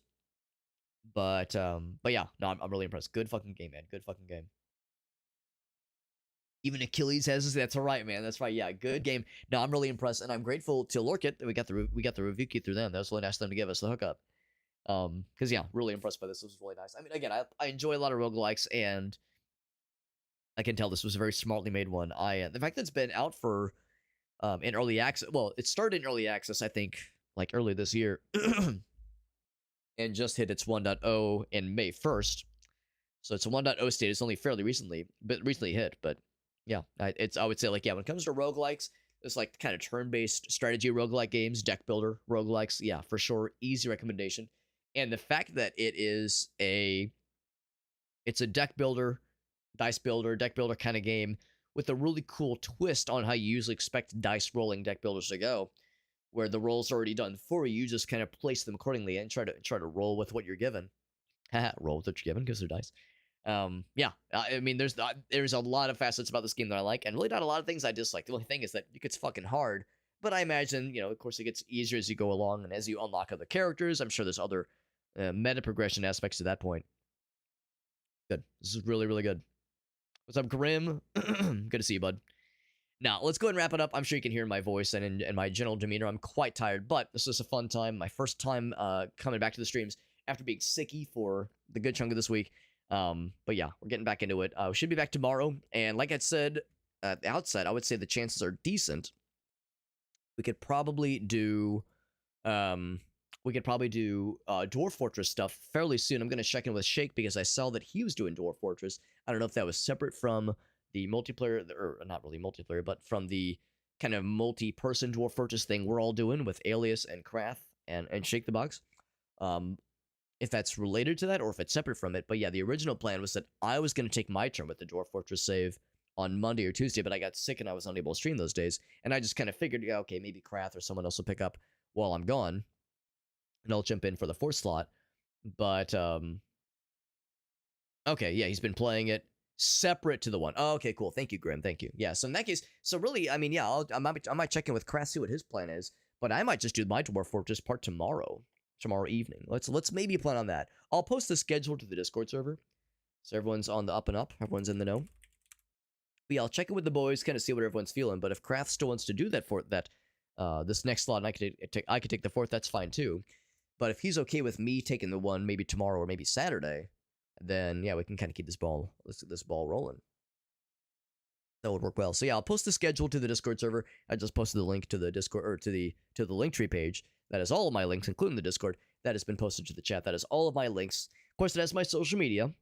But yeah, no, I'm really impressed. Good fucking game, man. Good fucking game. Even Achilles has, that's all right, man. That's right. Yeah, good game. No, I'm really impressed, and I'm grateful to Lorkit that we got the review key through them. That was really nice of them to give us the hookup. Because yeah, really impressed by this. This was really nice. I mean, again, I enjoy a lot of roguelikes, and I can tell this was a very smartly made one. The fact that it's been out for in early access. Well, it started in early access, I think, like early this year, and just hit its 1.0 in May 1st. So it's a 1.0 state. It's only fairly recently hit, but yeah, I would say like, yeah, when it comes to roguelikes, it's like kind of turn-based strategy roguelike games, deck builder roguelikes, yeah, for sure, easy recommendation. And the fact that it's a deck builder, deck builder kind of game with a really cool twist on how you usually expect dice rolling deck builders to go, where the rolls are already done for you. You just kind of place them accordingly and try to roll with what you're given. Roll with what you're given because they're dice. Yeah, I mean, there's a lot of facets about this game that I like, and really not a lot of things I dislike. The only thing is that it gets fucking hard, but I imagine, you know, of course, it gets easier as you go along, and as you unlock other characters, I'm sure there's other meta progression aspects to that point. Good. This is really, really good. What's up, Grim? Good to see you, bud. Now, let's go ahead and wrap it up. I'm sure you can hear in my voice and in my general demeanor, I'm quite tired, but this was a fun time. My first time coming back to the streams after being sicky for the good chunk of this week. But yeah, we're getting back into it. We should be back tomorrow, and like I said at the outset, I would say the chances are decent. We could probably do Dwarf Fortress stuff fairly soon. I'm going to check in with Shake because I saw that he was doing Dwarf Fortress. I don't know if that was separate from the multiplayer, or not really multiplayer, but from the kind of multi-person Dwarf Fortress thing we're all doing with Alias and Krath and Shake the Box. If that's related to that or if it's separate from it. But yeah, the original plan was that I was going to take my turn with the Dwarf Fortress save on Monday or Tuesday, but I got sick and I was unable to stream those days. And I just kind of figured, yeah, okay, maybe Krath or someone else will pick up while I'm gone, and I'll jump in for the fourth slot. But okay, yeah, he's been playing it separate to the one. Oh, okay, cool. Thank you, Grim. Thank you. Yeah, so in that case, so really, I mean, yeah, I might check in with Krath, see what his plan is, but I might just do my Dwarf Fortress part tomorrow evening. Let's maybe plan on that. I'll post the schedule to the Discord server, so everyone's on the up and up. Everyone's in the know. But yeah, I'll check in with the boys, kind of see what everyone's feeling. But if Krath still wants to do that for that, this next slot, and I could take the fourth, that's fine too. But if he's okay with me taking the one, maybe tomorrow or maybe Saturday, then yeah, we can kind of keep this ball rolling. That would work well. So yeah, I'll post the schedule to the Discord server. I just posted the link to the Discord, or to the Linktree page. That is all of my links, including the Discord. That has been posted to the chat. That is all of my links. Of course, it has my social media.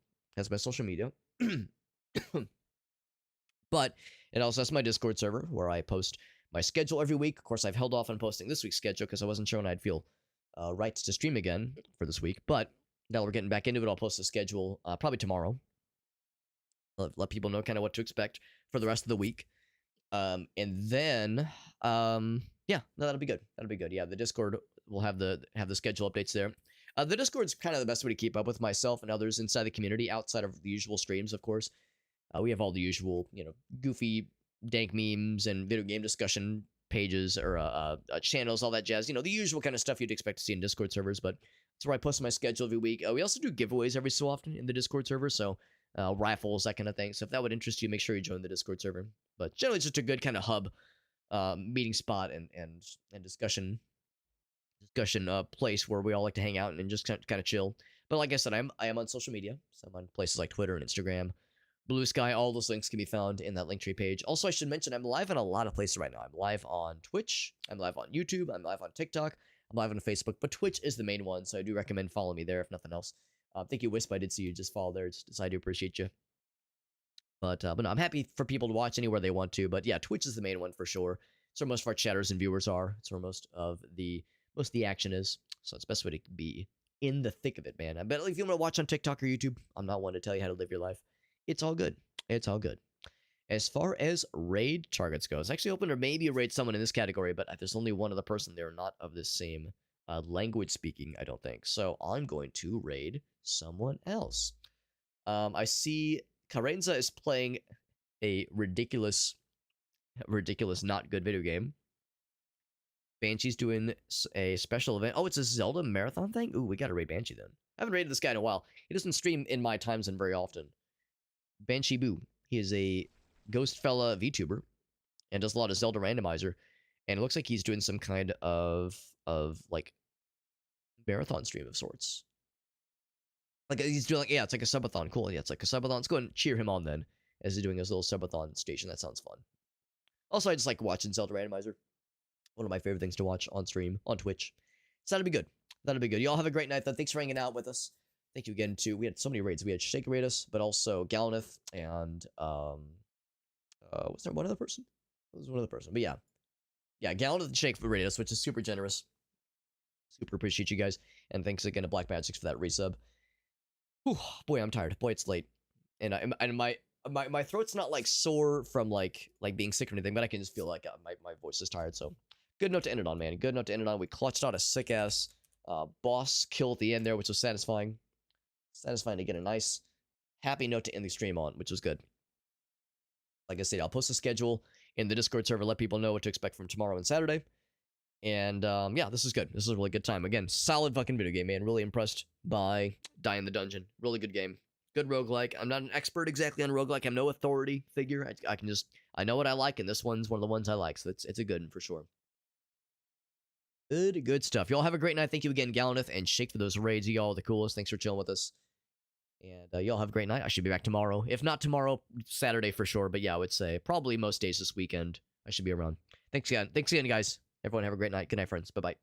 But it also has my Discord server, where I post my schedule every week. Of course, I've held off on posting this week's schedule because I wasn't sure when I'd feel right to stream again for this week. But now we're getting back into it. I'll post the schedule probably tomorrow. Let people know kind of what to expect for the rest of the week. And then, yeah, no, that'll be good. That'll be good. Yeah, the Discord will have the schedule updates there. The Discord's kind of the best way to keep up with myself and others inside the community, outside of the usual streams, of course. We have all the usual, you know, goofy, dank memes and video game discussion pages or channels, all that jazz. You know, the usual kind of stuff you'd expect to see in Discord servers. But that's where I post my schedule every week. We also do giveaways every so often in the Discord server, so raffles, that kind of thing. So if that would interest you, make sure you join the Discord server. But generally, it's just a good kind of hub, meeting spot and discussion discussion place where we all like to hang out and just kind of chill. But like I said, I am on social media, so I'm on places like Twitter and Instagram, Blue Sky. All those links can be found in that Linktree page. Also, I should mention I'm live on a lot of places right now. I'm live on Twitch, I'm live on YouTube, I'm live on TikTok, I'm live on Facebook, but Twitch is the main one, so I do recommend following me there if nothing else. Thank you, Wisp. I did see you just follow there. So I do appreciate you. But no, I'm happy for people to watch anywhere they want to. But yeah, Twitch is the main one for sure. It's where most of our chatters and viewers are. It's where most of the action is. So it's the best way to be in the thick of it, man. I bet if you want to watch on TikTok or YouTube, I'm not one to tell you how to live your life. It's all good. It's all good. As far as raid targets goes, I actually open to maybe raid someone in this category, but there's only one other person. They're not of the same language speaking, I don't think. So I'm going to raid someone else. I see Karenza is playing a ridiculous, not good video game. Banshee's doing a special event. Oh, it's a Zelda marathon thing? Ooh, we gotta raid Banshee then. I haven't raided this guy in a while. He doesn't stream in my time zone very often. Banshee Boo. He is a ghost fella VTuber and does a lot of Zelda randomizer. And it looks like he's doing some kind of like marathon stream of sorts. Like he's doing like, yeah, it's like a subathon. Cool. Yeah, it's like a subathon. Let's go and cheer him on then as he's doing his little subathon station. That sounds fun. Also, I just like watching Zelda randomizer. One of my favorite things to watch on stream on Twitch. So that'll be good. That'll be good. Y'all have a great night though. Thanks for hanging out with us. Thank you again to, we had so many raids. We had Shake raid us, but also Galnith and was there one other person? There was one other person. But yeah. Yeah, Galnith and Shake raided us, which is super generous. Super appreciate you guys. And thanks again to Black Magics for that resub. Whew, boy, I'm tired. Boy, it's late. And my throat's not like sore from like being sick or anything, but I can just feel like my voice is tired. So good note to end it on, man. Good note to end it on. We clutched out a sick ass boss kill at the end there, which was satisfying. Satisfying to get a nice happy note to end the stream on, which was good. Like I said, I'll post a schedule in the Discord server, let people know what to expect from tomorrow and Saturday. And yeah, this is good. This is a really good time. Again, solid fucking video game, man. Really impressed by Die in the Dungeon. Really good game. Good roguelike. I'm not an expert exactly on roguelike. I'm no authority figure. I can just, I know what I like, and this one's one of the ones I like. So it's a good one for sure. Good stuff. Y'all have a great night. Thank you again, Galnith and Shake, for those raids. Y'all are the coolest. Thanks for chilling with us. And y'all have a great night. I should be back tomorrow. If not tomorrow, Saturday for sure. But yeah, I would say probably most days this weekend I should be around. Thanks again. Thanks again, guys. Everyone have a great night. Good night, friends. Bye-bye.